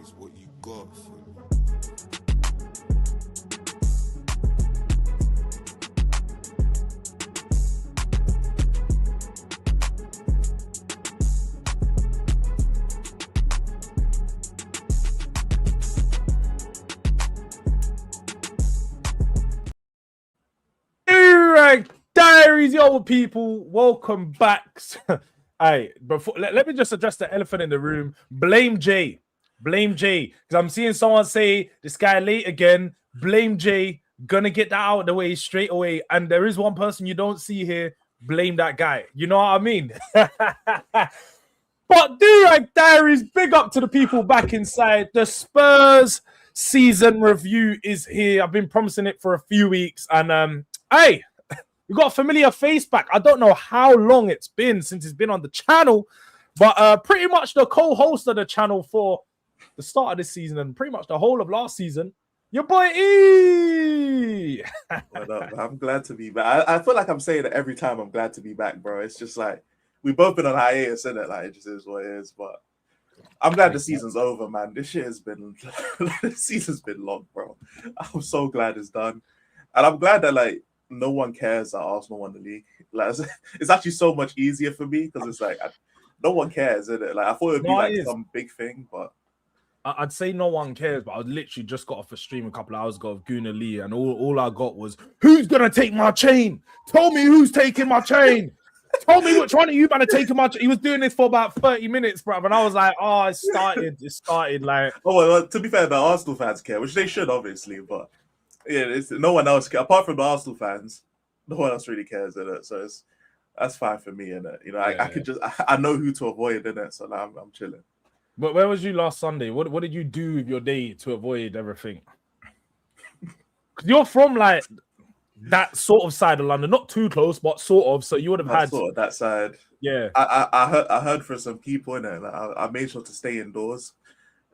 is what you got for me. Durag Diaries, yo, people, welcome back. Hey, before let me just address the elephant in the room. Blame Jay, because I'm seeing someone say this guy late again. Blame Jay, gonna get that out of the way straight away. And there is one person you don't see here. Blame that guy. You know what I mean? But Durag Diaries, big up to the people back inside. The Spurs season review is here. I've been promising it for a few weeks, and hey, we got a familiar face back. I don't know how long it's been since he's been on the channel, but pretty much the co-host of the channel for the start of this season and pretty much the whole of last season, your boy E. What up? I'm glad to be back. I feel like I'm saying it every time. I'm glad to be back, bro. It's just like we've both been on hiatus, isn't it? Like it just is what it is. But I'm glad the season's over, man. This shit has been the season's been long, bro. I'm so glad it's done, and I'm glad that like no one cares that Arsenal won the league. Like it's actually so much easier for me because it's like no one cares, isn't it? Like I thought it'd be like some big thing, but I'd say no one cares. But I literally just got off a stream a couple of hours ago of Guna Lee, and all I got was, "Who's gonna take my chain? Tell me who's taking my chain. Tell me which one of you man are taking my chain." He was doing this for about 30 minutes, bro, and I was like, "Oh, it started like." Oh well, to be fair, the Arsenal fans care, which they should obviously, but. Yeah, no one else cares. Apart from the Arsenal fans, no one else really cares in it. So that's fine for me in it. You know, I could just I know who to avoid in it. So now I'm chilling. But where was you last Sunday? What did you do with your day to avoid everything? You're from like that sort of side of London, not too close, but sort of. So you would have had sort of that side. Yeah, I heard from some people in it. Like, I made sure to stay indoors.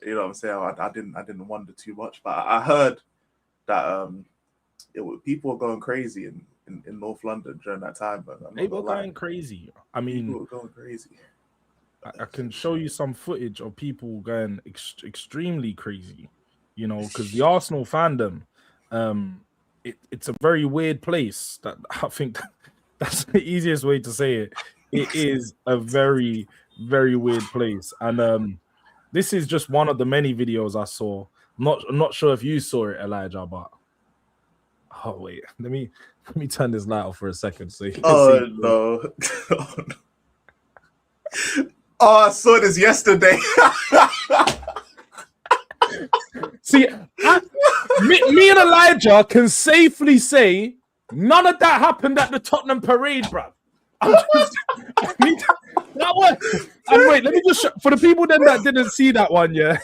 You know what I'm saying? I didn't wonder too much, but I heard that people were going crazy in North London during that time. But they were going crazy. I mean, people were going crazy. I can show you some footage of people going extremely crazy, you know, because the Arsenal fandom, it's a very weird place. That I think that's the easiest way to say it. It is a very, very weird place, and this is just one of the many videos I saw. I'm not sure if you saw it, Elijah, but oh wait, let me turn this light off for a second so you can see. No. Oh no! Oh, I saw this yesterday. See, me and Elijah can safely say none of that happened at the Tottenham parade, bro. That one. And wait, let me just for the people then that didn't see that one, yeah.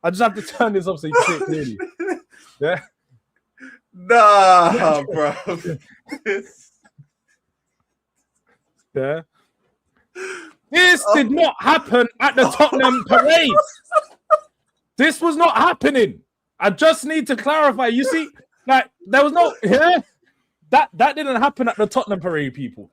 I just have to turn this off so you can see it clearly. Yeah. Nah, bro. Yeah. This did not happen at the Tottenham parade. This was not happening. I just need to clarify. You see, like there was no that didn't happen at the Tottenham parade, people.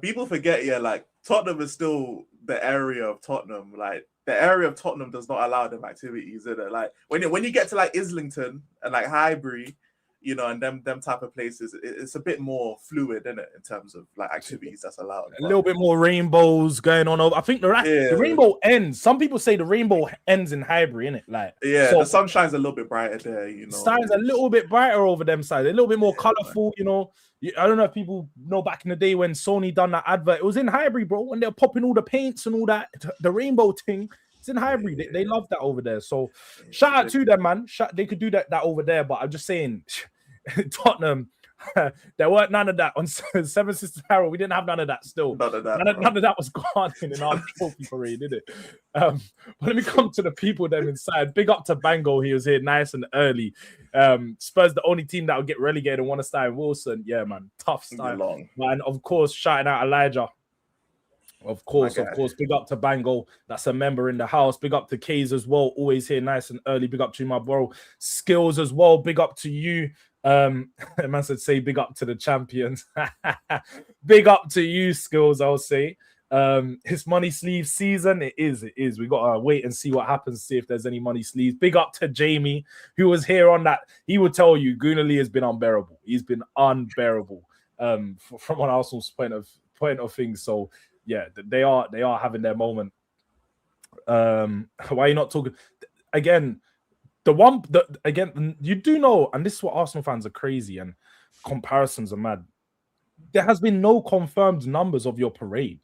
People forget, like Tottenham is still the area of Tottenham. Like the area of Tottenham does not allow them activities, is it? Like when you get to like Islington and like Highbury, you know, and them type of places, it's a bit more fluid, isn't it, in terms of like activities that's allowed. A little bit more rainbows going on. I think the rainbow ends. Some people say the rainbow ends in Highbury, innit? Like so the sun shines a little bit brighter there, you know. Shines a little bit brighter over them sides, a little bit more colorful, you know. I don't know if people know back in the day when Sony done that advert. It was in Highbury, bro, when they're popping all the paints and all that, the rainbow thing. It's in Highbury. They love that over there. So shout out to them, man. They could do that over there. But I'm just saying, Tottenham, there weren't none of that on Seven Sisters Harold. We didn't have none of that still. None of that was gone in our trophy parade, did it? But let me come to the people them inside. Big up to Bango. He was here nice and early. Spurs the only team that will get relegated and want to start in Wilson. Yeah, man. Tough start. And of course, shouting out Elijah. Of course. Big up to Bango. That's a member in the house. Big up to Kays as well. Always here nice and early. Big up to my bro. Skills as well. Big up to you. Man said say big up to the champions. Big up to you, Skills, I'll say. It's money sleeve season. It is. We gotta wait and see what happens, see if there's any money sleeves. Big up to Jamie, who was here on that. He would tell you Gunali has been unbearable. He's been unbearable. From an Arsenal's point of things. So yeah, they are having their moment. Why are you not talking again? You do know, and this is what Arsenal fans are crazy, and comparisons are mad. There has been no confirmed numbers of your parade.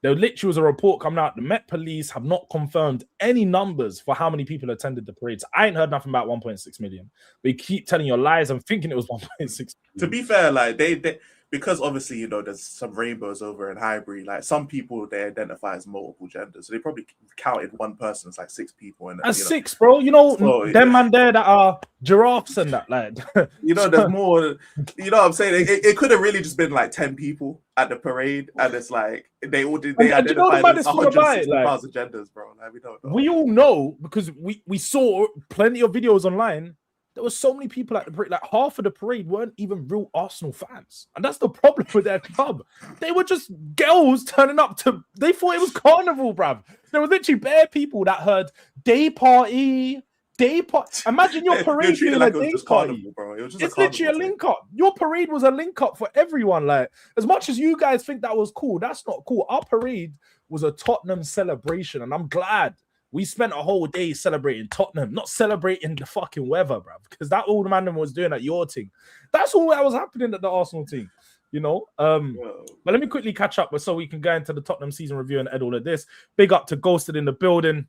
There literally was a report coming out. The Met Police have not confirmed any numbers for how many people attended the parades. I ain't heard nothing about 1.6 million. But you keep telling your lies and thinking it was 1.6 million. To be fair, like they because obviously, you know, there's some rainbows over in Highbury. Like some people they identify as multiple genders. So they probably counted one person as like 6 people. And that's 6, bro. You know, so, them man there that are giraffes and that, like you know, there's more. You know what I'm saying? It could have really just been like 10 people at the parade, and it's like they identified you know as 160,000 genders, bro. Like we don't know. We all know because we saw plenty of videos online. There were so many people at the parade. Like half of the parade weren't even real Arsenal fans, and that's the problem with their club. They were just girls turning up to. They thought it was carnival, bruv. There were literally bare people that heard day party. Imagine your parade being a day party, bro. It's literally a link up. Your parade was a link up for everyone. Like, as much as you guys think that was cool, that's not cool. Our parade was a Tottenham celebration, and I'm glad we spent a whole day celebrating Tottenham, not celebrating the fucking weather, bro. Because that old man was doing at your team. That's all that was happening at the Arsenal team, you know. But let me quickly catch up so we can go into the Tottenham season review and add all of this. Big up to Ghosted in the building.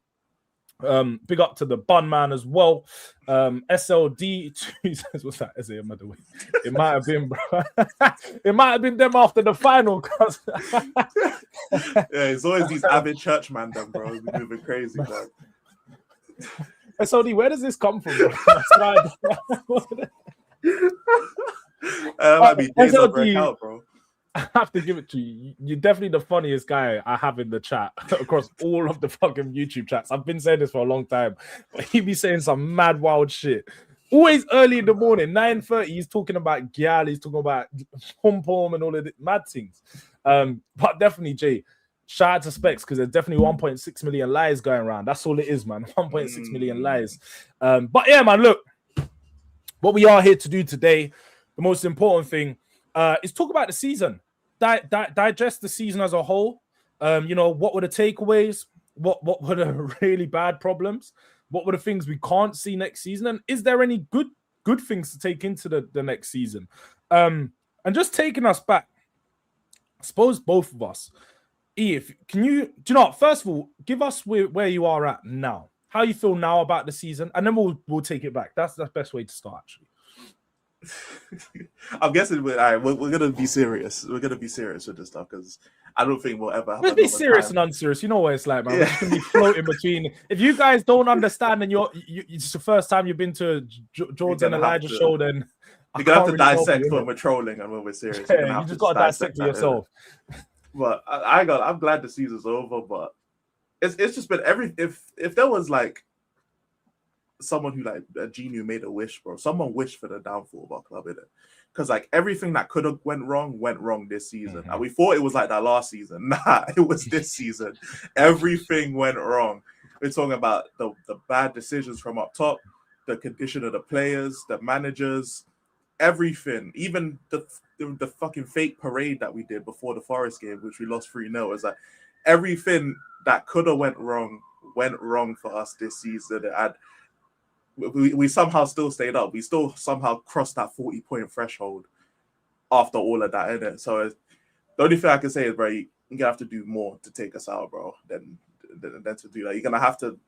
Big up to the bun man as well. SLD Jesus, what's that? It might have been, bro. It might have been them after the final. Cause yeah, it's always these avid church man, them, bro. It's moving crazy, bro. SLD, where does this come from, bro? That might be days of breakout, bro. I have to give it to you. You're definitely the funniest guy I have in the chat across all of the fucking YouTube chats. I've been saying this for a long time, but he be saying some mad wild shit. Always early in the morning, 9:30. He's talking about gyal, he's talking about pom pom and all of the mad things. But definitely, Jay, shout out to Specs because there's definitely 1.6 million lies going around. That's all it is, man. 1.6 million lies. But yeah, man, look, what we are here to do today, the most important thing is talk about the season. Digest the season as a whole. You know, what were the takeaways? What were the really bad problems? What were the things we can't see next season? And is there any good things to take into the next season? And just taking us back, I suppose both of us. Eve, do you know what? First of all, give us where you are at now. How you feel now about the season, and then we'll take it back. That's the best way to start, actually. I'm guessing we're gonna be serious. We're gonna be serious with this stuff because I don't think we'll ever have. Let's be serious and unserious. You know what it's like, man. Yeah. We're just gonna be floating between. If you guys don't understand and it's the first time you've been to Jords and Elijah show, then you're gonna have to dissect when we're trolling and when we're serious. Yeah, you just gotta dissect for yourself. But I'm glad the season's over. But it's just been if there was like someone who like a genie who made a wish, bro. Someone wished for the downfall of our club, innit? Because like everything that could have went wrong this season. And we thought it was like that last season. Nah, it was this season. Everything went wrong. We're talking about the bad decisions from up top, the condition of the players, the managers, everything. Even the fucking fake parade that we did before the Forest game, which we lost 3-0. It's like everything that could have went wrong for us this season. And we somehow still stayed up. We still somehow crossed that 40-point threshold after all of that, innit? So the only thing I can say is, bro, you're going to have to do more to take us out, bro, than to do that. You're going to have to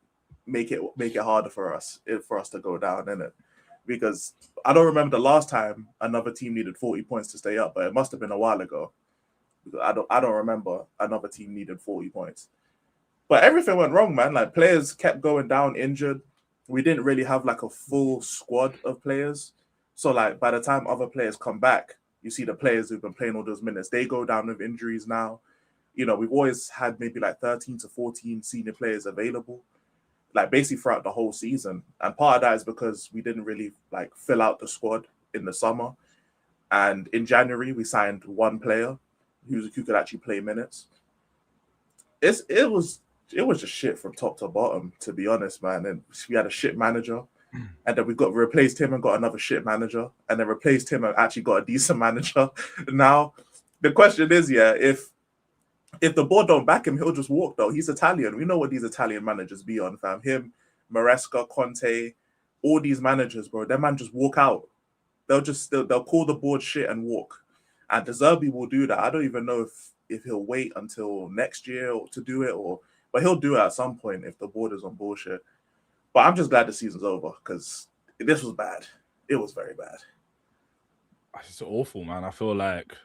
make it harder for us to go down, innit? Because I don't remember the last time another team needed 40 points to stay up, but it must have been a while ago. I don't remember another team needed 40 points. But everything went wrong, man. Like, players kept going down injured. We didn't really have like a full squad of players. So like by the time other players come back, you see the players who've been playing all those minutes, they go down with injuries now. You know, we've always had maybe like 13 to 14 senior players available, like basically throughout the whole season. And part of that is because we didn't really like fill out the squad in the summer. And in January, we signed one player who could actually play minutes. it was just shit from top to bottom, to be honest, man. And we had a shit manager, and then we replaced him and got another shit manager, and then replaced him and actually got a decent manager. Now, the question is, yeah, if the board don't back him, he'll just walk though. He's Italian. We know what these Italian managers be on, fam. Him, Maresca, Conte, all these managers, bro. That man just walk out. They'll call the board shit and walk. And De Zerbi will do that. I don't even know if he'll wait until next year to do it, but he'll do it at some point if the board is on bullshit. But I'm just glad the season's over because this was bad. It was very bad. It's awful, man. I feel like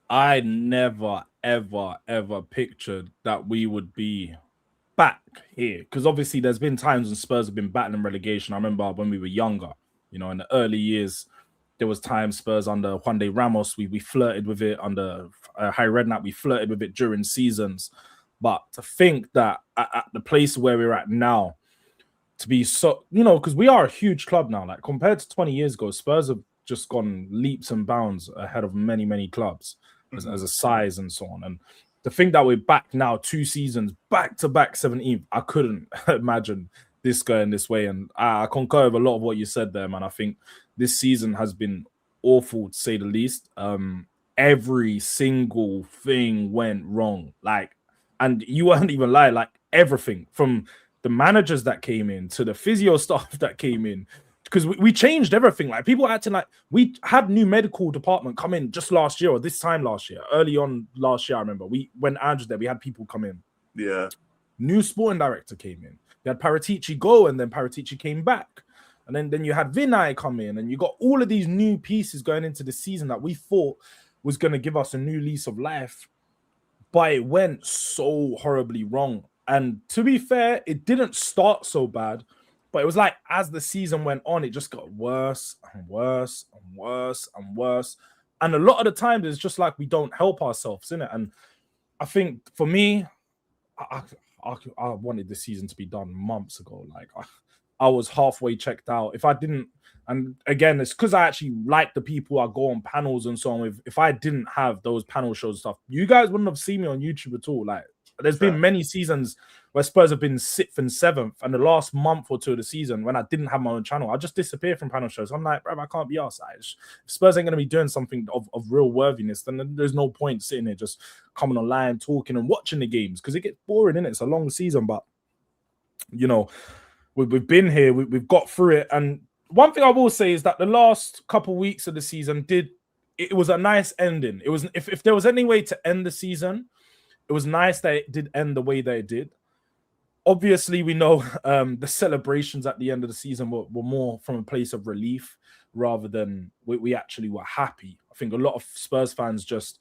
I never, ever, ever pictured that we would be back here. Because obviously there's been times when Spurs have been battling relegation. I remember when we were younger, in the early years, there was times Spurs under Juan de Ramos, we flirted with it. Under Harry Redknapp, we flirted with it during seasons. But to think that at the place where we're at now, to be so, because we are a huge club now. Like compared to 20 years ago, Spurs have just gone leaps and bounds ahead of many, many clubs as a size and so on. And to think that we're back now 2 seasons, back-to-back 17th, I couldn't imagine this going this way. And I concur with a lot of what you said there, man. I think this season has been awful, to say the least. Every single thing went wrong. And you weren't even lying, everything from the managers that came in to the physio staff that came in, because we changed everything. Like people acting like we had new medical department come in just last year or this time last year, early on last year. I remember when Andrew's there, we had people come in. Yeah. New sporting director came in. You had Paratici go, and then Paratici came back. And then you had Vinay come in, and you got all of these new pieces going into the season that we thought was going to give us a new lease of life. But it went so horribly wrong. And to be fair, it didn't start so bad, but it was like as the season went on, it just got worse and worse and worse and worse. And a lot of the times, it's just like we don't help ourselves, innit? And I think for me, I wanted this season to be done months ago. Like I was halfway checked out. If I didn't, and again, it's because I actually like the people I go on panels and so on with. If I didn't have those panel shows and stuff, you guys wouldn't have seen me on YouTube at all. Like there's been many seasons where Spurs have been 6th and 7th, and the last month or two of the season when I didn't have my own channel, I just disappeared from panel shows. I'm like, bro, I can't be outside. If Spurs ain't going to be doing something of real worthiness, then there's no point sitting there just coming online, talking and watching the games, because it gets boring, innit? It's a long season, but we've been here, we've got through it. And one thing I will say is that the last couple weeks of the season it was a nice ending. It was, if there was any way to end the season, it was nice that it did end the way that it did. Obviously, we know the celebrations at the end of the season were more from a place of relief rather than we actually were happy. I think a lot of Spurs fans just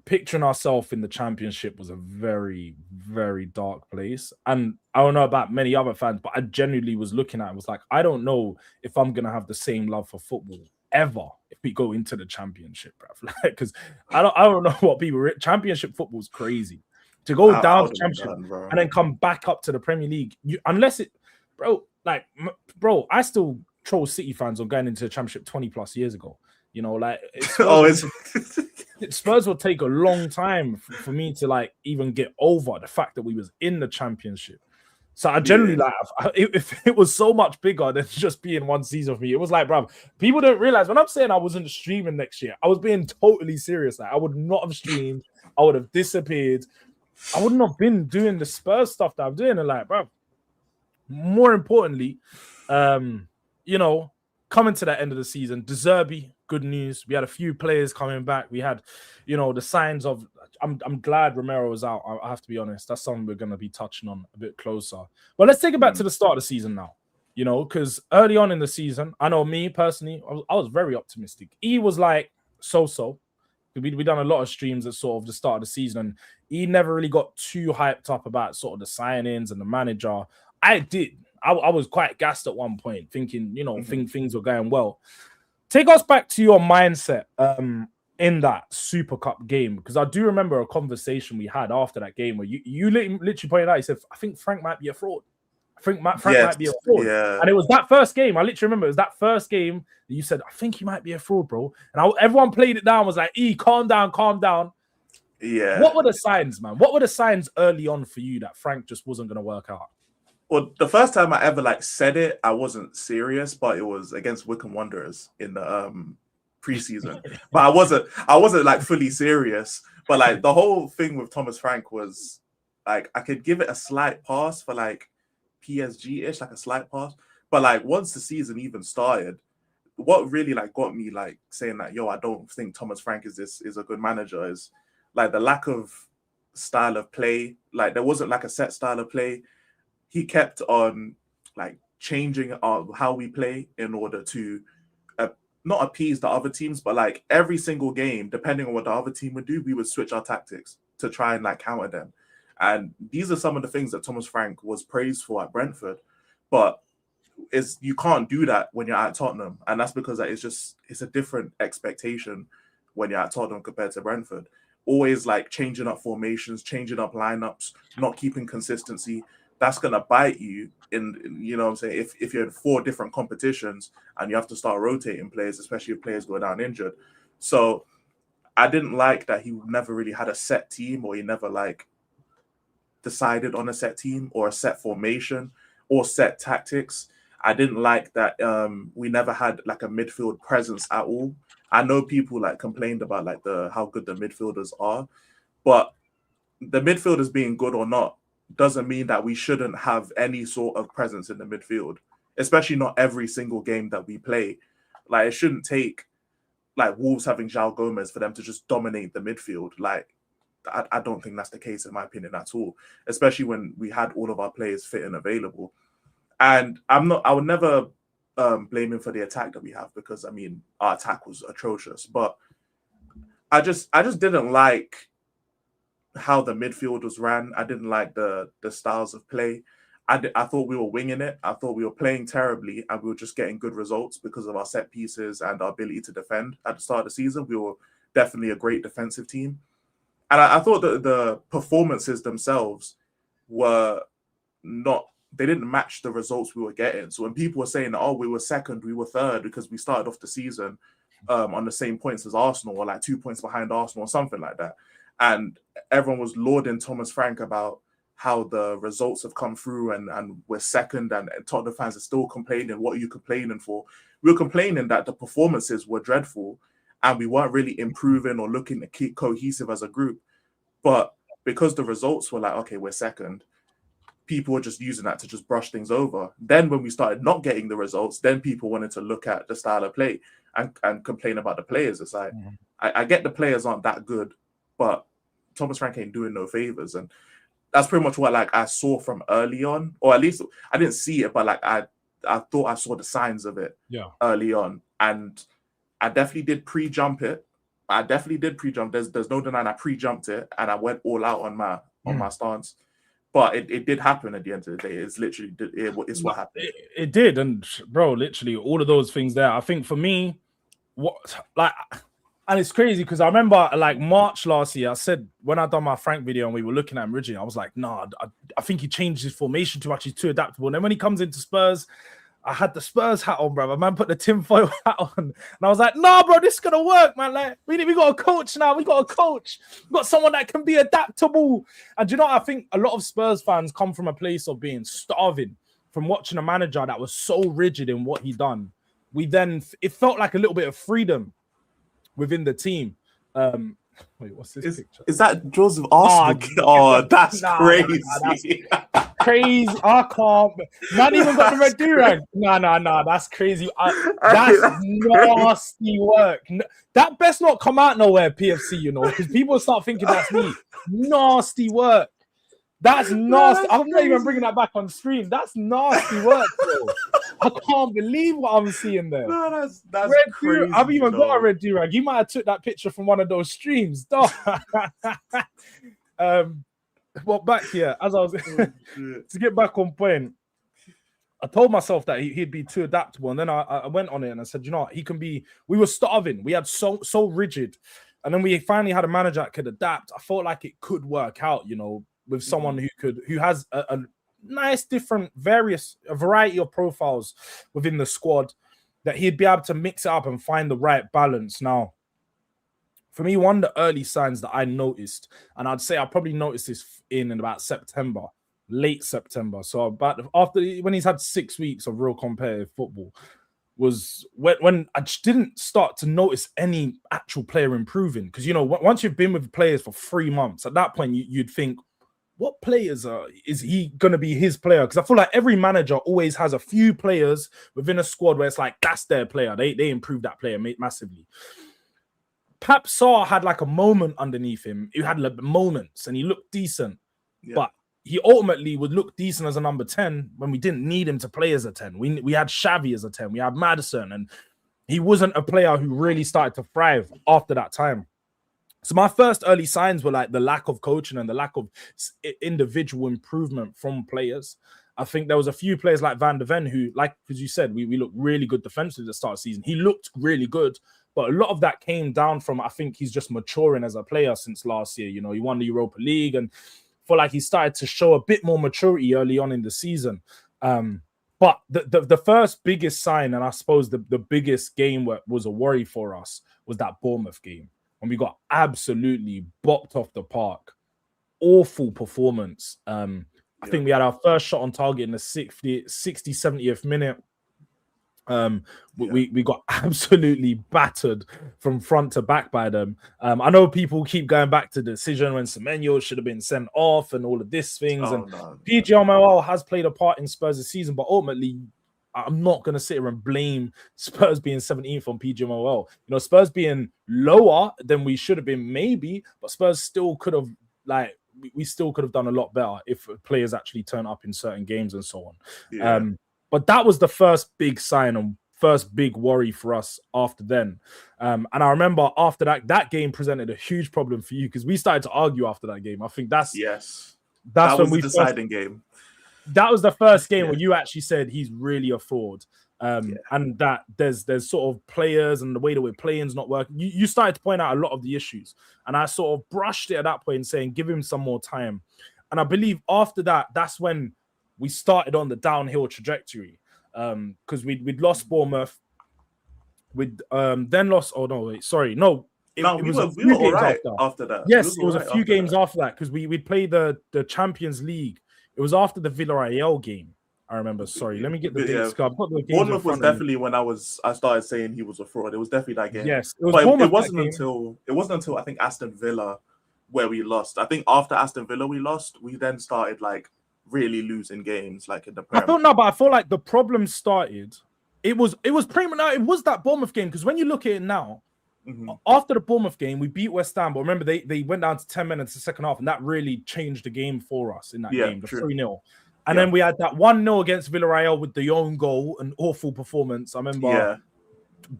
picturing ourselves in the Championship was a very, very dark place. And I don't know about many other fans, but I genuinely was looking at it, was like, I don't know if I'm going to have the same love for football ever if we go into the Championship, bruv. Because I don't know what people... Championship football is crazy. To go down to Championship and then come back up to the Premier League, I still troll City fans on going into the Championship 20 plus years ago. Spurs will take a long time for me to even get over the fact that we was in the Championship. So I generally if it was so much bigger than just being one season for me, it was like, bro, people don't realize when I'm saying I wasn't streaming next year, I was being totally serious. Like I would not have streamed, I would have disappeared. I wouldn't have been doing the Spurs stuff that I'm doing. And bro, more importantly, coming to the end of the season, De Zerbi, good news. We had a few players coming back. We had, the signs of. I'm glad Romero was out. I have to be honest. That's something we're going to be touching on a bit closer. But let's take it back to the start of the season now. Because early on in the season, I know me personally, I was very optimistic. He was like so. We done a lot of streams at sort of the start of the season, and he never really got too hyped up about sort of the signings and the manager. I did. I was quite gassed at one point, thinking, things were going well. Take us back to your mindset in that Super Cup game, because I do remember a conversation we had after that game where you literally pointed out, you said, I think Frank might be a fraud. Frank might be a fraud. Yeah. And it was that first game. I literally remember it was that first game that you said, I think he might be a fraud, bro. And everyone played it down, was like, calm down. Yeah. What were the signs, man? What were the signs early on for you that Frank just wasn't going to work out? Well, the first time I ever like said it, I wasn't serious, but it was against Wycombe Wanderers in the preseason. But I wasn't like fully serious. But like the whole thing with Thomas Frank was like I could give it a slight pass for like PSG-ish, like a slight pass. But like once the season even started, what really like got me like saying that, yo, I don't think Thomas Frank is a good manager is like the lack of style of play. Like there wasn't like a set style of play. He kept on like changing how we play in order to not appease the other teams, but like every single game, depending on what the other team would do, we would switch our tactics to try and like counter them. And these are some of the things that Thomas Frank was praised for at Brentford, but you can't do that when you're at Tottenham, and that's because it's a different expectation when you're at Tottenham compared to Brentford. Always like changing up formations, changing up lineups, not keeping consistency. That's gonna bite you in you know what I'm saying, if you're in 4 different competitions and you have to start rotating players, especially if players go down injured. So I didn't like that he never really had a set team, or he never like decided on a set team or a set formation or set tactics. I didn't like that we never had like a midfield presence at all. I know people like complained about like how good the midfielders are, but the midfielders being good or not doesn't mean that we shouldn't have any sort of presence in the midfield, especially not every single game that we play. Like it shouldn't take like Wolves having João Gomez for them to just dominate the midfield. Like I don't think that's the case in my opinion at all, especially when we had all of our players fit and available. And I would never blame him for the attack that we have, because I mean our attack was atrocious, but I just didn't like how the midfield was ran. I didn't like the styles of play. I thought we were winging it. I thought we were playing terribly, and we were just getting good results because of our set pieces and our ability to defend. At the start of the season, we were definitely a great defensive team. And I thought that the performances themselves were not, they didn't match the results we were getting. So when people were saying, oh, we were second, we were third because we started off the season on the same points as Arsenal, or like 2 points behind Arsenal or something like that, and everyone was lauding Thomas Frank about how the results have come through and we're second, and Tottenham fans are still complaining, what are you complaining for? We were complaining that the performances were dreadful and we weren't really improving or looking to keep cohesive as a group. But because the results were like, okay, we're second, people were just using that to just brush things over. Then when we started not getting the results, then people wanted to look at the style of play and complain about the players. It's like, I get the players aren't that good, but Thomas Frank ain't doing no favors. And that's pretty much what like I saw from early on, or at least I didn't see it, but like I thought I saw the signs of it early on. And I definitely did pre-jump it. There's no denying I pre-jumped it, and I went all out on my stance. But it did happen at the end of the day. It's literally it's what happened. It did, and bro, literally all of those things there. I think for me, and it's crazy because I remember like March last year, I said when I done my Frank video and we were looking at him originally, I was like, nah, I think he changed his formation too much. He's too adaptable. And then when he comes into Spurs, I had the Spurs hat on, bro. My man put the tinfoil hat on. And I was like, nah, bro, this is going to work, man. Like, we got a coach now. We got a coach. We got someone that can be adaptable. And you know, I think a lot of Spurs fans come from a place of being starving from watching a manager that was so rigid in what he done. It felt like a little bit of freedom within the team. Wait, what's this picture? Is that Joseph Arsenal? That's crazy. That's crazy. I can't. Not even got the red durag. Nah. That's crazy. That's nasty work. That best not come out nowhere, PFC, you know, because people start thinking that's me. Nasty work. That's nasty. I'm not even bringing that back on screen. That's nasty work, bro. I can't believe what I'm seeing there. No, that's red crazy. I've even got a red durag. You might have took that picture from one of those streams. Well, back here, as I was to get back on point, I told myself that he'd be too adaptable, and then I went on it and I said, you know what, he can be. We were starving. We had so rigid, and then we finally had a manager that could adapt. I felt like it could work out, you know, with someone who has a nice different variety of profiles within the squad, that he'd be able to mix it up and find the right balance. Now, For me, one of the early signs that I noticed, and I'd say I probably noticed this in about September, late September. So about after when he's had 6 weeks of real competitive football, was when I just didn't start to notice any actual player improving. Because once you've been with players for 3 months, at that point you'd think, what players is he going to be his player? Because I feel like every manager always has a few players within a squad where it's like that's their player. They improved that player massively. Pap Sarr had like a moment underneath him. He had like moments and he looked decent, but he ultimately would look decent as a number 10 when we didn't need him to play as a 10. We had Xavi as a 10. We had Maddison, and he wasn't a player who really started to thrive after that time. So my first early signs were like the lack of coaching and the lack of individual improvement from players. I think there was a few players like Van de Ven who, like as you said, we looked really good defensively at the start of the season. He looked really good, but a lot of that came down from, I think he's just maturing as a player since last year. He won the Europa League, and I feel like he started to show a bit more maturity early on in the season. But the first biggest sign, and I suppose the biggest game that was a worry for us, was that Bournemouth game when we got absolutely bopped off the park. Awful performance. I think we had our first shot on target in the 60, 70th minute. We got absolutely battered from front to back by them. I know people keep going back to the decision when Semenyo should have been sent off and all of these things. PGMOL has played a part in Spurs this season, but ultimately, I'm not going to sit here and blame Spurs being 17th on PGMOL. Spurs being lower than we should have been, maybe, but Spurs still could have, we still could have done a lot better if players actually turn up in certain games and so on. But that was the first big sign and first big worry for us after then. And I remember after that game presented a huge problem for you because we started to argue after that game. I think that was the deciding game. That was the first game where you actually said he's really a fraud. And that there's sort of players and the way that we're playing is not working. You started to point out a lot of the issues. And I sort of brushed it at that point saying, give him some more time. And I believe after that, that's when we started on the downhill trajectory. Because we'd lost Bournemouth. We'd then lost. Oh, no, wait. Sorry. No. We were all right after that. Yes, it was a few games after that because we played the Champions League. It was after the Villarreal game. I remember. Sorry, let me get the dates. Bournemouth was definitely when I started saying he was a fraud. It was definitely that game. Yes, it wasn't until I think Aston Villa where we lost. I think after Aston Villa we lost, we then started like really losing games like in the Premier. I feel like the problem started. It was pretty much it was that Bournemouth game because when you look at it now, after the Bournemouth game, we beat West Ham. But remember, they went down to 10 minutes the second half, and that really changed the game for us in that game, the 3-0. And then we had that 1-0 against Villarreal with the own goal, an awful performance. I remember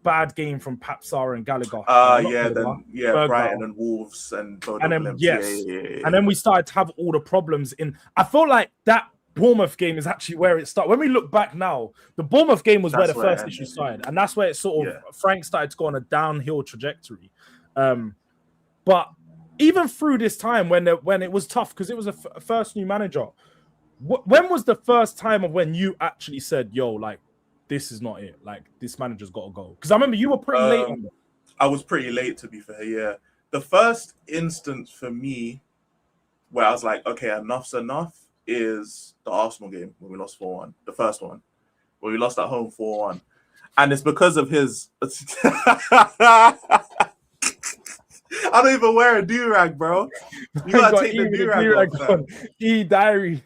bad game from Pap Sarr and Gallagher. Brighton and Wolves and and then we started to have all the problems in. I feel like that Bournemouth game is actually where it started. When we look back now, the Bournemouth game was where the first issue started, and that's where it sort of Frank started to go on a downhill trajectory. But even through this time when it was tough because it was a first new manager. When was the first time of when you actually said, "Yo, like this is not it. Like this manager's got to go"? Because I remember you were pretty late on it. I was pretty late, to be fair. Yeah, the first instance for me where I was like, "Okay, enough's enough," is the Arsenal game when we lost 4-1. The first one, where we lost at home 4-1, and it's because of his. I don't even wear a durag, bro. You gotta take the durag off. Diary.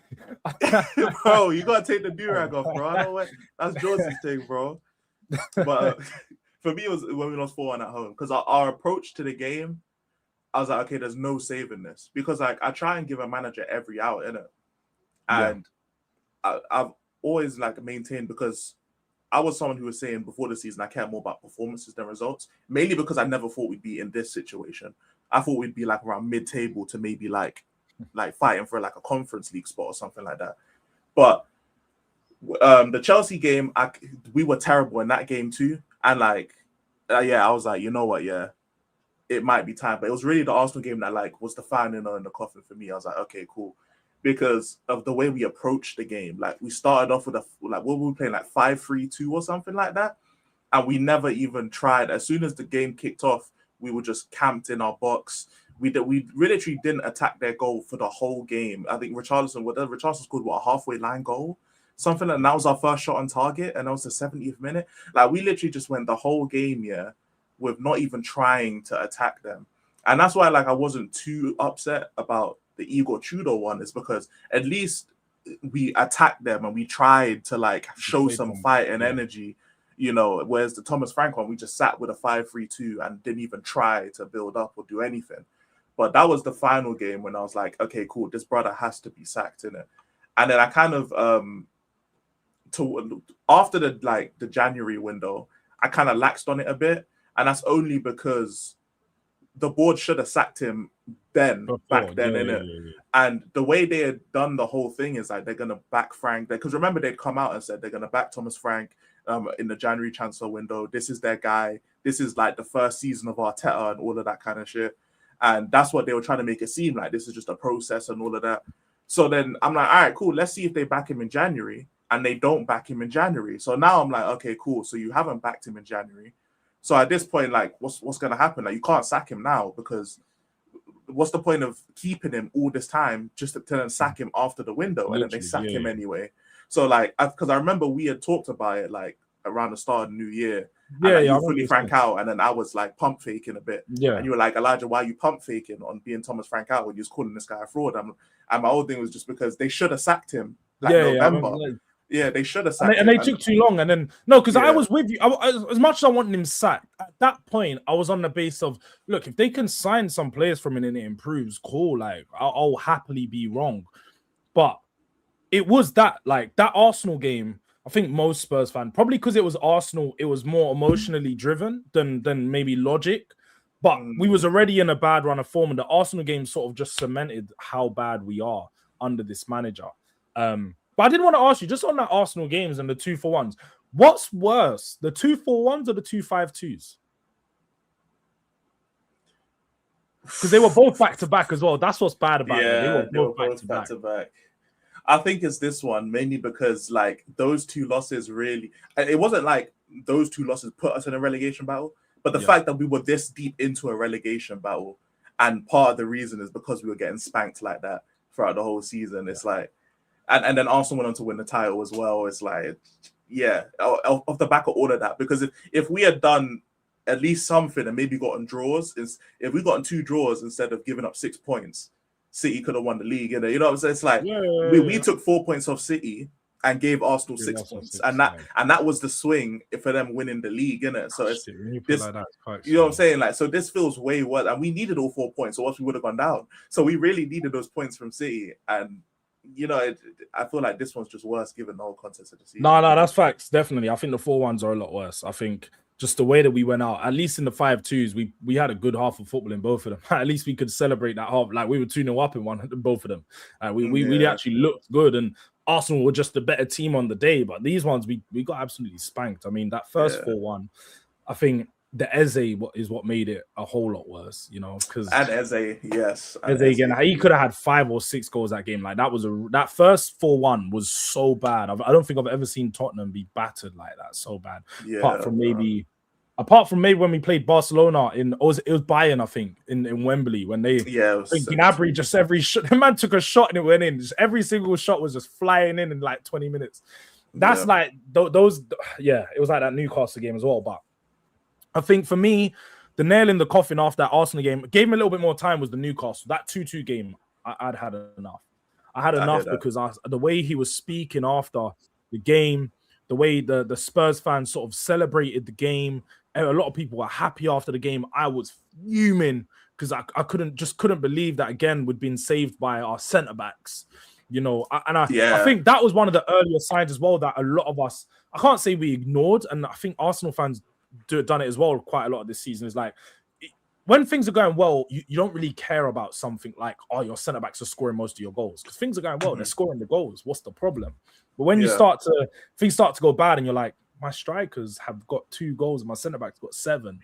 Bro, you gotta take the durag off, bro. I don't wear. That's Jords' thing, bro. But for me, it was when we lost 4-1 at home because our approach to the game, I was like, okay, there's no saving this because like I try and give a manager every out, innit? And I've always like maintained because I was someone who was saying before the season I care more about performances than results, mainly because I never thought we'd be in this situation. I thought we'd be like around mid-table to maybe like fighting for like a Conference League spot or something like that. But the Chelsea game, we were terrible in that game too. And I was like, you know what, it might be time. But it was really the Arsenal game that like was the final nail in the coffin for me. I was like, okay, cool. Because of the way we approached the game. Like we started off with what were we playing, like 5-3-2 or something like that. And we never even tried. As soon as the game kicked off, we were just camped in our box. We literally didn't attack their goal for the whole game. I think Richarlison scored a halfway line goal, something, and that was our first shot on target, and that was the 70th minute. Like, we literally just went the whole game, with not even trying to attack them. And that's why, like, I wasn't too upset about the Igor Tudor one, is because at least we attacked them and we tried to, like, show some fight and energy, whereas the Thomas Frank one, we just sat with a 5-3-2 and didn't even try to build up or do anything. But that was the final game when I was like, okay, cool, this brother has to be sacked, in it. And then I kind of after the January window, I kind of laxed on it a bit, and that's only because the board should have sacked him back then, innit? Yeah. And the way they had done the whole thing is like they're gonna back Frank, because remember they'd come out and said they're gonna back Thomas Frank in the January transfer window. This is their guy. This is like the first season of Arteta and all of that kind of shit. And that's what they were trying to make it seem like. This is just a process and all of that. So then I'm like, all right, cool. Let's see if they back him in January. And they don't back him in January. So now I'm like, okay, cool. So you haven't backed him in January. So at this point, like, what's going to happen? Like, you can't sack him now, because what's the point of keeping him all this time just to then sack him after the window, and then they sack him anyway? So, like, because I remember we had talked about it, like, around the start of the new year. You fully Frank out, and then I was like pump faking a bit. Yeah. And you were like, Elijah, why are you pump faking on being Thomas Frank out when you was calling this guy a fraud? And my whole thing was just because they should have sacked him November. Yeah, they should have sacked him. And they took too long. And then, no, because I was with you. As much as I wanted him sacked, at that point, I was on the base of, look, if they can sign some players from it and it improves, cool. Like, I'll happily be wrong. But it was that Arsenal game, I think most Spurs fans, probably because it was Arsenal, it was more emotionally driven than maybe logic. But we was already in a bad run of form, and the Arsenal game sort of just cemented how bad we are under this manager. But I did want to ask you, just on that Arsenal games and the 2-4-1s, what's worse, the 2-4-1s or the 2-5-2s? Because they were both back-to-back as well. That's what's bad about it. They were both back-to-back. I think it's this one, mainly because, like, those two losses really... It wasn't like those two losses put us in a relegation battle, but the fact that we were this deep into a relegation battle, and part of the reason is because we were getting spanked like that throughout the whole season. It's like... And then Arsenal went on to win the title as well. It's like, off the back of all of that. Because if we had done at least something and maybe gotten draws, if we gotten 2 draws instead of giving up 6 points, City could have won the league. You know what I'm saying? It's like we took 4 points off City and gave Arsenal 6 points, and that was the swing for them winning the league, innit? So it's this, you know what I'm saying? Like, so this feels way worse, and we needed all 4 points, or else we would have gone down. So we really needed those points from City, and I feel like this one's just worse given the whole context of the season. No, that's facts. Definitely. I think the 4-1s are a lot worse. I think just the way that we went out, at least in the 5-2s, we had a good half of football in both of them. At least we could celebrate that half. Like, we were 2-0 up in both of them. We actually looked good, and Arsenal were just the better team on the day. But these ones, we got absolutely spanked. I mean, that first 4-1, I think the Eze is what made it a whole lot worse, because Eze, yes, Eze again, he could have had 5 or 6 goals that game. Like, that first 4-1 was so bad. I don't think I've ever seen Tottenham be battered like that so bad. Yeah, apart from maybe when we played Barcelona it was Bayern, I think, in Wembley when they Gnabry just every shot, the man took a shot and it went in. Just every single shot was just flying in like 20 minutes. That's like those. Yeah, it was like that Newcastle game as well, but. I think for me, the nail in the coffin after that Arsenal game, gave me a little bit more time, was the Newcastle. That 2-2 game, I'd had enough. I had enough because the way he was speaking after the game, the way the Spurs fans sort of celebrated the game, a lot of people were happy after the game. I was fuming because I couldn't believe that, again, we'd been saved by our centre-backs. I think that was one of the earlier signs as well that a lot of us, I can't say we ignored, and I think Arsenal fans done it as well quite a lot of this season, is like, when things are going well, you don't really care about something like, your centre backs are scoring most of your goals, because things are going well, they're scoring the goals. What's the problem? But when things start to go bad, and you're like, my strikers have got 2 goals and my centre backs got 7,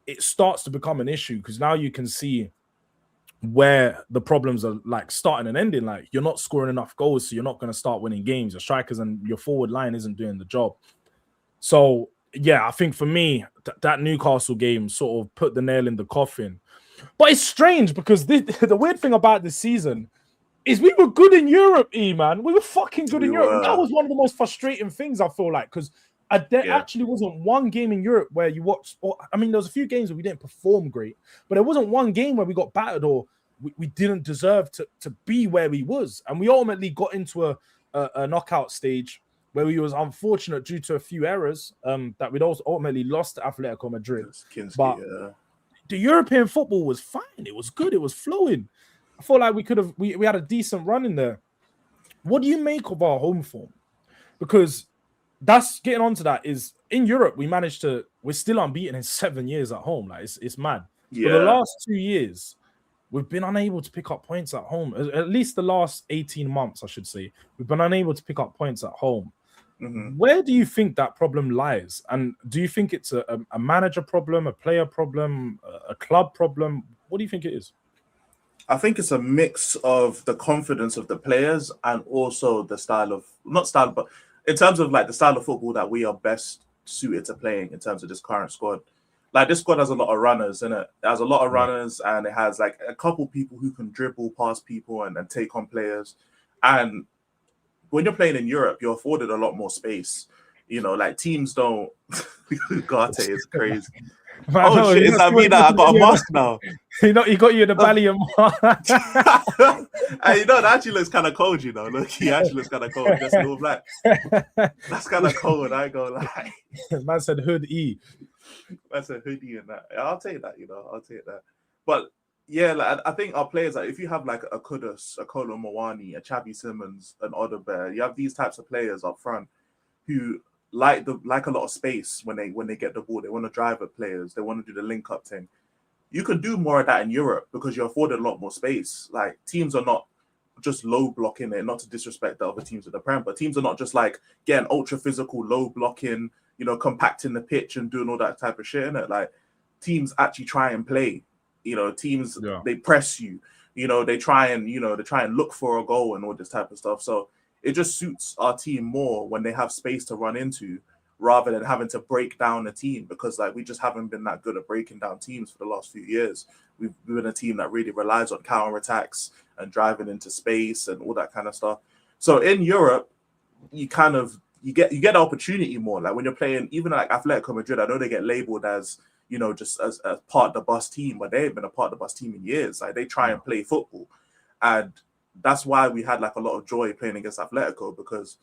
it starts to become an issue, because now you can see where the problems are, like, starting and ending. Like, you're not scoring enough goals, so you're not going to start winning games. Your strikers and your forward line isn't doing the job. So yeah, I think for me, that Newcastle game sort of put the nail in the coffin. But it's strange because the weird thing about this season is we were good in Europe, man. We were fucking good We in Europe. That were, was one of the most frustrating things, I feel like, because there actually wasn't one game in Europe where you watched, or I mean, there was a few games where we didn't perform great, but there wasn't one game where we got battered or we didn't deserve to be where we was. And we ultimately got into a knockout stage where we was unfortunate due to a few errors that we'd also ultimately lost to Atletico Madrid. Kinski, but the European football was fine. It was good. It was flowing. I feel like we had a decent run in there. What do you make of our home form? Because that's getting onto that is in Europe, we're still unbeaten in 7 years at home. Like it's mad. Yeah. For the last 2 years, we've been unable to pick up points at home. At least the last 18 months, I should say. We've been unable to pick up points at home. Mm-hmm. Where do you think that problem lies? And do you think it's a manager problem, a player problem, a club problem? What do you think it is? I think it's a mix of the confidence of the players and also the but in terms of like the style of football that we are best suited to playing in terms of this current squad. Like this squad has a lot of runners in it. It has a lot of runners and it has like a couple people who can dribble past people and take on players. And when you're playing in Europe, you're afforded a lot more space. You know, like teams don't. Garte is crazy. Oh shit! Is that me that I got a mask now? He got you in the belly mask. And you know, that actually looks kind of cold. You know, look, he actually looks kind of cold. That's all black. That's kind of cold. I ain't gonna lie. Man said hood E. Man said hoodie and that. I'll take that. You know, I'll take that. But yeah, like, I think our players, like if you have like a Kudus, a Kolo Muani, a Xavi Simons, an Odebear, you have these types of players up front who like a lot of space when they get the ball. They want to drive at players. They want to do the link up thing. You can do more of that in Europe because you're afforded a lot more space. Like teams are not just low blocking it, not to disrespect the other teams of the Prem, but teams are not just like getting ultra physical, low blocking, you know, compacting the pitch and doing all that type of shit in it. Like teams actually try and play. You know, teams they press you. You know, they try and look for a goal and all this type of stuff. So it just suits our team more when they have space to run into rather than having to break down a team because like we just haven't been that good at breaking down teams for the last few years. We've been a team that really relies on counterattacks and driving into space and all that kind of stuff. So in Europe, you get the opportunity more. Like when you're playing, even like Atletico Madrid, I know they get labeled as, you know, just as part of the bus team, but they ain't been a part of the bus team in years. Like they try and play football. And that's why we had like a lot of joy playing against Atletico because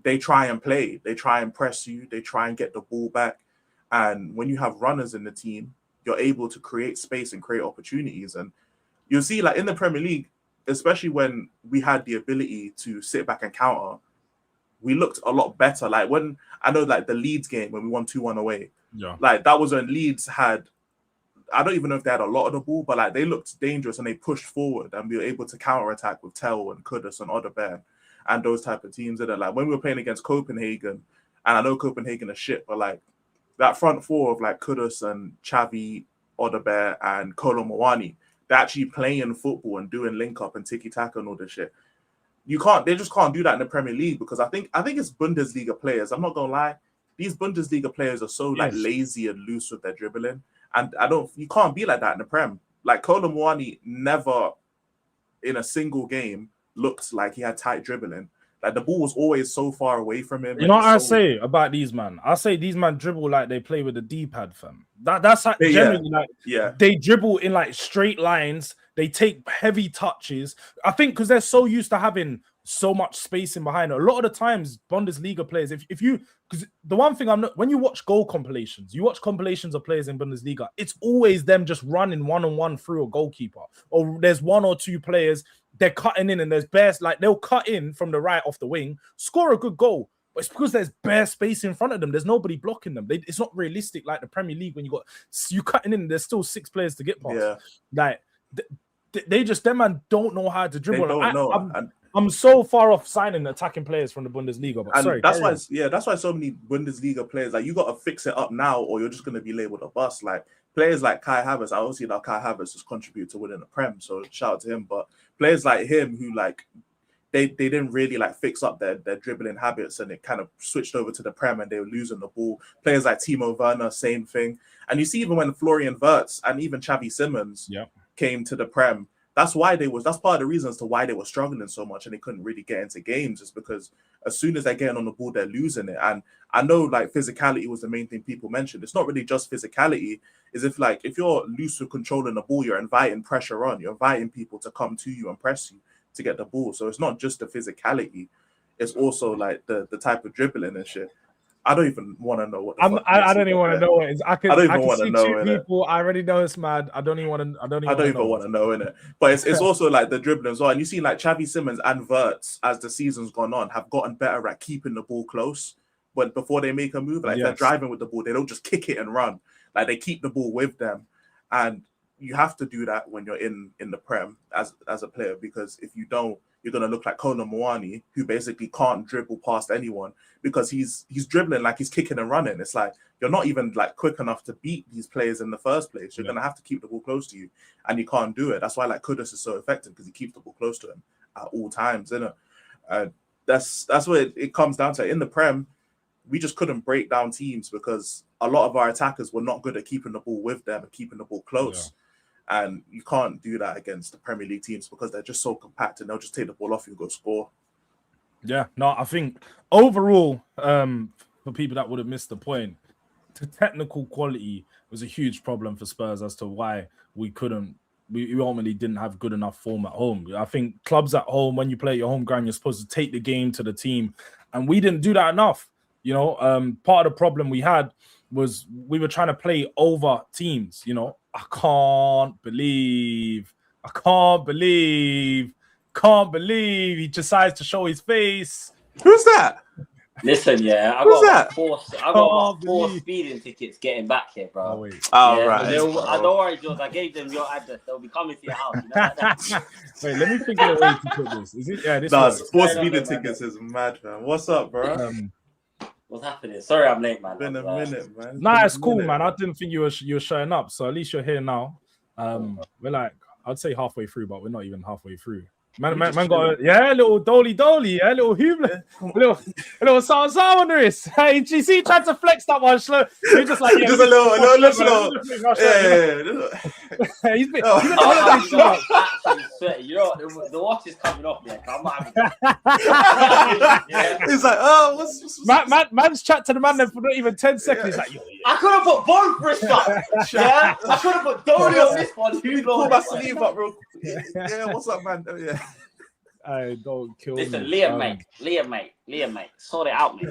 they try and play, they try and press you, they try and get the ball back. And when you have runners in the team, you're able to create space and create opportunities. And you'll see like in the Premier League, especially when we had the ability to sit back and counter, we looked a lot better. Like when I know like the Leeds game when we won 2-1 away, like that was when Leeds had, I don't even know if they had a lot of the ball, but like they looked dangerous and they pushed forward and we were able to counterattack with Tel and Kudus and Odebear and those type of teams. And like when we were playing against Copenhagen, and I know Copenhagen is shit, but like that front four of like Kudus and Xavi, Odebear and Kolo Muani, they're actually playing football and doing link up and tiki taka and all this shit. They just can't do that in the Premier League because I think it's Bundesliga players. I'm not gonna lie, these Bundesliga players are so like lazy and loose with their dribbling, and you can't be like that in the Prem. Like Kolo Muani never in a single game looked like he had tight dribbling. Like the ball was always so far away from him. You know what I say about these man? I say these man dribble like they play with a D-pad, fam. That's like generally they dribble in like straight lines. They take heavy touches. I think because they're so used to having so much space in behind. A lot of the times, Bundesliga players, because the one thing when you watch goal compilations, you watch compilations of players in Bundesliga, it's always them just running one-on-one through a goalkeeper. Or there's one or two players, they're cutting in and there's bare, like they'll cut in from the right off the wing, score a good goal. But it's because there's bare space in front of them. There's nobody blocking them. It's not realistic like the Premier League when you cutting in, there's still 6 players to get past. Yeah. Like, them man don't know how to dribble. They don't know. I'm so far off signing attacking players from the Bundesliga. But sorry, that's why so many Bundesliga players, like you got to fix it up now, or you're just going to be labeled a bust. Like players like Kai Havertz, I obviously know Kai Havertz has contributed to winning the Prem, so shout out to him. But players like him who like they didn't really like fix up their dribbling habits, and it kind of switched over to the Prem, and they were losing the ball. Players like Timo Werner, same thing. And you see, even when Florian Wirtz and even Xavi Simons came to the Prem, that's part of the reasons to why they were struggling so much and they couldn't really get into games, is because as soon as they're getting on the ball, they're losing it. And I know like physicality was the main thing people mentioned. It's not really just physicality. Is if you're loose with controlling the ball, you're inviting pressure on. You're inviting people to come to you and press you to get the ball. So it's not just the physicality. It's also like the type of dribbling and shit. I don't even want to know what. I don't even want to know what it is. I don't even want to know people. I already know it's mad. I don't even want to. I don't even want to know in it. But it's also like the dribbling as well. And you see like Xavi Simons and Wirtz, as the season's gone on, have gotten better at keeping the ball close. But before they make a move, like they're driving with the ball, they don't just kick it and run. Like they keep the ball with them, and you have to do that when you're in the Prem as a player, because if you don't, you're gonna look like Kolo Muani, who basically can't dribble past anyone because he's dribbling like he's kicking and running. It's like you're not even like quick enough to beat these players in the first place. You're gonna have to keep the ball close to you, and you can't do it. That's why like Kudus is so effective, because he keeps the ball close to him at all times, isn't it? That's what it comes down to. In the Prem, we just couldn't break down teams because a lot of our attackers were not good at keeping the ball with them and keeping the ball close. And you can't do that against the Premier League teams because they're just so compact and they'll just take the ball off you and go score. Yeah, no, I think overall, for people that would have missed the point, the technical quality was a huge problem for Spurs as to why we ultimately didn't have good enough form at home. I think clubs at home, when you play at your home ground, you're supposed to take the game to the team, and we didn't do that enough. You know, part of the problem we had was we were trying to play over teams. You know, I can't believe he decides to show his face. Who's that? Listen, yeah, I got four speeding tickets getting back here, bro. Oh, wait. Right. Don't worry, Jords. I gave them your address. They'll be coming to your house. You know, like that. Wait, let me think of a way to put this. Is it? Yeah, this. No, four speeding tickets is mad, man. What's up, bro? What's happening? Sorry, I'm late, man. Been a minute, man. Nah, it's cool, man. I didn't think you were showing up, so at least you're here now. We're like, I'd say halfway through, but we're not even halfway through. Man got a little dolly, yeah, little human, little sound on the wrist. Hey, you see, tried to flex that one slow. You're just like, just a little slow. Yeah. He's been actually sweaty. You know what? The watch is coming off, yeah. I'm not having He's like, oh, what's man's chat to the man there for not even 10 seconds. He's like, yo. I could have put both wrists up. Yeah, I could have put Dolly on this one. Pull my sleeve up, bro. Yeah, what's up, man? Oh, yeah. I don't kill Listen, me. Liam, mate. Sort it out, mate. You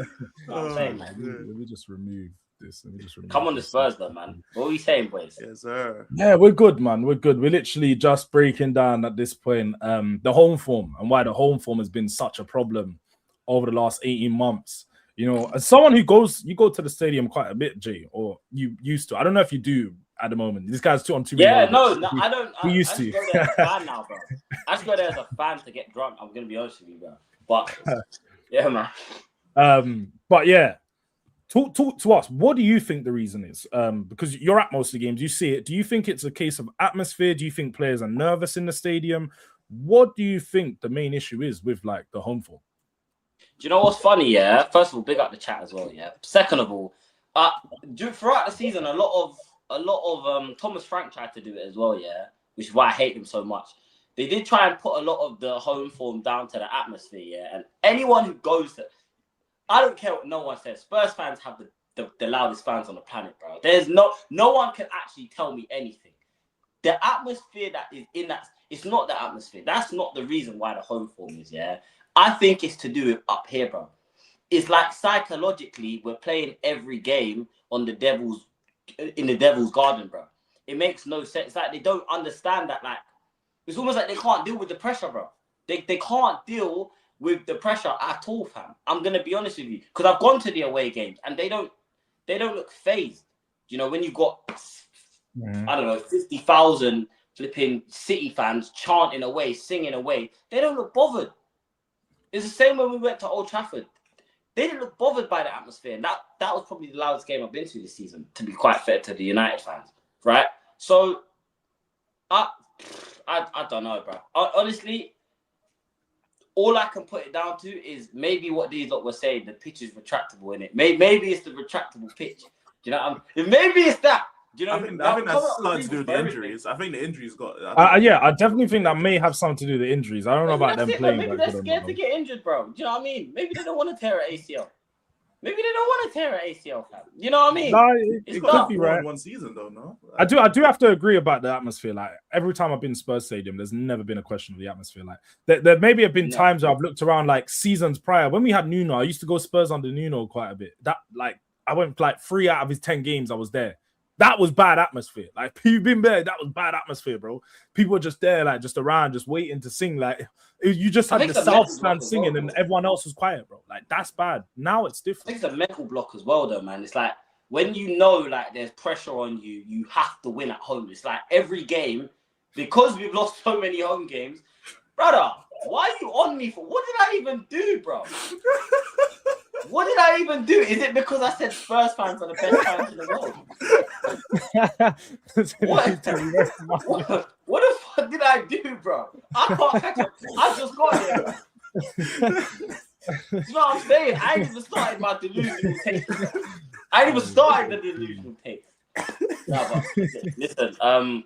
know what I'm saying, man? Let me just remove this. Come on the Spurs, though, man. What are we saying, boys? Yes, sir. Yeah, we're good, man. We're good. We're literally just breaking down at this point the home form and why the home form has been such a problem over the last 18 months. You know, as someone you go to the stadium quite a bit, Jay, or you used to. I don't know if you do at the moment. This guy's too on too. Yeah, no, I don't. We used to. I just go there as a fan now, bro. I just go there as a fan to get drunk. I'm gonna be honest with you, bro. But yeah, man. But yeah, talk to us. What do you think the reason is? Because you're at most of the games, you see it. Do you think it's a case of atmosphere? Do you think players are nervous in the stadium? What do you think the main issue is with like the home form? Do you know what's funny? Yeah, first of all, big up the chat as well. Yeah. Second of all, throughout the season, a lot of Thomas Frank tried to do it as well. Yeah, which is why I hate him so much. They did try and put a lot of the home form down to the atmosphere. Yeah, and anyone who goes to, I don't care what no one says. Spurs fans have the loudest fans on the planet, bro. There's no one can actually tell me anything. The atmosphere that is in that, it's not the atmosphere. That's not the reason why the home form is. Yeah. I think it's to do with up here, bro. It's like psychologically, we're playing every game in the devil's garden, bro. It makes no sense. It's like they don't understand that. Like, it's almost like they can't deal with the pressure, bro. They can't deal with the pressure at all, fam. I'm gonna be honest with you, because I've gone to the away games and they don't look phased. You know, when you got I don't know 50,000 flipping City fans chanting away, singing away, they don't look bothered. It's the same when we went to Old Trafford. They didn't look bothered by the atmosphere. And that was probably the loudest game I've been to this season, to be quite fair to the United fans, right? So, I don't know, bro. Honestly, all I can put it down to is maybe what these lot were saying. The pitch is retractable in it. Maybe it's the retractable pitch. Do you know? Maybe it's that. Do you know? I think that's starting to do with the injuries. I think the injuries got. Yeah, I definitely think that may have something to do with the injuries. I don't know about them playing. Maybe they're scared to get injured, bro. Do you know what I mean? Maybe they don't want to tear an ACL. Maybe they don't want to tear an ACL, fam. You know what I mean? No, it could be right. One season though, no. I do have to agree about the atmosphere. Like every time I've been Spurs Stadium, there's never been a question of the atmosphere. Like there maybe have been times where I've looked around like seasons prior when we had Nuno. I used to go Spurs under Nuno quite a bit. That like I went like 3 out of his 10 games. I was there. That was bad atmosphere. Like you've been there. That was bad atmosphere, bro. People were just there, like just around, just waiting to sing. Like you just had the South stand singing, and everyone else was quiet, bro. Like that's bad. Now it's different. I think it's a mental block as well, though, man. It's like when you know, like there's pressure on you, you have to win at home. It's like every game, because we've lost so many home games, brother. Why are you on me for? What did I even do, bro? What did I even do? Is it because I said Spurs fans are the best fans in the world? What the fuck did I do, bro? I can't catch up. I just got here. You know what I'm saying? I ain't even started my delusional take. I ain't even started the delusional take. No, but listen,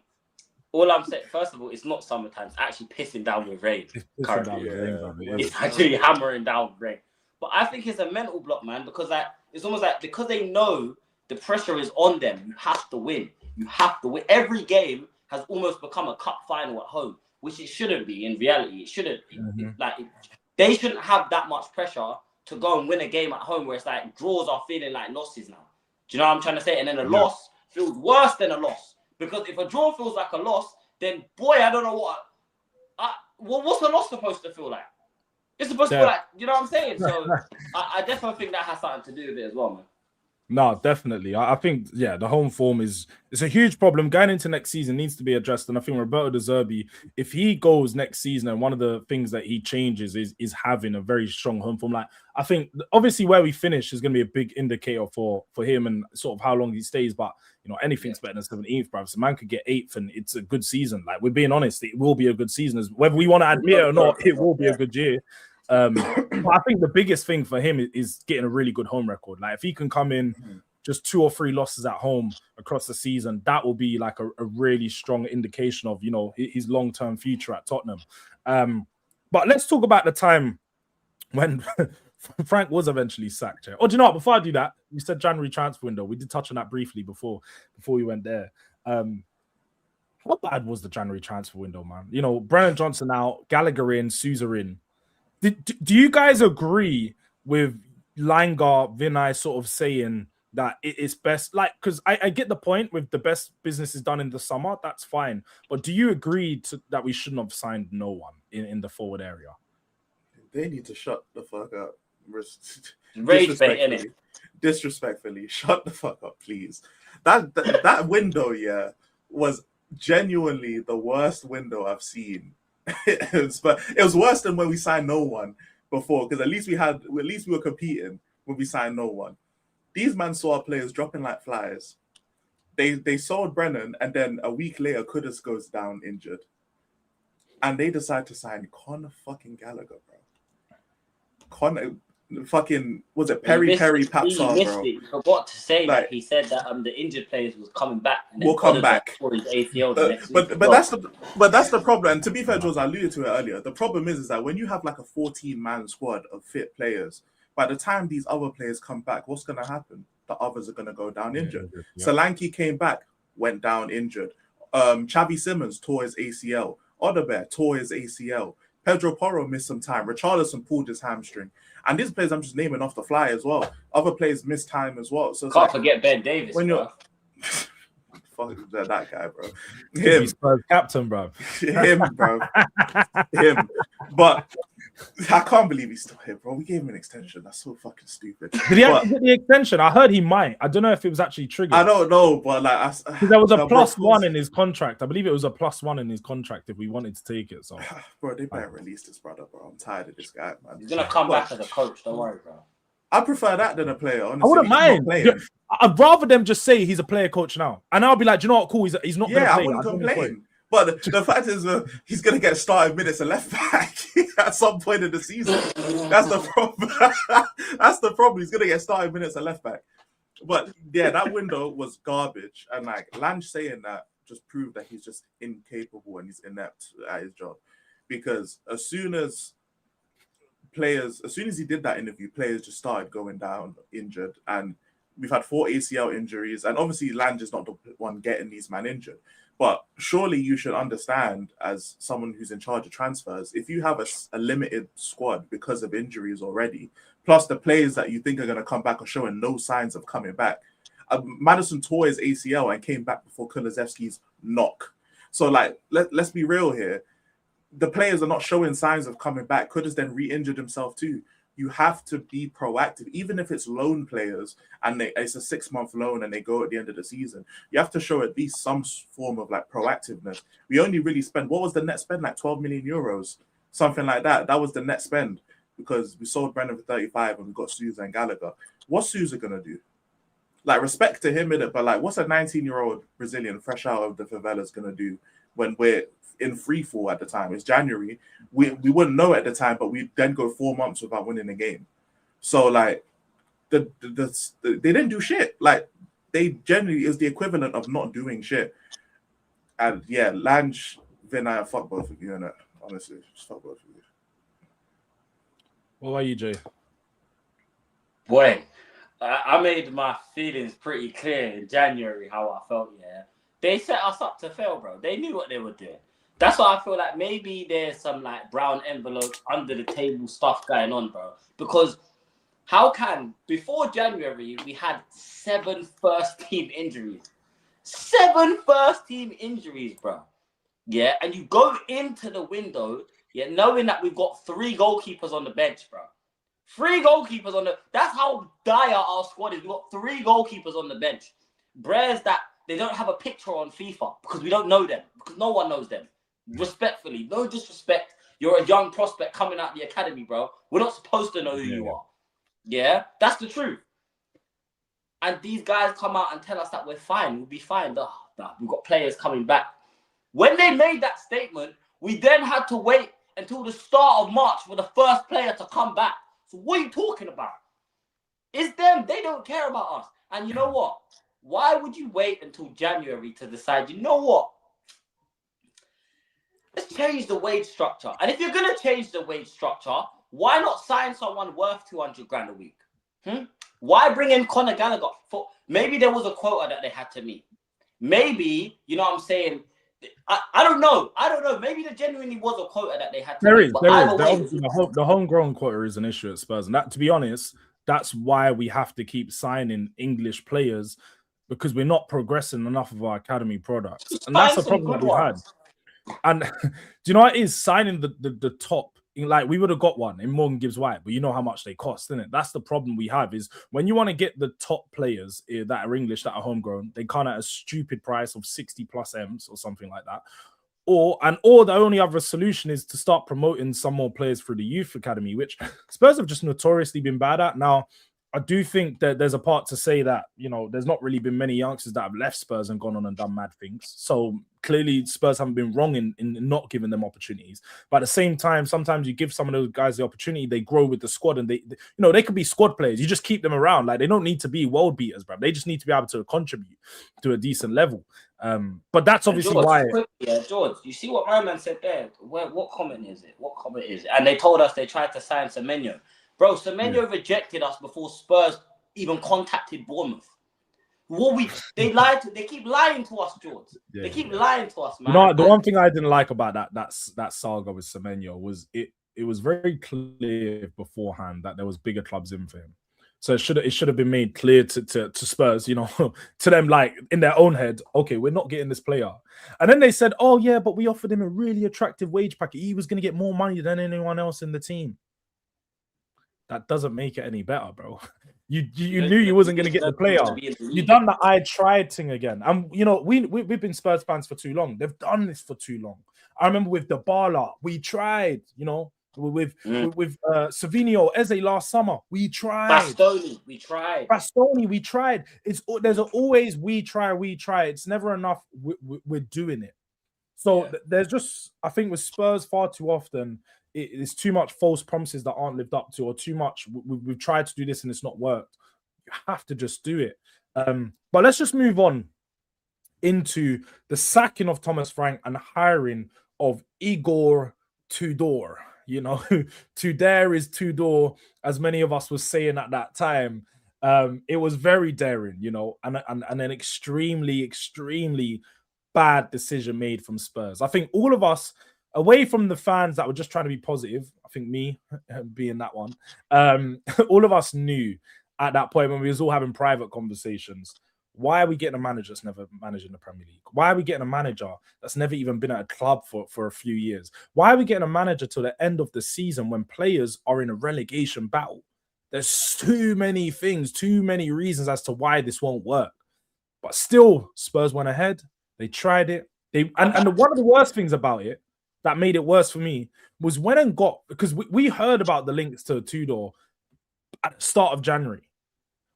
all I'm saying, first of all, it's not summertime. It's actually pissing down with rain. It's actually hammering down with rain. But I think it's a mental block, man, because like it's almost like because they know the pressure is on them, you have to win. You have to win. Every game has almost become a cup final at home, which it shouldn't be. In reality, it shouldn't be. They shouldn't have that much pressure to go and win a game at home where it's like draws are feeling like losses now. Do you know what I'm trying to say? And then a loss feels worse than a loss. Because if a draw feels like a loss, then boy, I don't know what's the loss supposed to feel like? It's supposed to feel like, you know what I'm saying? So I definitely think that has something to do with it as well, man. No, definitely. I think, the home form it's a huge problem. Going into next season needs to be addressed. And I think Roberto De Zerbi, if he goes next season, and one of the things that he changes is having a very strong home form. Like, I think obviously where we finish is going to be a big indicator for him and sort of how long he stays. But, anything's better than 17th, bruv. So man could get 8th and it's a good season. Like, we're being honest, it will be a good season. Whether we want to admit it or not, it will be a good year. I think the biggest thing for him is getting a really good home record. Like if he can come in just 2 or 3 losses at home across the season, that will be like a really strong indication of his long-term future at Tottenham. But let's talk about the time when Frank was eventually sacked. Or do you know what? Before I do that, you said January transfer window. We did touch on that briefly before we went there. How bad was the January transfer window, man? Brennan Johnson out, Gallagher in, Sousa in. Do you guys agree with Langer, Vinay sort of saying that it's best? Like, because I get the point with the best business is done in the summer, that's fine. But do you agree that we shouldn't have signed no one in the forward area? They need to shut the fuck up. Disrespectfully, shut the fuck up, please. That window, was genuinely the worst window I've seen. But it was worse than when we signed no one before, because at least we were competing when we signed no one. These men saw our players dropping like flies. They sold Brennan, and then a week later, Kudus goes down injured, and they decide to sign Conor fucking Gallagher, bro. Conor fucking was it Perry Paps on, bro? He forgot to say that he said that the injured players was coming back. And will come back for his ACL the next week. But that's the problem. And to be fair, Jords, I alluded to it earlier. The problem is that when you have like a 14-man squad of fit players, by the time these other players come back, what's going to happen? The others are going to go down injured. Solanke came back, went down injured. Xavi Simons tore his ACL. Odegaard tore his ACL. Pedro Porro missed some time. Richarlison pulled his hamstring. And these players I'm just naming off the fly as well. Other players missed time as well. So can't forget Ben Davis. When you're fuck that guy, bro. Him, captain, bro. Him, bro. Him. But I can't believe he's still here, bro. We gave him an extension. That's so fucking stupid. Did he actually get the extension? I heard he might. I don't know if it was actually triggered. I don't know, but like there was a +1 in his contract. I believe it was a +1 in his contract if we wanted to take it. So, bro, they better release this brother, bro. I'm tired of this guy, man. He's gonna come back as a coach. Don't worry, bro. I prefer that than a player. Honestly, I wouldn't mind. I'd rather them just say he's a player coach now, and I'll be like, do you know what? Cool. He's not. Yeah, I wouldn't complain. But the fact is, he's going to get starting minutes at left back at some point in the season. That's the problem. That's the problem. He's going to get starting minutes at left back. But yeah, that window was garbage. And like Lange saying that just proved that he's just incapable and he's inept at his job. Because as soon as he did that interview, players just started going down injured. And we've had 4 ACL injuries. And obviously Lange is not the one getting these men injured. But surely you should understand, as someone who's in charge of transfers, if you have a limited squad because of injuries already, plus the players that you think are going to come back are showing no signs of coming back. Maddison tore his ACL and came back before Kulusevski's knock. So, like, let's be real here. The players are not showing signs of coming back. Kudus then re-injured himself too. You have to be proactive, even if it's loan players and it's a 6-month loan and they go at the end of the season. You have to show at least some form of like proactiveness. We only really spent, what was the net spend? Like 12 million euros, something like that. That was the net spend because we sold Brennan for 35 and we got Sousa and Gallagher. What's Sousa going to do? Like, respect to him in it, but like, what's a 19-year-old Brazilian fresh out of the favelas going to do when we're in free fall at the time? It's January. We wouldn't know at the time, but we then go 4 months without winning a game. So like they didn't do shit. Like they generally is the equivalent of not doing shit. And yeah, Lange, Vinay, fuck both of you, innit? Honestly, just fuck both of you. What about you, Jay? Boy, I made my feelings pretty clear in January how I felt. Yeah, they set us up to fail, bro. They knew what they were doing. That's why I feel like maybe there's some like brown envelope under the table stuff going on, bro. Because how can, before January, we had 7 first-team injuries. 7 first-team injuries, bro. Yeah, and you go into the window, yeah, knowing that we've got 3 goalkeepers on the bench, bro. 3 goalkeepers on the... That's how dire our squad is. We've got 3 goalkeepers on the bench. Brares that they don't have a picture on FIFA because we don't know them, because no one knows them. Respectfully, no disrespect. You're a young prospect coming out the academy, bro. We're not supposed to know who you are. Yeah, that's the truth. And these guys come out and tell us that we're fine. We'll be fine. We've got players coming back. When they made that statement, we then had to wait until the start of March for the first player to come back. So what are you talking about? It's them. They don't care about us. And you know what? Why would you wait until January to decide, you know what? Let's change the wage structure. And if you're going to change the wage structure, why not sign someone worth 200 grand a week? Why bring in Conor Gallagher? Maybe there was a quota that they had to meet. Maybe, you know what I'm saying? I don't know. Maybe there genuinely was a quota that they had to meet. The homegrown quota is an issue at Spurs. And that, to be honest, that's why we have to keep signing English players, because we're not progressing enough of our academy products. And that's the problem that we've had. And do you know what it is? Signing the top, like we would have got one in Morgan Gibbs White, but you know how much they cost, isn't it? That's the problem we have, is when you want to get the top players that are English, that are homegrown, they come at a stupid price of 60 plus M's or something like that. Or the only other solution is to start promoting some more players through the youth academy, which Spurs have just notoriously been bad at. Now, I do think that there's a part to say that, you know, there's not really been many youngsters that have left Spurs and gone on and done mad things. So clearly Spurs haven't been wrong in not giving them opportunities. But at the same time, sometimes you give some of those guys the opportunity, they grow with the squad, and they could be squad players. You just keep them around. Like, they don't need to be world beaters, bro. They just need to be able to contribute to a decent level. But that's obviously Jords, why. Yeah, Jords, you see what Roman said there? What comment is it? What comment is it? And they told us they tried to sign Semenyo. Bro, Semenyo rejected us before Spurs even contacted Bournemouth. They keep lying to us, George. They keep lying to us, man. You know, the one thing I didn't like about that saga with Semenyo was it was very clear beforehand that there was bigger clubs in for him. So it should have been made clear to Spurs, you know, to them, like in their own head, okay, we're not getting this player. And then they said, oh yeah, but we offered him a really attractive wage packet. He was going to get more money than anyone else in the team. That doesn't make it any better, bro. You knew you wasn't going to get the player. You done the I tried thing again. And, you know, we've been Spurs fans for too long. They've done this for too long. I remember with Dybala, we tried, you know, with Savinho, Eze last summer, we tried. Bastoni, we tried. There's always we try. It's never enough. We're doing it. So there's just, I think with Spurs far too often, it's too much false promises that aren't lived up to, or too much, we've tried to do this and it's not worked. You have to just do it. But let's just move on into the sacking of Thomas Frank and hiring of Igor Tudor. You know, Tudor is Tudor, as many of us were saying at that time. It was very daring, you know, and an extremely bad decision made from Spurs. I think all of us, away from the fans that were just trying to be positive, I think me being that one, all of us knew at that point when we was all having private conversations, why are we getting a manager that's never managed in the Premier League? Why are we getting a manager that's never even been at a club for a few years? Why are we getting a manager till the end of the season when players are in a relegation battle? There's too many things, too many reasons as to why this won't work. But still, Spurs went ahead. They tried it. And one of the worst things about it that made it worse for me was when and got, because we heard about the links to Tudor at the start of January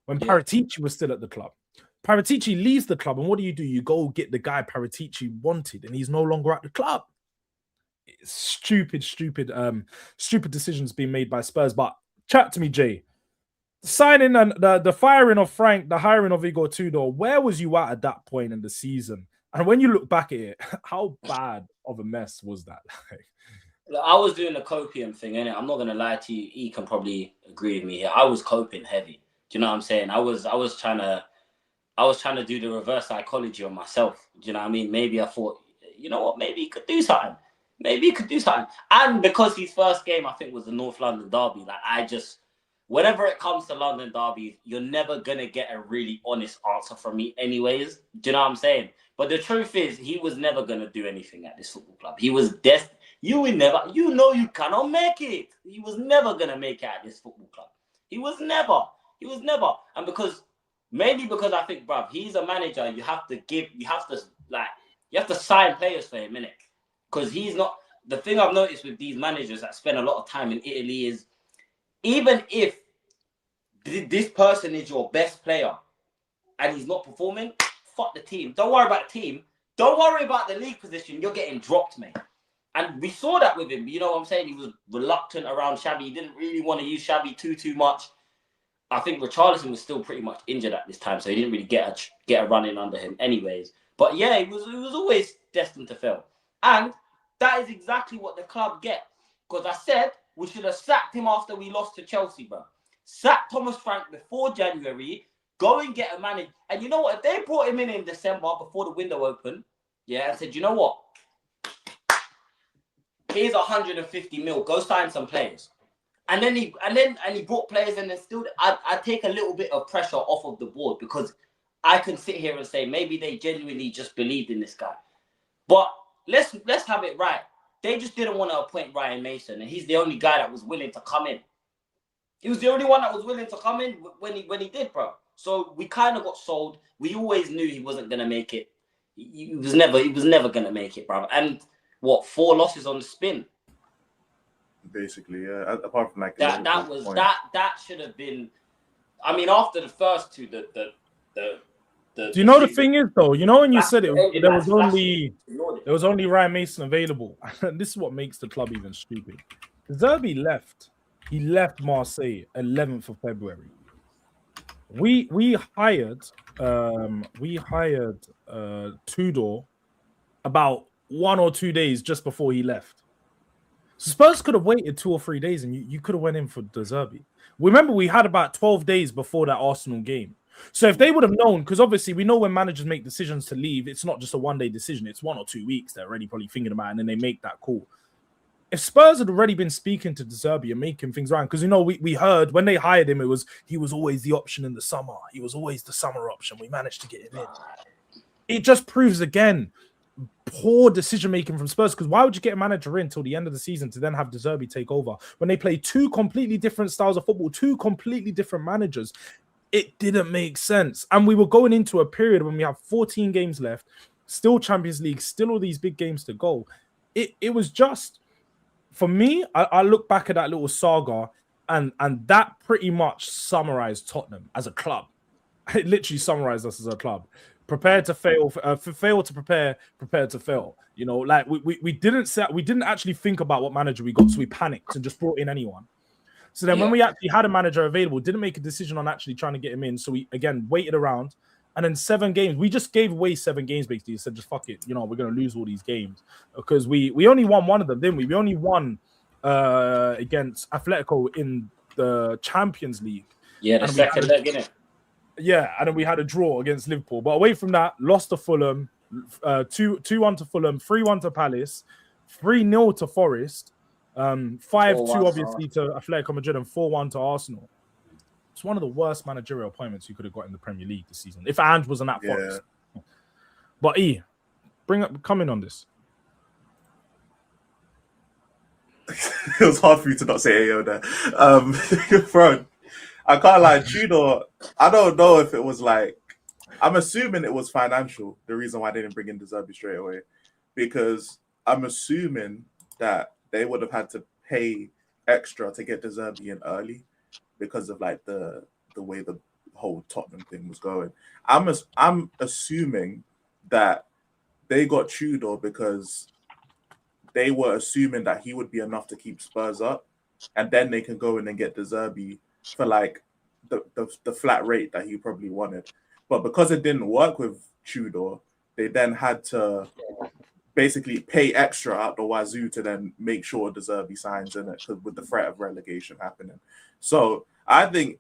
when Paratici was still at the club. Paratici leaves the club, and what do? You go get the guy Paratici wanted, and he's no longer at the club. It's stupid decisions being made by Spurs. But chat to me, Jay. Signing and the firing of Frank, the hiring of Igor Tudor, where was you at that point in the season? And when you look back at it, how bad of a mess was that? I was doing the copium thing, innit? I'm not gonna lie to you. He can probably agree with me here. I was coping heavy. Do you know what I'm saying? I was trying to do the reverse psychology on myself. Do you know what I mean? Maybe I thought, you know what? Maybe he could do something. And because his first game, I think, was the North London derby. Like whenever it comes to London derbies, you're never gonna get a really honest answer from me, anyways. Do you know what I'm saying? But the truth is, he was never gonna do anything at this football club. He was destined. You cannot make it. He was never gonna make it at this football club. He was never. And mainly because I think, bruv, he's a manager. You have to sign players for him, innit? Because he's not. The thing I've noticed with these managers that spend a lot of time in Italy is, even if this person is your best player and he's not performing, fuck the team. Don't worry about the team. Don't worry about the league position. You're getting dropped, mate. And we saw that with him. You know what I'm saying? He was reluctant around Xabi. He didn't really want to use Xabi too much. I think Richarlison was still pretty much injured at this time, so he didn't really get a run in under him anyways. But yeah, he was always destined to fail. And that is exactly what the club get. Because I said we should have sacked him after we lost to Chelsea, bro. Sack Thomas Frank before January, go and get a manager. And you know what? If they brought him in December before the window opened, and said, you know what? Here's 150 mil. Go sign some players. And then he brought players, and then still I take a little bit of pressure off of the board, because I can sit here and say maybe they genuinely just believed in this guy. But let's have it right. They just didn't want to appoint Ryan Mason, and he's the only guy that was willing to come in. He was the only one that was willing to come in when he did, bro. So we kind of got sold. We always knew he wasn't gonna make it. He was never gonna make it, bro. And 4 losses on the spin. Basically, yeah. Apart from that should have been. I mean, after the first two, the do you know the thing is though? You know when you said it, there was only Ryan Mason available. This is what makes the club even stupid. Zerbi left. He left Marseille 11th of February. We hired Tudor about 1 or 2 days just before he left. So Spurs could have waited 2 or 3 days, and you could have went in for De Zerbi. Remember, we had about 12 days before that Arsenal game. So if they would have known, because obviously we know when managers make decisions to leave, it's not just a one-day decision. It's 1 or 2 weeks they're already probably thinking about it, and then they make that call. If Spurs had already been speaking to De Zerbi and making things right, because, you know, we heard when they hired him, he was always the option in the summer. He was always the summer option. We managed to get him in. It just proves, again, poor decision-making from Spurs, because why would you get a manager in till the end of the season to then have De Zerbi take over when they play 2 completely different styles of football, 2 completely different managers? It didn't make sense. And we were going into a period when we have 14 games left, still Champions League, still all these big games to go. It was just, for me, I look back at that little saga, and that pretty much summarized Tottenham as a club. It literally summarized us as a club. Prepare to fail, fail to prepare, prepare to fail. You know, like we didn't actually think about what manager we got, so we panicked and just brought in anyone. So then when we actually had a manager available, didn't make a decision on actually trying to get him in. So we again waited around, and then 7 games, we just gave away 7 games basically. Said just fuck it, you know, we're gonna lose all these games because we only won one of them, didn't we? We only won against Atletico in the Champions League. Yeah, the second leg, innit? Yeah, and then we had a draw against Liverpool. But away from that, lost to Fulham, 2-1 to Fulham, 3-1 to Palace, 3-0 to Forest, 5-2 obviously to Atletico Madrid, and 4-1 to Arsenal. It's one of the worst managerial appointments you could have got in the Premier League this season. If Ange wasn't at Forest. But come in on this. It was hard for you to not say Ayo there. Bro, I can't lie, Tudor, I don't know if it was like, I'm assuming it was financial, the reason why they didn't bring in De Zerbi straight away. Because I'm assuming that they would have had to pay extra to get De Zerbi in early because of like the way the whole Tottenham thing was going. I'm assuming that they got Tudor because they were assuming that he would be enough to keep Spurs up, and then they can go in and get De Zerbi for like the flat rate that he probably wanted. But because it didn't work with Tudor, they then had to basically pay extra out the wazoo to then make sure De Zerbi signs in it with the threat of relegation happening. So I think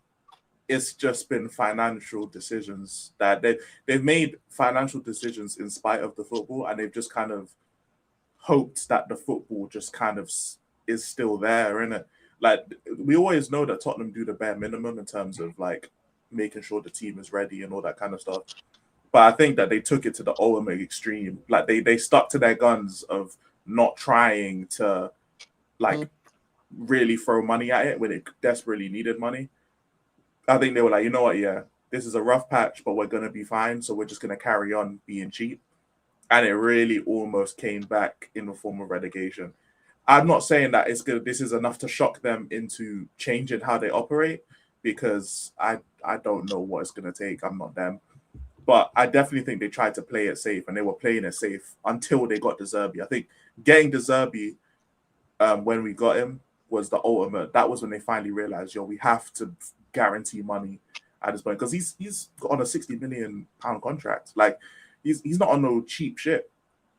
it's just been financial decisions that they've made financial decisions in spite of the football, and they've just kind of hoped that the football just kind of is still there, innit? Like, we always know that Tottenham do the bare minimum in terms of like making sure the team is ready and all that kind of stuff. But I think that they took it to the ultimate extreme. Like they stuck to their guns of not trying to like really throw money at it when it desperately needed money. I think they were like, you know what, yeah, this is a rough patch, but we're gonna be fine. So we're just gonna carry on being cheap. And it really almost came back in the form of relegation. I'm not saying that this is enough to shock them into changing how they operate, because I don't know what it's going to take. I'm not them. But I definitely think they tried to play it safe, and they were playing it safe until they got De Zerbi. I think getting De Zerbi when we got him was the ultimate. That was when they finally realized, we have to guarantee money at this point, because he's on a £60 million contract. Like, he's not on no cheap shit.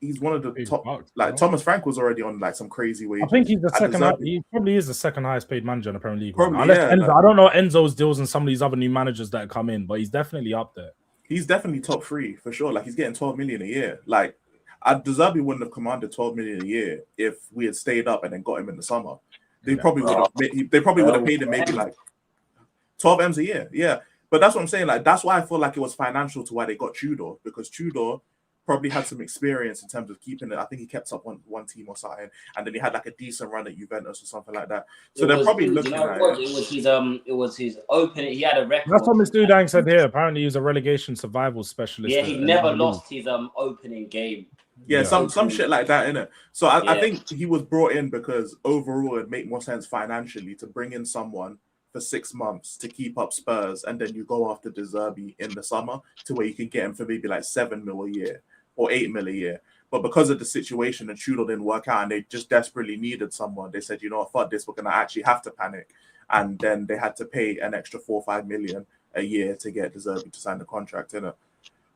He's one of the top. Like, Thomas Frank was already on like some crazy wages. I think he's the second. He probably is the second highest paid manager in the Premier League. Probably, Unless Enzo, I don't know Enzo's deals and some of these other new managers that come in, but he's definitely up there. He's definitely top 3 for sure. Like, he's getting 12 million a year. Like, De Zerbi wouldn't have commanded 12 million a year if we had stayed up and then got him in the summer. They probably would have. They probably would have paid him maybe like 12 M's a year. Yeah, but that's what I'm saying. Like, that's why I feel like it was financial to why they got Tudor, because Tudor probably had some experience in terms of keeping it. I think he kept up one team or something, and then he had like a decent run at Juventus or something like that. So they're probably looking at it. It was his opening. He had a record. That's what Mr. Udang said here. Apparently, he was a relegation survival specialist. Yeah, he never lost his opening game. Yeah, some shit like that, innit? So I think he was brought in because overall it'd make more sense financially to bring in someone for 6 months to keep up Spurs, and then you go after De Zerbi in the summer to where you can get him for maybe like 7 mil a year or 8 mil a year. But because of the situation and Tudor didn't work out and they just desperately needed someone, they said, you know what, fuck this, we're going to actually have to panic. And then they had to pay an extra 4 or 5 million a year to get De Zerbi to sign the contract, innit?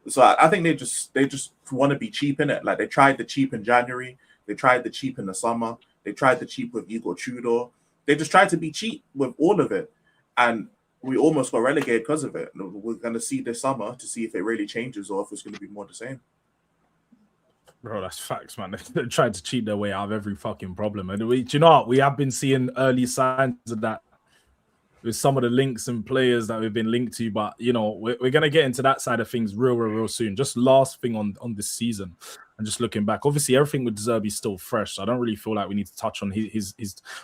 So I think they just want to be cheap, innit? Like, they tried the cheap in January, they tried the cheap in the summer, they tried the cheap with Igor Tudor. They just tried to be cheap with all of it. And we almost got relegated because of it. We're going to see this summer to see if it really changes or if it's going to be more the same. Bro, that's facts, man. They tried to cheat their way out of every fucking problem. And do you know what? We have been seeing early signs of that with some of the links and players that we've been linked to. But, you know, we're going to get into that side of things real soon. Just last thing on this season. And just looking back, obviously, everything with De Zerbi is still fresh. So I don't really feel like we need to touch on his.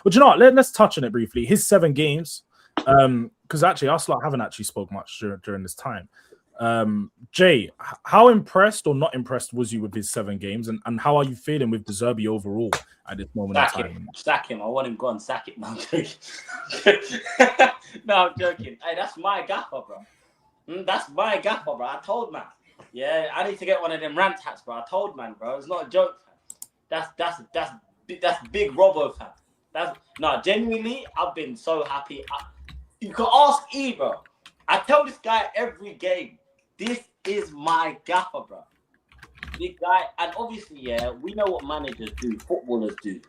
But you know what? Let's touch on it briefly. His 7 games. Because actually, us haven't actually spoke much during this time. Jay, how impressed or not impressed was you with his 7 games, and how are you feeling with De Zerbi overall at this moment in time? Sack him. I want him gone. Sack it. No, I'm joking. No, I'm joking. Hey, that's my gaffer, bro. That's my gaffer, bro. I told man. Yeah, I need to get one of them rant hats, bro. I told man, bro, it's not a joke. That's big Robbo, fam. That's no, genuinely, I've been so happy. You can ask E, bro. I tell this guy every game, this is my gaffer, bro. Big guy, and obviously, yeah, we know what managers do, footballers do.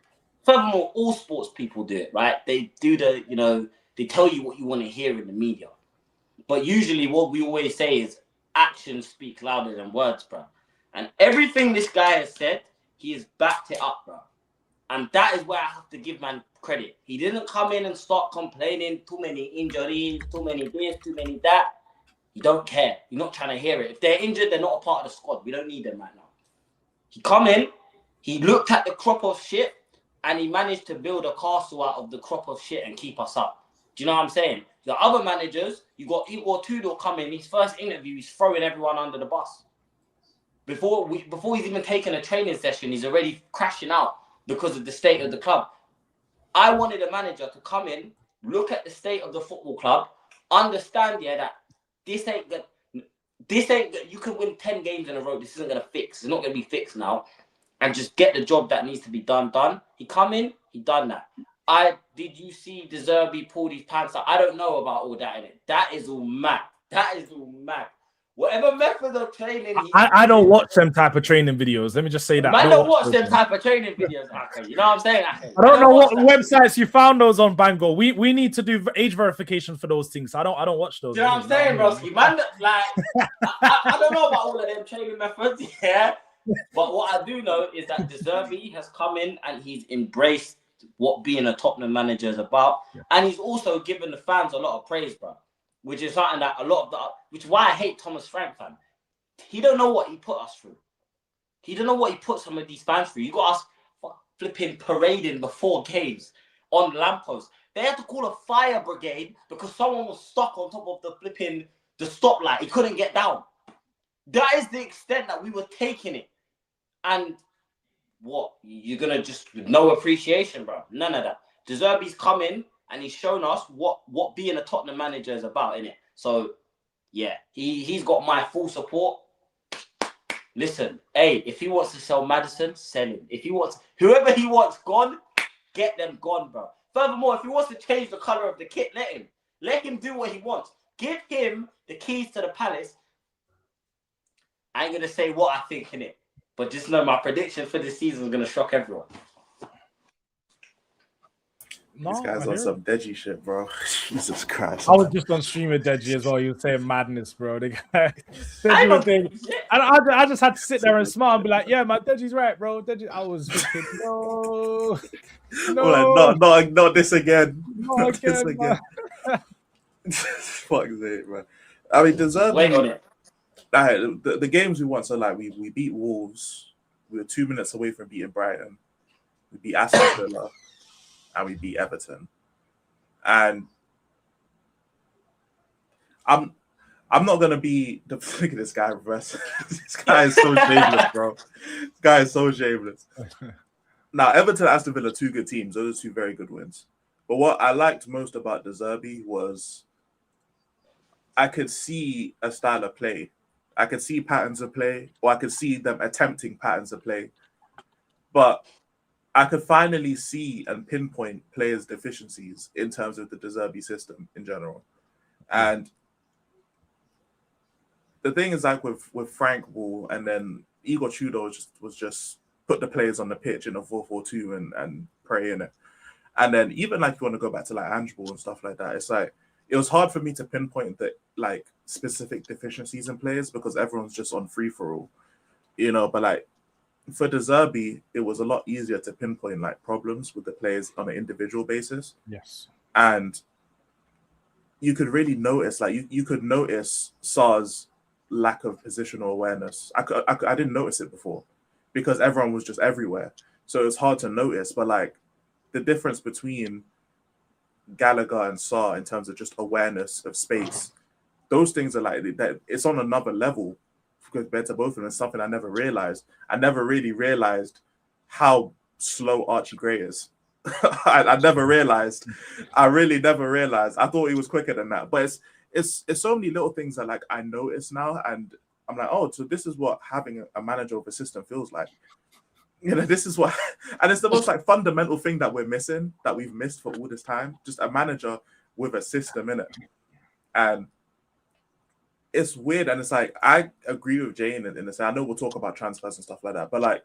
Furthermore, all sports people do it, right? They do they tell you what you want to hear in the media. But usually what we always say is actions speak louder than words, bro. And everything this guy has said, he has backed it up, bro. And that is where I have to give man credit. He didn't come in and start complaining, too many injuries, too many this, too many that. You don't care. You're not trying to hear it. If they're injured, they're not a part of the squad. We don't need them right now. He come in, he looked at the crop of shit, and he managed to build a castle out of the crop of shit and keep us up. Do you know what I'm saying? The other managers, you got Igor Tudor coming. His first interview, he's throwing everyone under the bus. Before he's even taken a training session, he's already crashing out because of the state of the club. I wanted a manager to come in, look at the state of the football club, understand that this ain't good. You can win 10 games in a row. This isn't gonna fix. It's not gonna be fixed now, and just get the job that needs to be done. He come in, he done that. Did you see De Zerbi pull his pants out? I don't know about all that in it. That is all mad. Whatever method of training I don't watch them type of training videos. Let me just say that. I don't watch them type of training videos. Okay, you know what I'm saying? I don't know what websites you found those on, Bango. We need to do age verification for those things. I don't watch those. You know what I'm saying, broski? Man, like I don't know about all of them training methods, yeah. But what I do know is that De Zerbi has come in and he's embraced what being a Tottenham manager is about, and he's also given the fans a lot of praise, bro. Which is something that which is why I hate Thomas Frank, fam. He don't know what he put us through. He don't know what he put some of these fans through. You got us flipping parading before games on lampposts. They had to call a fire brigade because someone was stuck on top of the stoplight. He couldn't get down. That is the extent that we were taking it. And what? You're going to just, no appreciation, bro. None of that. De Zerbi's come in and he's shown us what being a Tottenham manager is about, innit? So, yeah, he's got my full support. Listen, hey, if he wants to sell Maddison, sell him. If he wants, whoever he wants gone, get them gone, bro. Furthermore, if he wants to change the colour of the kit, let him do what he wants. Give him the keys to the palace. I ain't going to say what I think, innit? But just know my prediction for this season is going to shock everyone. These guys on some Deji shit, bro. Jesus Christ. I was just on stream with Deji as well. You were saying madness, bro. The guy, I just had to sit there and smile and be like, yeah, man, Deji's right, bro. I was thinking, no. Like, not this again. Not this again. Fuck it, bro. I mean, Wait on it. The games we won, so like we beat Wolves. We were 2 minutes away from beating Brighton. We beat Aston Villa. And we beat Everton. And I'm not gonna be the look at this guy reverse. This guy is so shameless, bro. This guy is so shameless. Now, Everton and Aston Villa, two good teams. Those are two very good wins. But what I liked most about De Zerbi was I could see a style of play. I could see patterns of play, or I could see them attempting patterns of play. But I could finally see and pinpoint players' deficiencies in terms of the De Zerbi system in general. And the thing is, like with Frank Wall and then Igor Tudor was just put the players on the pitch in a 4-4-2 and pray in it. And then even like if you want to go back to like Angeball and stuff like that, it's like it was hard for me to pinpoint the like specific deficiencies in players because everyone's just on free for all, you know. But like for De Zerbi, it was a lot easier to pinpoint like problems with the players on an individual basis. Yes, and you could really notice, like you could notice Sar's lack of positional awareness. I didn't notice it before because everyone was just everywhere, so it was hard to notice. But like the difference between Gallagher and Sar in terms of just awareness of space, those things are like that. It's on another level compared to both of them. It's something I never realized. I never really realized how slow Archie Gray is. I never realized. I really never realized. I thought he was quicker than that. But it's so many little things that like I notice now, and I'm like, oh, so this is what having a manager of a system feels like. You know, this is what, and it's the most like fundamental thing that we've missed for all this time. Just a manager with a system in it, and it's weird. And it's like I agree with Jane in this. I know we'll talk about transfers and stuff like that, but like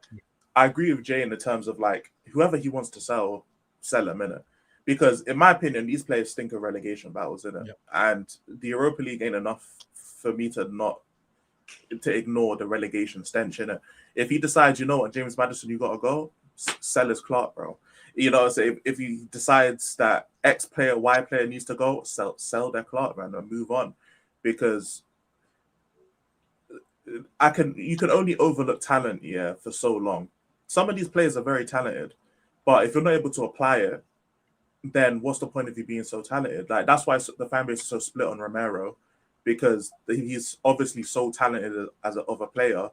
I agree with Jane in the terms of like whoever he wants to sell him in it. Because in my opinion, these players stink of relegation battles in it, and the Europa League ain't enough for me to ignore the relegation stench in it. If he decides, you know what, James Maddison, you gotta go, sell his clock, bro. You know, so if he decides that X player, Y player needs to go, sell their clock, man, and move on, because you can only overlook talent, for so long. Some of these players are very talented, but if you're not able to apply it, then what's the point of you being so talented? Like that's why the fan base is so split on Romero, because he's obviously so talented as a player,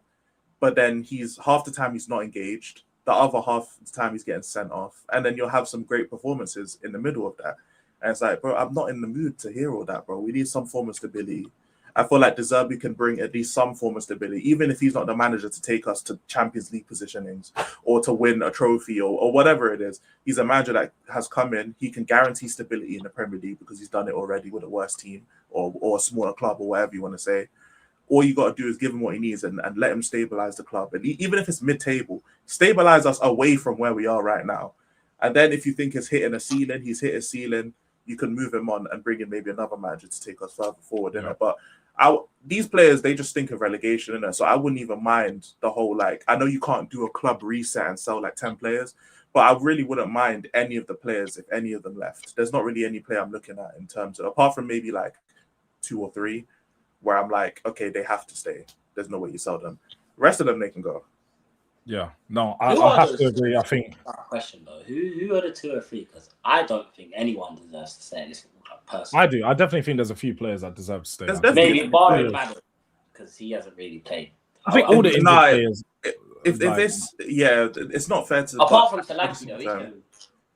but then he's half the time he's not engaged, the other half the time he's getting sent off, and then you'll have some great performances in the middle of that. And it's like, bro, I'm not in the mood to hear all that, bro. We need some form of stability. I feel like De Zerbi can bring at least some form of stability, even if he's not the manager to take us to Champions League positionings or to win a trophy or whatever it is. He's a manager that has come in. He can guarantee stability in the Premier League because he's done it already with a worse team or a smaller club or whatever you want to say. All you got to do is give him what he needs and let him stabilize the club. And even if it's mid-table, stabilize us away from where we are right now. And then if you think he's hitting a ceiling, he's hit a ceiling, you can move him on and bring in maybe another manager to take us further forward in it. But these players, they just think of relegation in it. So I wouldn't even mind the whole, like, I know you can't do a club reset and sell like 10 players, but I really wouldn't mind any of the players if any of them left. There's not really any player I'm looking at in terms of, apart from maybe like 2 or 3, where I'm like, okay, they have to stay. There's no way you sell them. The rest of them, they can go. Yeah, no, I have to agree. I think question though, who are the 2 or 3? Because I don't think anyone deserves to stay in this football club personally. I do. I definitely think there's a few players that deserve to stay. Maybe barring Madden, because he hasn't really played. I think all the injured players. If this, it's not fair to. Apart from Solanke, though, he can.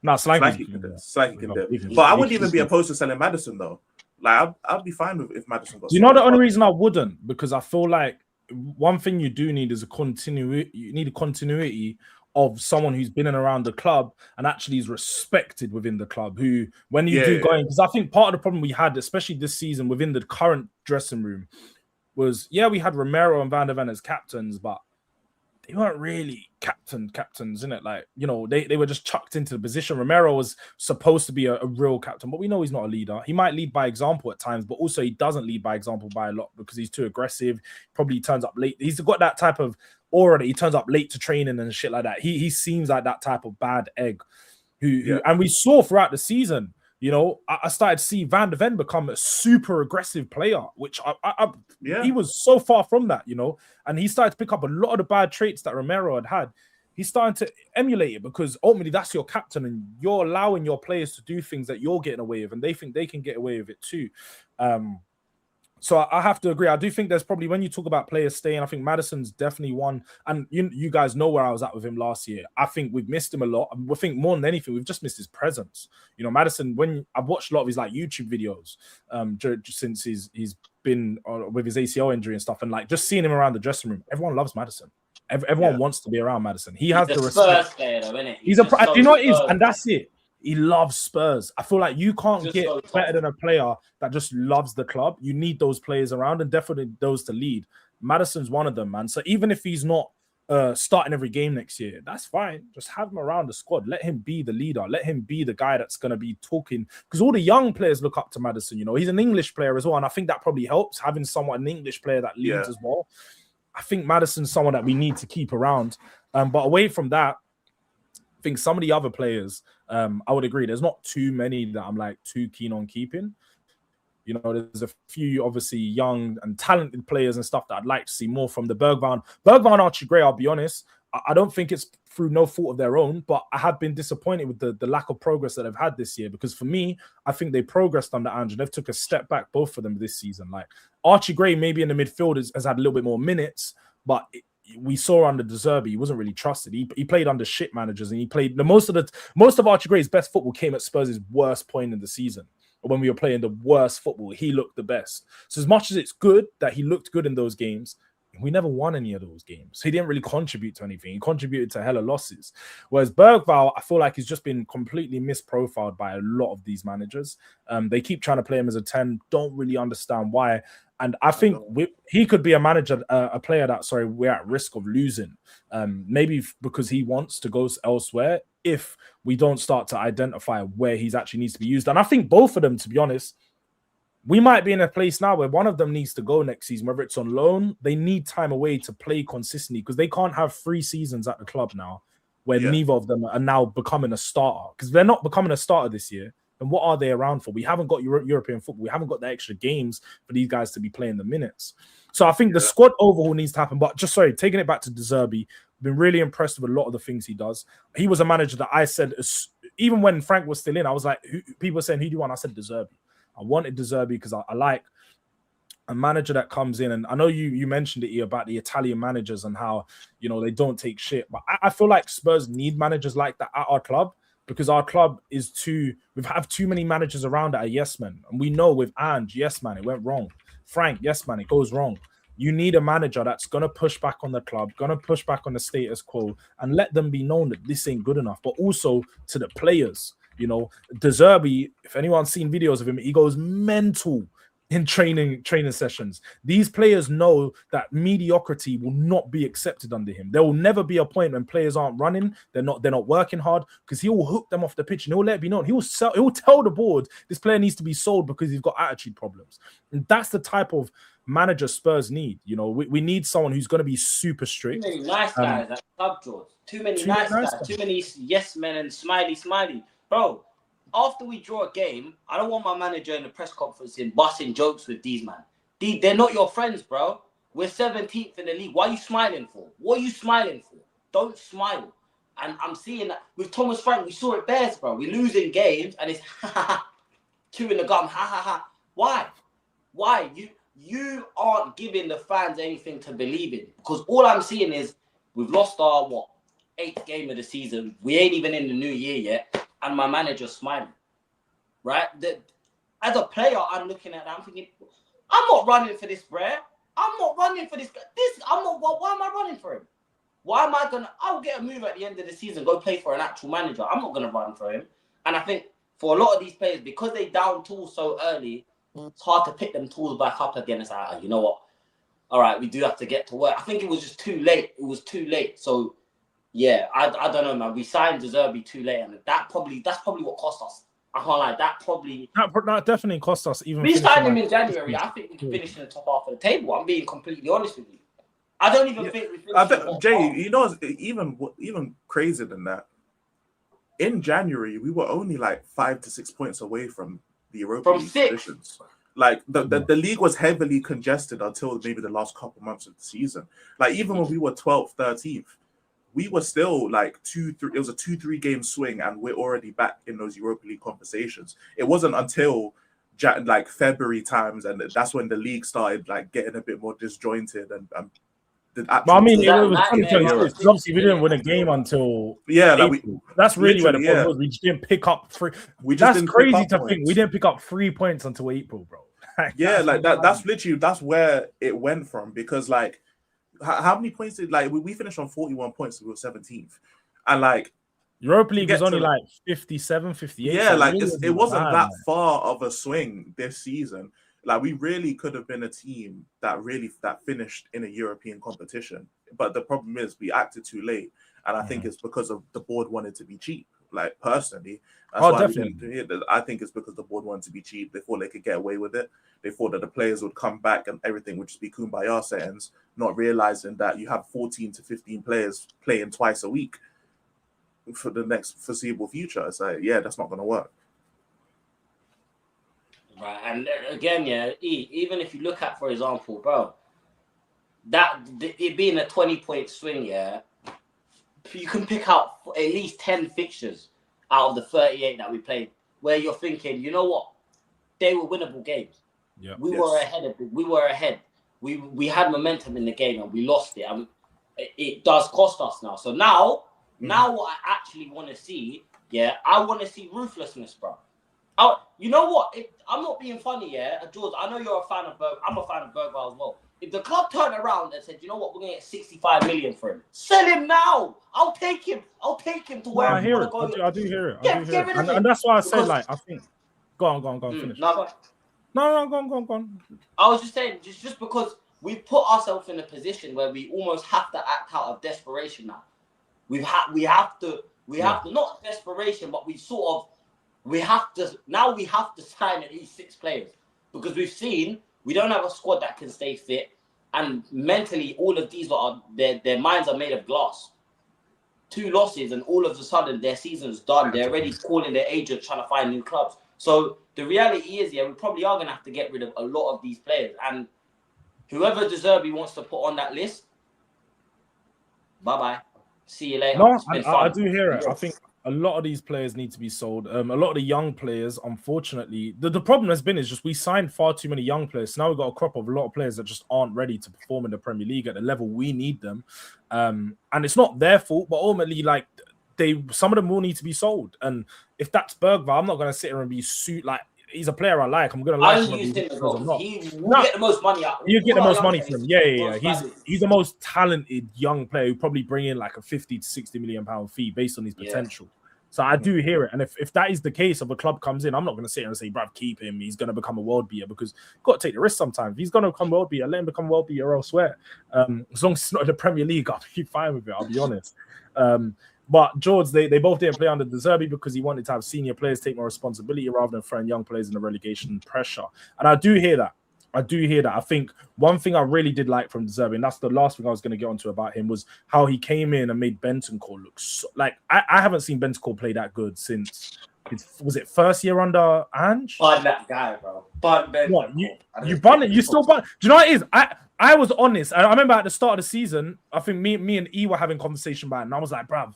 No, Solanke can do it. But I wouldn't even be opposed to selling Maddison though. Like I'd be fine with if Maddison got. Do you know the only reason I wouldn't? Because I feel like one thing you do need is a continuity. You need a continuity of someone who's been in around the club and actually is respected within the club. Who, when you do go in, because I think part of the problem we had, especially this season within the current dressing room, was we had Romero and Van der Ven as captains, but they weren't really captains, isn't it? Like, you know, they were just chucked into the position. Romero was supposed to be a real captain, but we know he's not a leader. He might lead by example at times, but also he doesn't lead by example by a lot because he's too aggressive. Probably turns up late. He's got that type of aura that he turns up late to training and shit like that. He seems like that type of bad egg. And we saw throughout the season, you know, I started to see Van der Ven become a super aggressive player, which he was so far from that, you know, and he started to pick up a lot of the bad traits that Romero had. He's starting to emulate it because ultimately that's your captain and you're allowing your players to do things that you're getting away with and they think they can get away with it too. So I have to agree. I do think there's probably, when you talk about players staying, I think Maddison's definitely one. And you guys know where I was at with him last year. I think we've missed him a lot. I think more than anything, we've just missed his presence. You know, Maddison, when I've watched a lot of his like YouTube videos since he's been with his ACL injury and stuff, and like just seeing him around the dressing room, everyone loves Maddison. Everyone wants to be around Maddison. He has the respect. Player, though, isn't it? He's do you know what it is? And that's it. He loves Spurs. I feel like you can't get better than a player that just loves the club. You need those players around and definitely those to lead. Maddison's one of them, man. So even if he's not starting every game next year, that's fine. Just have him around the squad. Let him be the leader. Let him be the guy that's going to be talking. Because all the young players look up to Maddison. You know, he's an English player as well. And I think that probably helps, having an English player that leads as well. I think Maddison's someone that we need to keep around. But away from that, I think some of the other players, I would agree. There's not too many that I'm like too keen on keeping. You know, there's a few obviously young and talented players and stuff that I'd like to see more from. The Bergwijn, Archie Gray, I'll be honest, I don't think it's through no fault of their own, but I have been disappointed with the lack of progress that they've had this year. Because for me, I think they progressed under Andrew. They've took a step back, both of them, this season. Like Archie Gray, maybe in the midfield has had a little bit more minutes, but we saw under De Zerbi, he wasn't really trusted. He played under shit managers, and he played most of Archie Gray's best football came at Spurs' worst point in the season. When we were playing the worst football, he looked the best. So as much as it's good that he looked good in those games, we never won any of those games. He didn't really contribute to anything. He contributed to hella losses. Whereas Bergvall, I feel like he's just been completely misprofiled by a lot of these managers. They keep trying to play him as a 10, don't really understand why. And I think he could be a manager, a player that, we're at risk of losing. Maybe because he wants to go elsewhere if we don't start to identify where he's actually needs to be used. And I think both of them, to be honest, we might be in a place now where one of them needs to go next season, whether it's on loan. They need time away to play consistently because they can't have 3 seasons at the club now where neither of them are now becoming a starter, because they're not becoming a starter this year. And what are they around for? We haven't got European football. We haven't got the extra games for these guys to be playing the minutes. So I think the squad overhaul needs to happen. But taking it back to De Zerbi, been really impressed with a lot of the things he does. He was a manager that I said, even when Frank was still in, I was like, people were saying, who do you want? I said De Zerbi. I wanted De Zerbi because I like a manager that comes in. And I know you mentioned it here about the Italian managers and how, they don't take shit. But I feel like Spurs need managers like that at our club, because our club is we have too many managers around that are yes men. And we know with Ange, yes man, it went wrong. Frank, yes man, it goes wrong. You need a manager that's going to push back on the club, going to push back on the status quo and let them be known that this ain't good enough, but also to the players. De Zerbi, if anyone's seen videos of him, he goes mental in training sessions. These players know that mediocrity will not be accepted under him. There will never be a point when players aren't running, they're not working hard, because he will hook them off the pitch and he'll let it be known. He will tell the board this player needs to be sold because he's got attitude problems. And that's the type of manager Spurs need. We need someone who's going to be super strict. Too many nice guys at club, Jords. Too many nice guys. Too many yes men and smiley. Bro, after we draw a game, I don't want my manager in the press conference busting jokes with these man. They're not your friends, bro. We're 17th in the league. What are you smiling for? What are you smiling for? Don't smile. And I'm seeing that with Thomas Frank, we saw it bears, bro. We're losing games and it's chewing the gum. Why? You aren't giving the fans anything to believe in, because all I'm seeing is we've lost our 8th game of the season. We ain't even in the new year yet. And my manager's smiling, right? As a player, I'm looking at that. I'm thinking, I'm not running for this, bruh. I'm not running for this. Why am I running for him? Why am I I'll get a move at the end of the season, go play for an actual manager. I'm not going to run for him. And I think for a lot of these players, because they down tools so early, it's hard to pick them tools back up again. It's like, you know what? All right, we do have to get to work. I think it was just too late. It was too late. So, yeah, I don't know, man. We signed De Zerbi too late, and that's probably what cost us. I can't lie. That definitely cost us. Even we signed him in January. I think we can finish in the top half of the table. I'm being completely honest with you. I don't even think we finished. Jay, even crazier than that. In January, we were only like 5 to 6 points away from the Europa League positions. Like the league was heavily congested until maybe the last couple months of the season. Like even when we were 12th, 13th. We were still like 2-3. It was a 2-3 game swing, and we're already back in those Europa League conversations. It wasn't until like February times, and that's when the league started like getting a bit more disjointed and it was 2022. Obviously, we didn't win a game until that's really where the problem was. We just didn't pick up 3. That's crazy to think we didn't pick up 3 points until April, bro. That's where it went from, because like. How many points did we finished on 41 points? We were 17th, and like Europa League was only like 57, 58. Yeah, so like it wasn't that far of a swing this season. Like we really could have been a team that finished in a European competition, but the problem is we acted too late, and I think it's because of the board wanted to be cheap. Like personally, that's why definitely. I think it's because the board wanted to be cheap. They thought they could get away with it. They thought that the players would come back and everything would just be kumbaya settings, not realizing that you have 14 to 15 players playing twice a week for the next foreseeable future. It's like, that's not going to work. Right, and again, even if you look at, for example, bro, it being a 20-point swing, you can pick out at least 10 fixtures out of the 38 that we played where you're thinking, you know what, they were winnable games. Yeah, we were ahead. We had momentum in the game and we lost it. And it does cost us now. So now what I actually want to see, I want to see ruthlessness, bro. You know what? I'm not being funny, George. I know you're a fan of Berg. I'm a fan of Bergvall as well. If the club turned around and said, you know what, we're going to get 65 million for him, sell him now. I'll take him to where I you hear want it. to go. I do hear it. Get rid of him. And that's why I say, Because- like, I think. Go on. Finish. No, Go on. I was just saying, just because we put ourselves in a position where we almost have to act out of desperation now. We have to not desperation, but we have to sign at least 6 players because we've seen we don't have a squad that can stay fit, and mentally all of these their minds are made of glass. 2 losses and all of a sudden their season's done. They're already calling their agent trying to find new clubs. So the reality is, we probably are going to have to get rid of a lot of these players. And whoever De Zerbi wants to put on that list, bye-bye. See you later. No, I do hear it. I think a lot of these players need to be sold. A lot of the young players, unfortunately, the problem has been is just we signed far too many young players. So now we've got a crop of a lot of players that just aren't ready to perform in the Premier League at the level we need them. And it's not their fault, but ultimately, like, some of them will need to be sold. And if that's Bergvall, I'm not going to sit here and be like, he's a player I like. I'm going to like him. He will get the most money out. You get the most money from him. Yeah. He's the most talented young player who probably bring in like a 50 to 60 million pound fee based on his potential. So I do hear it. And if that is the case, if a club comes in, I'm not going to sit here and say, bruv, keep him. He's going to become a world beater, because you've got to take the risk sometimes. If he's going to become world beater, let him become world beater elsewhere. As long as it's not in the Premier League, I'll be fine with it. I'll be honest. But Jords, they both didn't play under De Zerbi because he wanted to have senior players take more responsibility rather than throwing young players in the relegation pressure. And I do hear that. I think one thing I really did like from De Zerbi, and that's the last thing I was going to get onto about him, was how he came in and made Bentancur look like I haven't seen Bentancur play that good since was it first year under Ange? Bun that guy, bro. Bun Ben. What you bun it? You still bun? Do you know what it is? I was honest. I remember at the start of the season, I think me and E were having conversation about it, and I was like, bruv,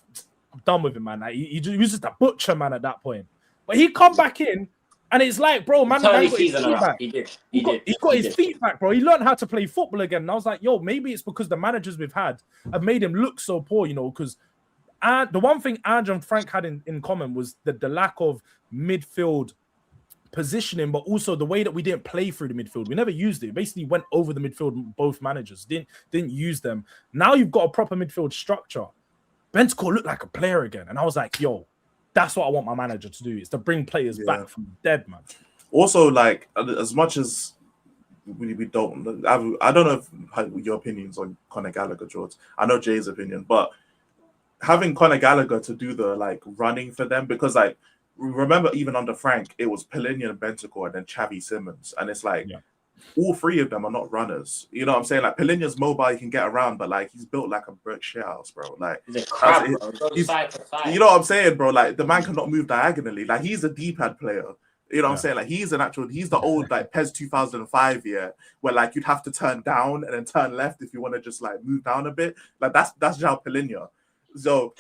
I'm done with him, man. Like, he was just a butcher, man, at that point. But he come back in, and it's like, bro, man, got his feet back. He got his feet back, bro. He learned how to play football again. And I was like, yo, maybe it's because the managers we've had have made him look so poor, because the one thing Ange and Frank had in common was the lack of midfield positioning, but also the way that we didn't play through the midfield. We never used it. It basically went over the midfield. Both managers didn't use them. Now you've got a proper midfield structure. Bentancur looked like a player again, and I was like, yo, that's what I want my manager to do, is to bring players back from the dead, man. Also, like, as much as we don't, I don't know if your opinions on Conor Gallagher, Jords. I know Jay's opinion, but having Conor Gallagher to do the like running for them, because like, remember even under Frank, it was Palhinha and Bentancur and then Xavi Simons, and it's like all 3 of them are not runners. You know what I'm saying? Like, Palhinha's mobile, he can get around, but like, he's built like a brick shit house, bro. Like, he's a crab, bro. Side to side. You know what I'm saying, bro? Like, the man cannot move diagonally. Like, he's a D-pad player. You know what I'm saying? Like, he's the old like PES 2005 where like you'd have to turn down and then turn left if you want to just like move down a bit. Like, that's João Palhinha. So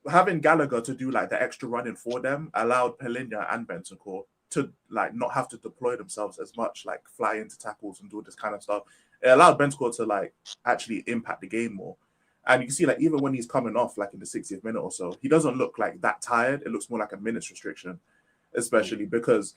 having Gallagher to do like the extra running for them allowed Palhinha and Bentancur to like not have to deploy themselves as much, like fly into tackles and do this kind of stuff. It allowed Bentancur to like actually impact the game more. And you can see like even when he's coming off like in the 60th minute or so, he doesn't look like that tired. It looks more like a minutes restriction, especially because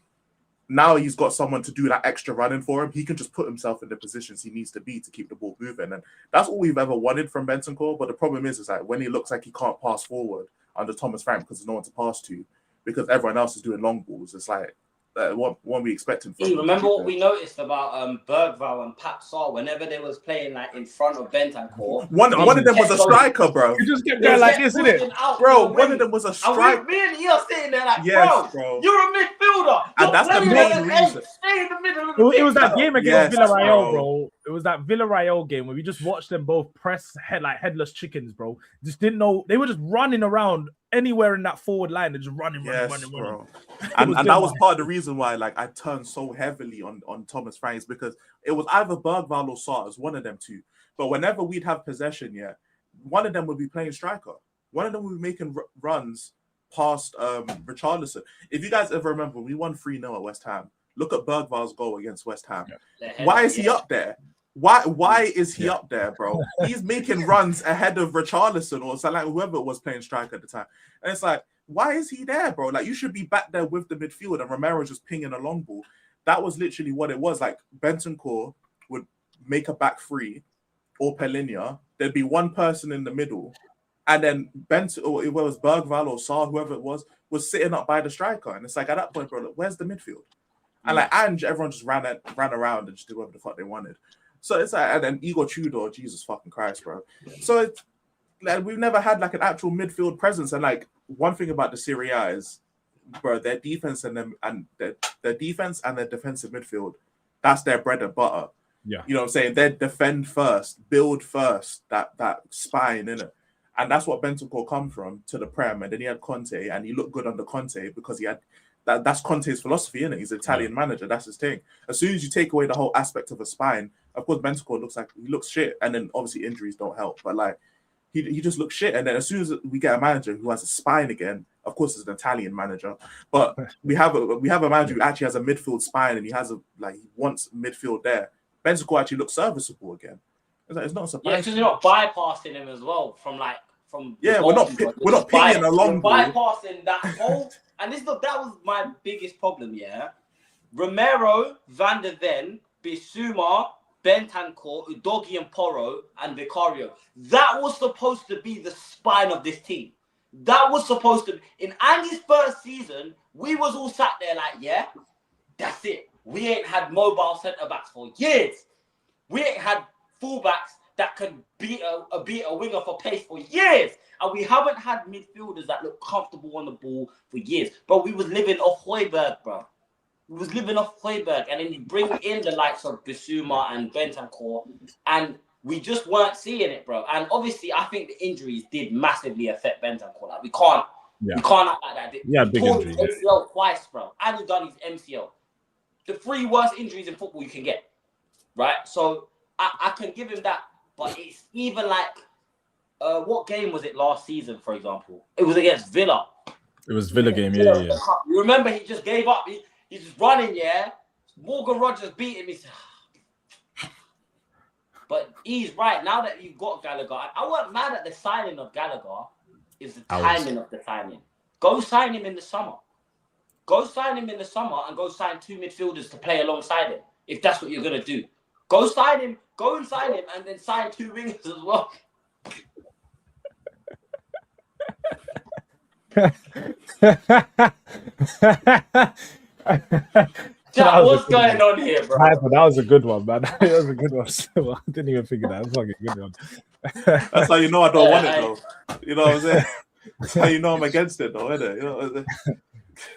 now he's got someone to do that extra running for him. He can just put himself in the positions he needs to be to keep the ball moving. And that's all we've ever wanted from Bentancur. But the problem is like when he looks like he can't pass forward under Thomas Frank because there's no one to pass to, because everyone else is doing long balls, it's like what we expecting from him. Remember what we noticed about Bergvall and Pat Sarr whenever they was playing like in front of Bentancur. One of them was a striker, bro. You just get there like this, isn't it? Bro, one of them was a striker. Me and you are sitting there like, bro, you're a midfielder. And that's the main reason. Stay in the middle of the It was that game against Villarreal, bro. It was that Villarreal game where we just watched them both press like headless chickens, bro. Just didn't know. They were just running around anywhere in that forward line. They're just running. Bro. And that was part of the reason why like I turned so heavily on Thomas Frank, because it was either Bergvall or Sarr, one of them two. But whenever we'd have possession, one of them would be playing striker. One of them would be making runs past Richarlison. If you guys ever remember, we won 3-0 at West Ham. Look at Bergvall's goal against West Ham. Why is he up there? Why is he up there, bro? He's making runs ahead of Richarlison or like whoever was playing striker at the time. And it's like, why is he there, bro? Like, you should be back there with the midfield and Romero just pinging a long ball. That was literally what it was. Like, Bentancur would make a back three or Pelinha, there'd be one person in the middle, and then Bent or it was Bergval or Saar, whoever it was sitting up by the striker. And it's like at that point, bro, like, where's the midfield? And like everyone just ran around and just did whatever the fuck they wanted. So it's like, and then Igor Tudor, Jesus fucking Christ, bro. So it's like we've never had like an actual midfield presence. And like one thing about the Serie A is, bro, their defense and their defense and their defensive midfield, that's their bread and butter. Yeah, you know what I'm saying? They defend first, build first, that spine, innit? And that's what Bentancur come from to the Prem. And then he had Conte, and he looked good under Conte because he had that's Conte's philosophy, innit? He's an Italian manager, that's his thing. As soon as you take away the whole aspect of a spine, of course Bentancur looks shit, and then obviously injuries don't help, but like he just looks shit. And then as soon as we get a manager who has a spine again, of course it's an Italian manager, but we have a manager who actually has a midfield spine, and he wants midfield there. Bentancur actually looks serviceable again. It's not surprising. Yeah, because you're not bypassing him as well from. Yeah, we're not pinging along. Bypassing that whole, and that was my biggest problem. Yeah, Romero, Van der Ven, Bissouma, Bentancur, Udogie and Porro, and Vicario. That was supposed to be the spine of this team. That was supposed to be. In Andy's first season, we was all sat there like, yeah, that's it. We ain't had mobile centre-backs for years. We ain't had fullbacks that can beat a winger for pace for years. And we haven't had midfielders that look comfortable on the ball for years. But we was living off Højbjerg, bro. We was living off Højbjerg. And then you bring in the likes of Bissouma and Bentancur, and we just weren't seeing it, bro. And obviously, I think the injuries did massively affect Bentancur. Like, we can't act like that. Yeah, big injury. MCL twice, bro. And he done his MCL. The 3 worst injuries in football you can get, right? So I can give him that, but it's even like, what game was it last season, for example? It was against Villa. It was Villa game, yeah. You remember he just gave up. He's just running, yeah. Morgan Rogers beat him. But he's right. Now that you've got Gallagher, I wasn't mad at the signing of Gallagher. It's the timing of the signing. Go sign him in the summer. Go sign him in the summer and go sign 2 midfielders to play alongside him, if that's what you're going to do. Go sign him, go and sign him, and then sign 2 wingers as well. Jack, what's going on here, bro? That was a good one, man. That was a good one. I didn't even think of that. That's like a good one. That's how you know I don't want it, though. You know what I'm saying? That's how you know I'm against it, though, isn't it? You know what I'm saying?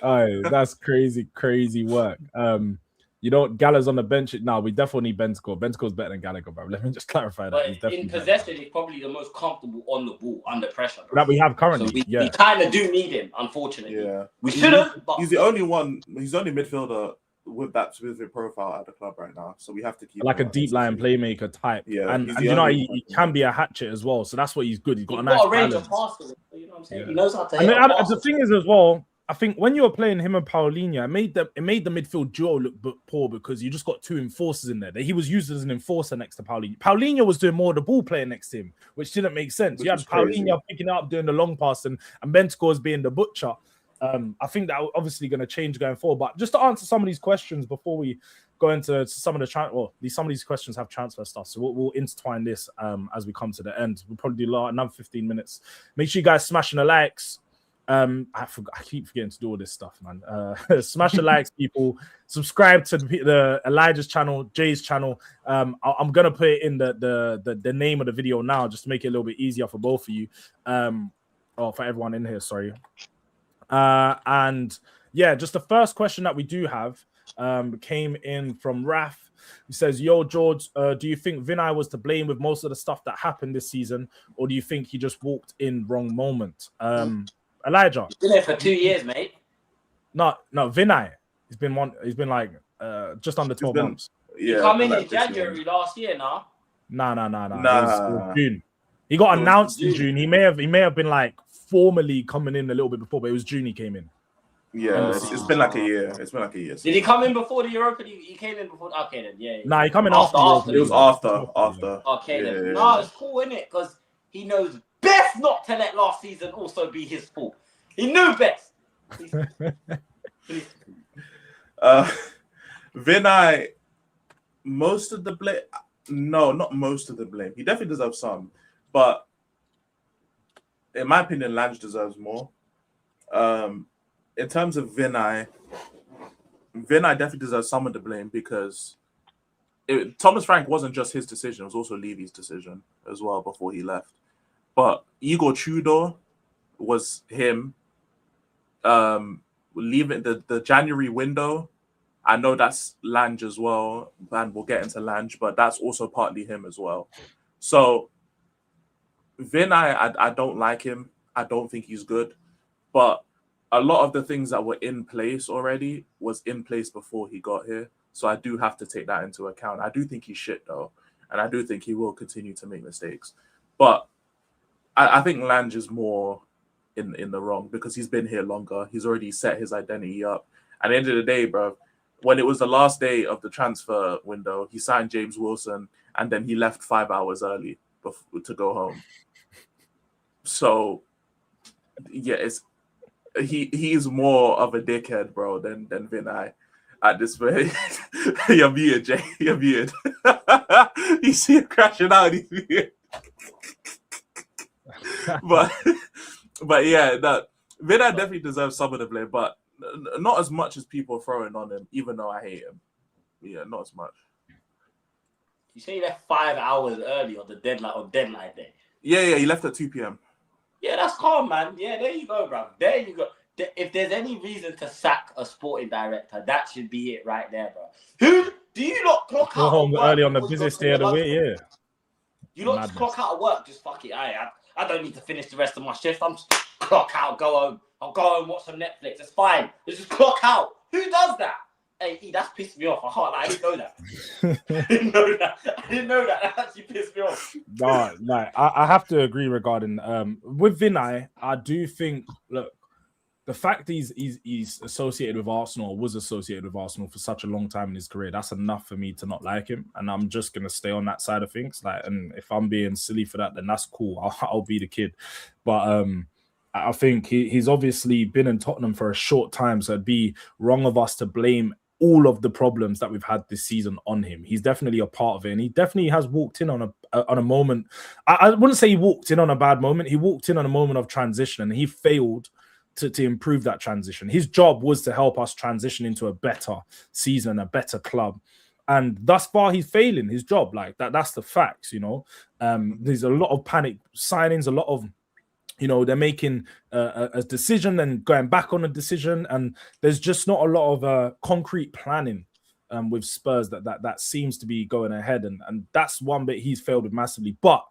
Oh, that's crazy work. Gallagher's on the bench now. We definitely need Bentancur. Bentancur's better than Gallagher, bro. Let me just clarify that. But in possession, he's probably the most comfortable on the ball under pressure, bro. That we have currently. So we kind of do need him, unfortunately. Yeah, we shouldn't. But he's the only one. He's the only midfielder with that specific profile at the club right now. So we have to keep like a deep line playmaker type. Yeah, and he can be a hatchet as well. So that's what he's good. He's got a range of passes. You know what I'm saying? Yeah. He knows how to. And the thing is as well, I think when you were playing him and Paulinho, it made the midfield duo look poor because you just got 2 enforcers in there. He was used as an enforcer next to Paulinho. Paulinho was doing more of the ball playing next to him, which didn't make sense. You had Paulinho picking it up, doing the long pass, and Bentancur being the butcher. I think that obviously going to change going forward. But just to answer some of these questions before we go into some of the some of these questions have transfer stuff, so we'll intertwine this as we come to the end. We'll probably do another 15 minutes. Make sure you guys smashing the likes. I keep forgetting to do all this stuff, man. Smash the likes, people. Subscribe to the Elijah's channel, Jay's channel. I'm gonna put it in the name of the video now, just to make it a little bit easier for both of you. For everyone in here, sorry. And yeah, just the first question that we do have came in from Raf. He says, "Yo, Jords, do you think Vinay was to blame with most of the stuff that happened this season, or do you think he just walked in wrong moment?" Elijah, he's been there for 2 years, mate. No, Vinay. He's been like just under 12 months. Yeah, he come in January last year, Nah. It was June. He got announced in June. He may have been like formally coming in a little bit before, but it was June he came in. Yeah, it's been like a year. It's been like a year. Did he come in before the Europa League? He came in before. Okay, then yeah. Nah, he came in after. It was after. Okay, then. No, it's cool, isn't it? Because he knows best not to let last season also be his fault. He knew best. Vinay, most of the blame. No, not most of the blame. He definitely deserves some, but in my opinion, Lange deserves more. In terms of Vinay definitely deserves some of the blame because Thomas Frank wasn't just his decision; it was also Levy's decision as well before he left. But Igor Tudor was him. Leaving the January window. I know that's Lange as well, and we'll get into Lange, but that's also partly him as well. So Vinay, I don't like him. I don't think he's good. But a lot of the things that were in place already was in place before he got here. So I do have to take that into account. I do think he's shit though. And I do think he will continue to make mistakes. But I think Lange is more in the wrong because he's been here longer. He's already set his identity up. At the end of the day, bro, when it was the last day of the transfer window, he signed James Wilson and then he left 5 hours early to go home. So, yeah, he's more of a dickhead, bro, than Vinay at this point. You're muted, Jay. You're muted. You see him crashing out. He's muted. But yeah, that Vinay definitely deserves some of the blame, but not as much as people are throwing on him, even though I hate him. Yeah, not as much. You say you left 5 hours early on deadline day. Yeah, he left at 2 p.m. Yeah, that's calm, man. Yeah, there you go, bro. There you go. If there's any reason to sack a sporting director, that should be it right there, bro. Who do you not clock Go out home of early work on the because busiest you're day of the week, yeah. You not just clock out of work, just fuck it. I don't need to finish the rest of my shift. I'm just clock out, go home. I'll go home, watch some Netflix. It's fine. It's just clock out. Who does that? Hey, that's pissed me off. I didn't know that. I didn't know that. That actually pissed me off. No, like I have to agree regarding with Vinay. I do think, look, the fact he's associated with Arsenal, was associated with Arsenal for such a long time in his career, that's enough for me to not like him. And I'm just gonna stay on that side of things. Like, and if I'm being silly for that, then that's cool. I'll be the kid. But I think he's obviously been in Tottenham for a short time, so it'd be wrong of us to blame all of the problems that we've had this season on him. He's definitely a part of it, and he definitely has walked in on a moment. I wouldn't say he walked in on a bad moment. He walked in on a moment of transition, and he failed to improve that transition. His job was to help us transition into a better season, a better club. And thus far, he's failing his job. Like that's the facts, you know. There's a lot of panic signings, a lot of, you know, they're making a decision and going back on a decision, and there's just not a lot of concrete planning with Spurs that seems to be going ahead, and that's one bit he's failed with massively. But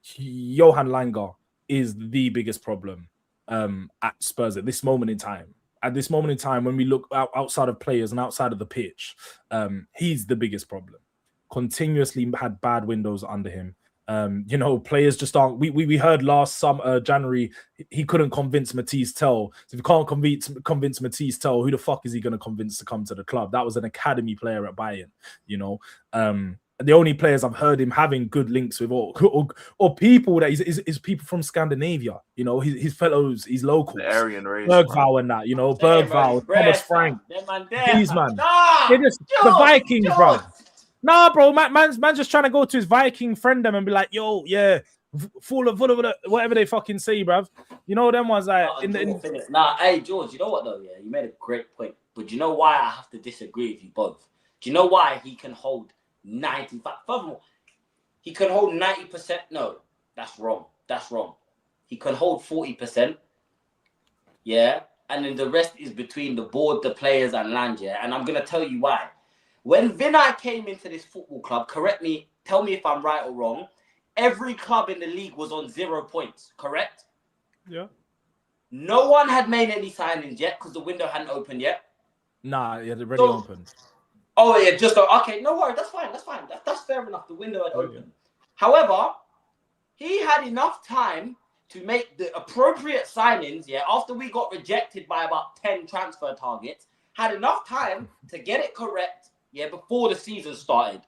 Johan Langer is the biggest problem at Spurs at this moment in time. At this moment in time, when we look outside of players and outside of the pitch, he's the biggest problem. Continuously had bad windows under him. You know, players just aren't. We heard last January he couldn't convince Matisse Tell. So if you can't convince Matisse Tell, who the fuck is he going to convince to come to the club? That was an academy player at Bayern. You know, the only players I've heard him having good links with, or people that is people from Scandinavia. You know, his fellows, his locals, The Aryan race, Bergvall and that. You know, Bergvall, Thomas Frank, these man, George, the Vikings, bro. Nah, bro, man's just trying to go to his Viking friend them and be like, yo, yeah, full of whatever they fucking say, bruv. You know, them ones like hey, George, you know what though? Yeah, you made a great point. But you know why I have to disagree with you both? Do you know why he can hold 95? Furthermore, he can hold 90%. No, that's wrong. That's wrong. He can hold 40%. Yeah. And then the rest is between the board, the players, and Lange. Yeah? And I'm gonna tell you why. When Vinay came into this football club, tell me if I'm right or wrong, every club in the league was on 0 points, correct? Yeah. No one had made any signings yet because the window hadn't opened yet. Nah, it had already opened. Oh, yeah, okay, no worries, that's fine. That's fair enough. The window had opened. Yeah. However, he had enough time to make the appropriate signings, yeah, after we got rejected by about 10 transfer targets, had enough time to get it correct. Yeah, before the season started.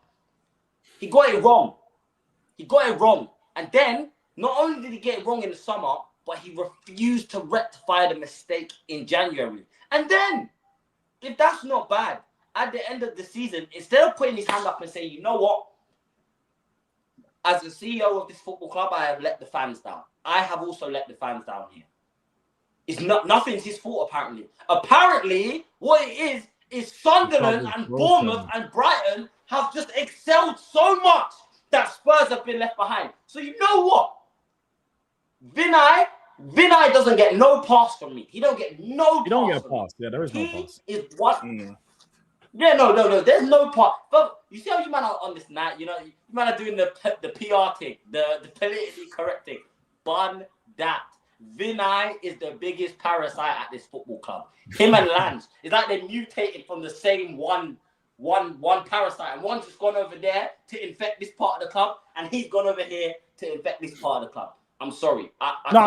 He got it wrong. And then, not only did he get it wrong in the summer, but he refused to rectify the mistake in January. And then, if that's not bad, at the end of the season, instead of putting his hand up and saying, you know what, as the CEO of this football club, I have let the fans down. I have also let the fans down here. It's not nothing's his fault, apparently. Apparently, what it is Sunderland and Bournemouth and Brighton have just excelled so much that Spurs have been left behind. So you know what? Vinay doesn't get no pass from me. He don't get no pass. You don't get a pass. Yeah, there is no pass. He is what? Yeah, no. There's no pass. But you see how you man are on this night, you know, you man are doing the PR thing, the politically correct thing. Bun that. Vinay is the biggest parasite at this football club. Him and Lange. It's like they mutated from the same one parasite. And one's just gone over there to infect this part of the club, and he's gone over here to infect this part of the club. I'm sorry. I do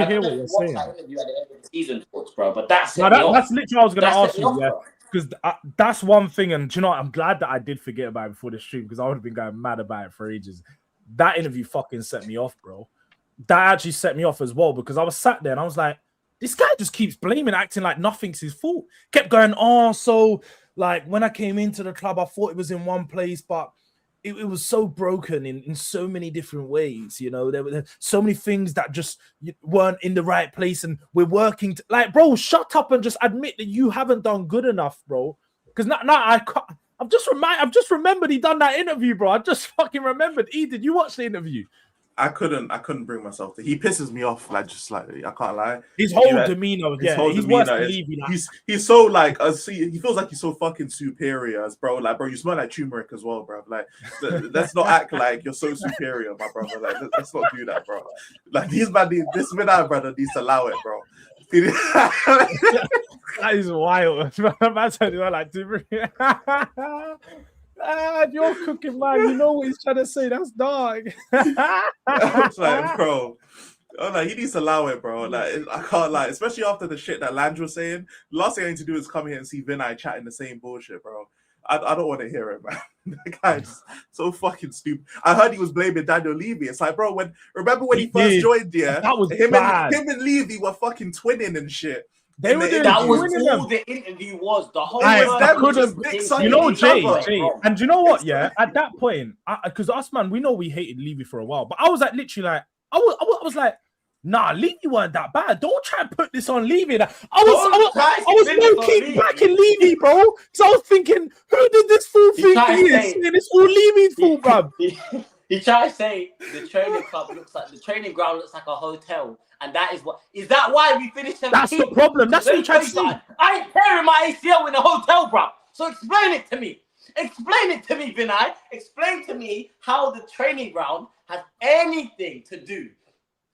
hear what you're saying. That interview at the end of the season, bro. But that's literally what I was going to ask you. Yeah, because that's one thing. And do you know what? I'm glad that I did forget about it before the stream, because I would have been going mad about it for ages. That interview fucking set me off, bro. That actually set me off as well, because I was sat there and I was like, this guy just keeps blaming, acting like nothing's his fault. Kept going, so like when I came into the club, I thought it was in one place, but it was so broken in so many different ways. You know, there were so many things that just weren't in the right place, and we're working to, like, bro, shut up and just admit that you haven't done good enough, bro. Because now I've just remembered he done that interview, bro. I just fucking remembered. Did you watch the interview? I couldn't bring myself to. He pisses me off, like, just like, I can't lie. His whole demeanor, he's worse than Levy. He's so like, he feels like he's so fucking superior, bro. Like, bro, you smell like turmeric as well, bro. Like, let's not act like you're so superior, my brother. Like, let's not do that, bro. Like, this Vinay brother needs to allow it, bro. That is wild. That's how you like turmeric. You're cooking, man. You know what he's trying to say. That's dark. I was like, bro. I'm like, he needs to allow it, bro. Like, I can't lie, especially after the shit that Lange was saying. The last thing I need to do is come here and see Vinay chatting the same bullshit, bro. I don't want to hear it, man. The guy's so fucking stupid. I heard he was blaming Daniel Levy. It's like, bro, remember when he first joined, yeah? That was bad. Him and Levy were fucking twinning and shit. That was all the interview was. The whole you know, Jay, and you know what? Yeah, at that point, because us, man, we know we hated Levy for a while, but I was like, literally, like, I was like, nah, Levy weren't that bad. Don't try and put this on Levy. I was low-key backing Levy, bro. So I was thinking, who did this fool thing? And it's all Levy's fault, bro. He tried to say the training ground looks like a hotel. And that is why we finished 17th? That's the problem. That's what you trying to say. I ain't carrying my ACL in a hotel, bro. So explain it to me. Explain it to me, Vinay. Explain to me how the training ground has anything to do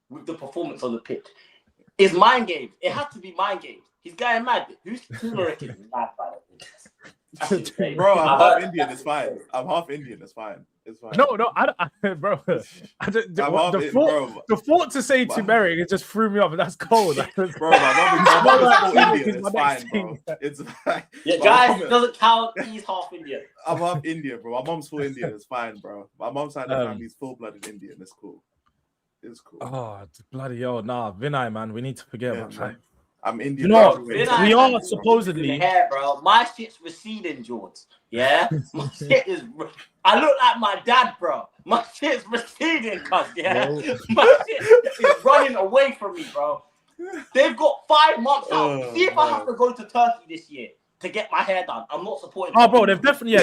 with the performance on the pitch. It's mind games. It has to be mind games. He's going mad. Who's turmeric is mad by it? Bro, I'm half Indian. It's fine. I'm half Indian. It's fine. It's fine. No, bro. The thought to say turmeric, it just threw me off. That's cold. Bro, my mom is full Indian. It's fine, bro. It's fine. Yeah, guys, it doesn't count. He's half Indian. I'm half Indian, bro. My mom's full Indian. It's fine, bro. My mom's side of the family is full-blooded Indian. It's cool. It's cool. Oh, bloody hell. Nah, Vinay, man. We need to forget about that. I'm Indian. You know, we are supposedly. Hair, bro. My shit's receding, Jords. Yeah? My shit is. I look like my dad, bro. My shit's receding, cuz, yeah? My shit is running away from me, bro. They've got 5 months out. See if I have to go to Turkey this year to get my hair done. I'm not supporting. Oh, bro, they've definitely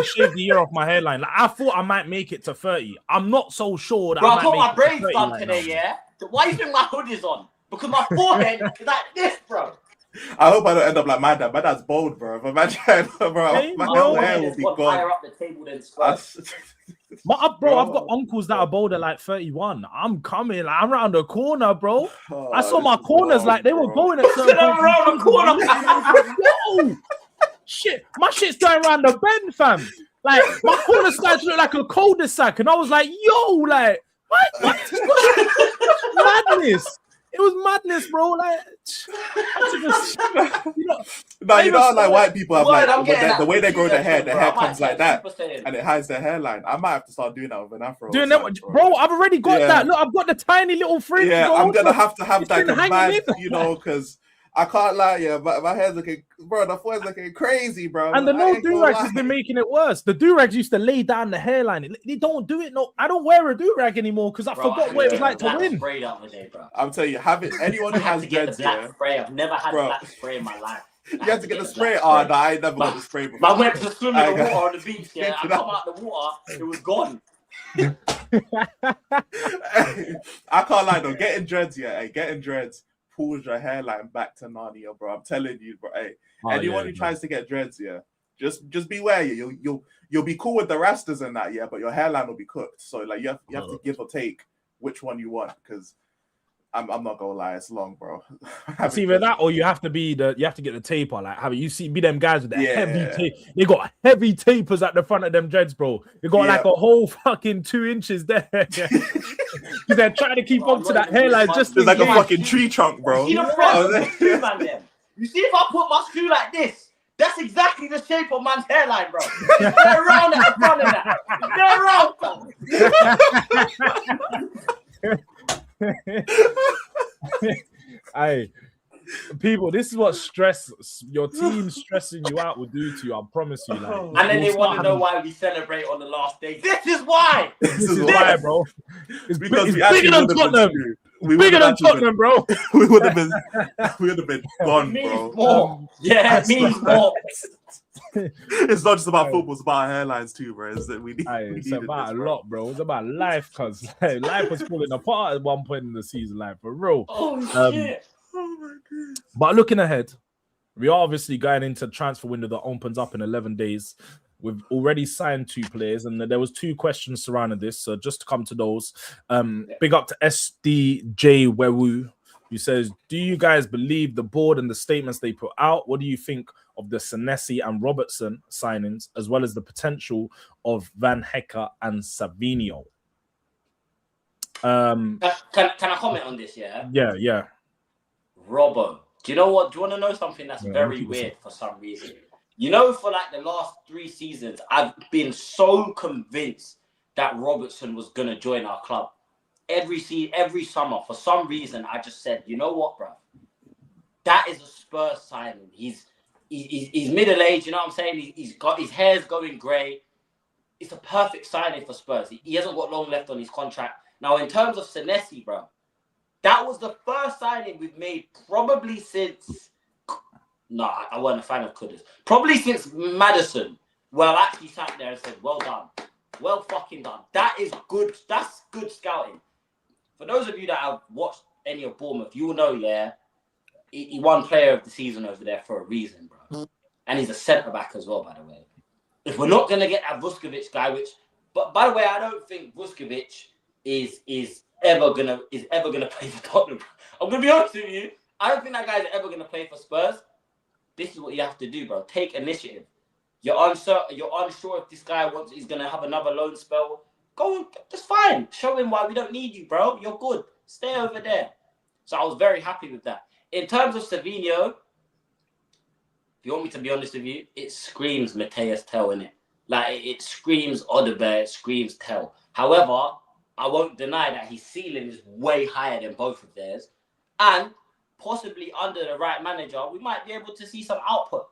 shaved the year off my hairline. Like, I thought I might make it to 30. I'm not so sure that I got my braids done today, yeah? Why do you think my hood is on? Because my forehead is like this, bro. I hope I don't end up like my dad. My dad's bold, bro. If imagine, bro, my whole hair will be gone. Higher up the table than bro, I've got uncles that are bold at like 31. I'm coming. Like, I'm around the corner, bro. I saw my corners like they were going at certain points. Around the corner. Yo, shit, my shit's going around the bend, fam. Like my corner started to look like a cul-de-sac, and I was like, yo, like what? Madness. It was madness, bro. Like, you know, like white people have like the way they grow their hair comes like that, and it hides their hairline. I might have to start doing that with an afro. Bro, I've already got that. Look, I've got the tiny little fringe. Yeah, I'm gonna have to have like a mad, you know, because I can't lie, yeah, but my hair's looking, bro. The forehead's looking crazy, bro. And the I no ain't gonna do-rags lie. has been making it worse. The do-rags used to lay down the hairline. They don't do it. No, I don't wear a do-rag anymore because I forgot what it was like to win. Spray the other day, bro. I'm telling you, anyone who has dreads, black spray. I've never had black spray in my life. You have to get the spray. Oh, no, I ain't never got the spray before. I went to swim in the water on the beach. Yeah, I come out the water, it was gone. I can't lie though. Getting dreads, yeah, hey, getting dreads pulls your hairline back to Narnia, bro. I'm telling you, bro. Hey, anyone who tries to get dreads, yeah, just beware. You'll be cool with the rastas and that, yeah, but your hairline will be cooked. So like you have to give or take which one you want, because I'm not gonna lie, it's long, bro. It's either that or you have to get the taper. Like, have you see them guys with the heavy tape? They got heavy tapers at the front of them dreads, bro. They got like a whole fucking 2 inches there. They're trying to keep on to that hairline just like a fucking tree trunk, bro. You see the front of the shoe, man, then? You see if I put my shoe like this, that's exactly the shape of man's hairline, bro. It's there around at the front of that. It's there around, Hey, people, this is what your team stressing you out will do to you. I promise you. Like, and then they want to know why we celebrate on the last day. This is why. This is why, bro. It's because it's bigger than Tottenham. Bigger than Tottenham, bro. we would have been gone, bro. More. Yeah, it means more. It's not just about football; it's about hairlines too, bro. It's about a lot, bro. It's about life, cause life was falling apart at one point in the season, like for real. Oh shit! Oh my God. But looking ahead, we are obviously going into transfer window that opens up in 11 days. We've already signed 2 players, and there was 2 questions surrounding this. So just to come to those, big up to SDJ Wewu, who says, "Do you guys believe the board and the statements they put out? What do you think of the Senesi and Robertson signings, as well as the potential of Van Hecker and Savinho?" Can I comment on this? Yeah. Robbo, do you know what? Do you want to know something that's very weird for some reason? You know, for like the last 3 seasons, I've been so convinced that Robertson was gonna join our club. Every summer, for some reason, I just said, you know what, bro? That is a Spurs signing. He's middle-aged, you know what I'm saying? He's got his hair's going grey. It's a perfect signing for Spurs. He hasn't got long left on his contract. Now, in terms of Senesi, bro, that was the first signing we've made probably since... No, I wasn't a fan of Kudus. Probably since Madison, where I actually sat there and said, well done. Well fucking done. That is good. That's good scouting. For those of you that have watched any of Bournemouth, you will know, he won player of the season over there for a reason, bro. And he's a centre-back as well, by the way. If we're not going to get that Vuskovic guy, but by the way, I don't think Vuskovic is ever gonna play for Tottenham. I'm gonna be honest with you. I don't think that guy's ever gonna play for Spurs. This is what you have to do, bro. Take initiative. You're unsure if this guy is gonna have another loan spell. Go on, that's fine. Show him why we don't need you, bro. You're good. Stay over there. So I was very happy with that. In terms of Savinho, if you want me to be honest with you, it screams Mateus Tell, innit? Like, it screams Odebear, it screams Tell. However, I won't deny that his ceiling is way higher than both of theirs. And possibly under the right manager, we might be able to see some output.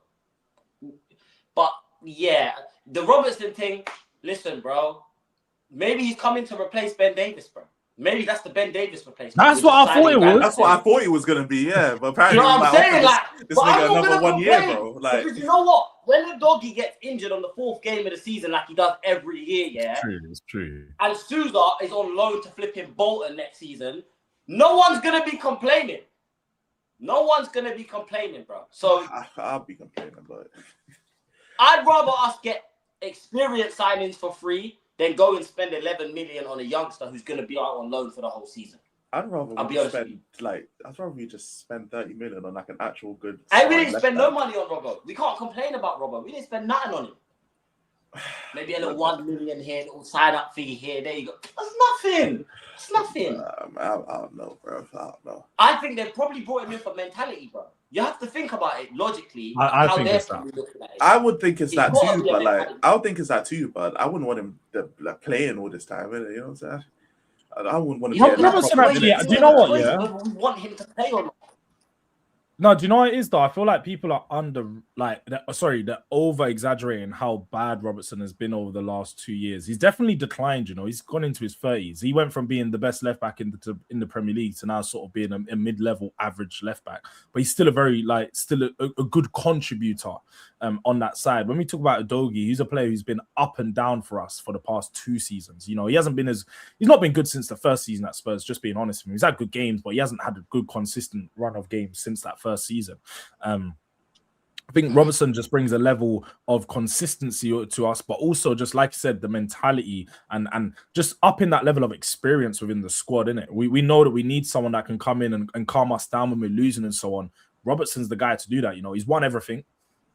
But, yeah, the Robertson thing, listen, bro, maybe he's coming to replace Ben Davis, bro. Maybe that's the Ben Davis replacement. That's what I thought it was. That's what I thought it was going to be, yeah. But apparently, you know what I'm saying? This nigga another 1 year, bro. Like, because you know what? When the doggy gets injured on the 4th game of the season, like he does every year, yeah. It's true. And Sousa is on loan to flipping Bolton next season. No one's gonna be complaining. No one's gonna be complaining, bro. So I'll be complaining, but I'd rather us get experience signings for free than go and spend 11 million on a youngster who's gonna be out on loan for the whole season. I'd rather we just spend 30 million on like an actual good. And we didn't spend no money on Robbo. We can't complain about Robbo. We didn't spend nothing on him. Maybe a little 1 million here, a little sign up fee here. There you go. That's nothing. It's nothing. I don't know, bro. I don't know. I think they probably brought him in for mentality, bro. You have to think about it logically. I think it's that. I would think it's that too, but like I would think it's that too, but I wouldn't want him to playing all this time. You know what I'm saying? I wouldn't want to. Do you know what? Yeah, we want him to play or not. No, do you know what it is though? I feel like people are they're over exaggerating how bad Robertson has been over the last 2 years. He's definitely declined. You know, he's gone into his 30s. He went from being the best left back in the Premier League to now sort of being a mid-level average left back. But he's still a very a good contributor on that side. When we talk about Udogie, he's a player who's been up and down for us for the past 2 seasons. You know, he's not been good since the first season at Spurs. Just being honest with him, he's had good games, but he hasn't had a good consistent run of games since that first season. I think Robertson just brings a level of consistency to us, but also just like you said, the mentality and just upping that level of experience within the squad, innit? We know that we need someone that can come in and calm us down when we're losing and so on. Robertson's the guy to do that. You know, he's won everything.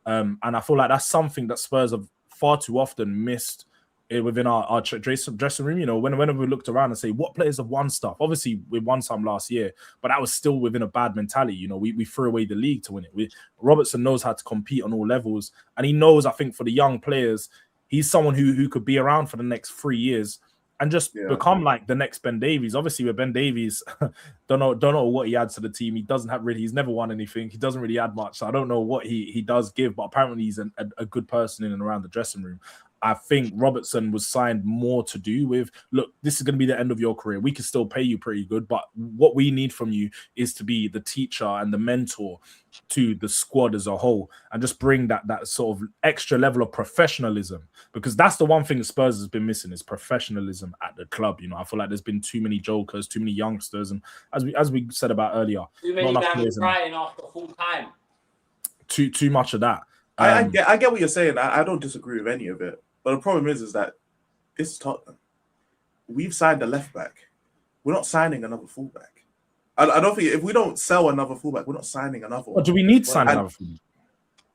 And I feel like that's something that Spurs have far too often missed within our dressing room. You know, whenever we looked around and say what players have won stuff, obviously we won some last year, but that was still within a bad mentality. You know, we threw away the league to win it. Robertson knows how to compete on all levels, and he knows, I think, for the young players, he's someone who could be around for the next 3 years and just become like the next Ben Davies. Obviously, with Ben Davies, don't know what he adds to the team. He doesn't have really. He's never won anything. He doesn't really add much. So I don't know what he does give, but apparently he's a good person in and around the dressing room. I think Robertson was signed more to do with, look, this is going to be the end of your career. We can still pay you pretty good, but what we need from you is to be the teacher and the mentor to the squad as a whole, and just bring that sort of extra level of professionalism, because that's the one thing that Spurs has been missing, is professionalism at the club. You know, I feel like there's been too many jokers, too many youngsters, and as we said about earlier, too many men crying after full time. Too much of that. I get what you're saying. I don't disagree with any of it. But the problem is that this is Tottenham. We've signed a left back. We're not signing another fullback. I don't think if we don't sell another fullback, we're not signing another one. Do we need to sign another fullback?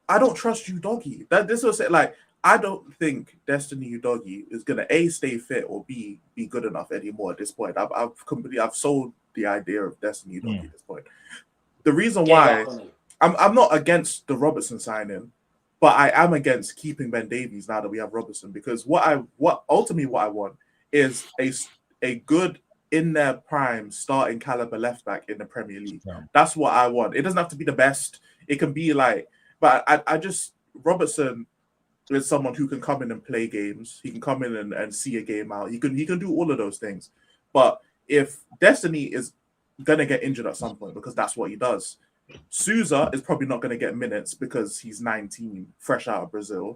I don't trust Udogie. This was like, I don't think Destiny Udogie is gonna A, stay fit, or B, be good enough anymore at this point. I've sold the idea of Destiny Udogie at this point. The reason why I'm not against the Robertson signing, but I am against keeping Ben Davies now that we have Robertson, because what I want is a good in their prime starting caliber left back in the Premier League. Yeah. That's what I want. It doesn't have to be the best. It can be like, but I just, Robertson is someone who can come in and play games. He can come in and see a game out. He can do all of those things. But if Destiny is gonna get injured at some point, because that's what he does, Sousa is probably not going to get minutes because he's 19, fresh out of Brazil.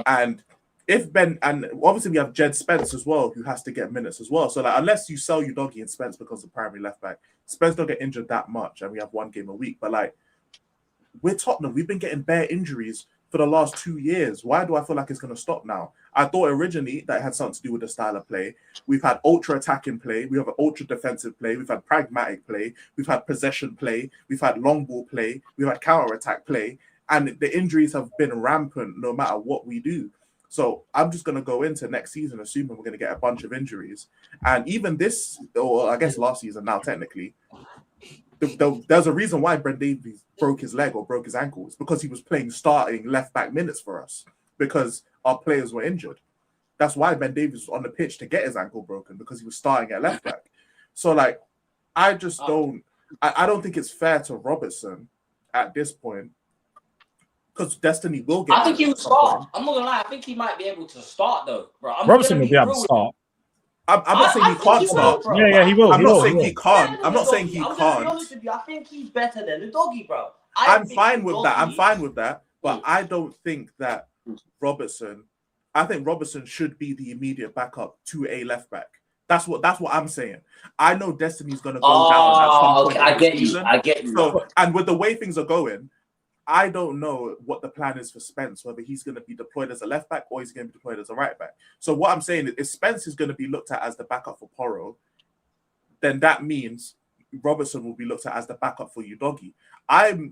And obviously we have Jed Spence as well, who has to get minutes as well. So like, unless you sell Udogie and Spence because of primary left back, Spence don't get injured that much, and we have 1 game a week. But like, we're Tottenham. We've been getting bare injuries for the last 2 years. Why do I feel like it's going to stop now? I thought originally that it had something to do with the style of play. We've had ultra attacking play. We have an ultra defensive play. We've had pragmatic play. We've had possession play. We've had long ball play. We've had counter attack play. And the injuries have been rampant no matter what we do. So I'm just going to go into next season assuming we're going to get a bunch of injuries. And even this, or I guess last season now technically, there's a reason why Brent Davies broke his leg or broke his ankle. It's because he was playing starting left-back minutes for us because our players were injured. That's why Ben Davies was on the pitch to get his ankle broken, because he was starting at left-back. So, like, I just don't think it's fair to Robertson at this point, because Destiny will get... I think he will start. I'm not going to lie. I think he might be able to start, though. Bro, Robertson will be able to start. I'm not saying he can't start. Yeah, he will. I'm not saying he can't. I'm not saying he can't. I'm be honest with you. I think he's better than the doggy, bro. I'm fine with that. But I don't think that Robertson. I think Robertson should be the immediate backup to a left back. That's what I'm saying. I know Destiny's going to go down at some point. I get you. So, and with the way things are going, I don't know what the plan is for Spence, whether he's going to be deployed as a left back or he's going to be deployed as a right back. So what I'm saying is, if Spence is going to be looked at as the backup for Porro, then that means Robertson will be looked at as the backup for Udogie.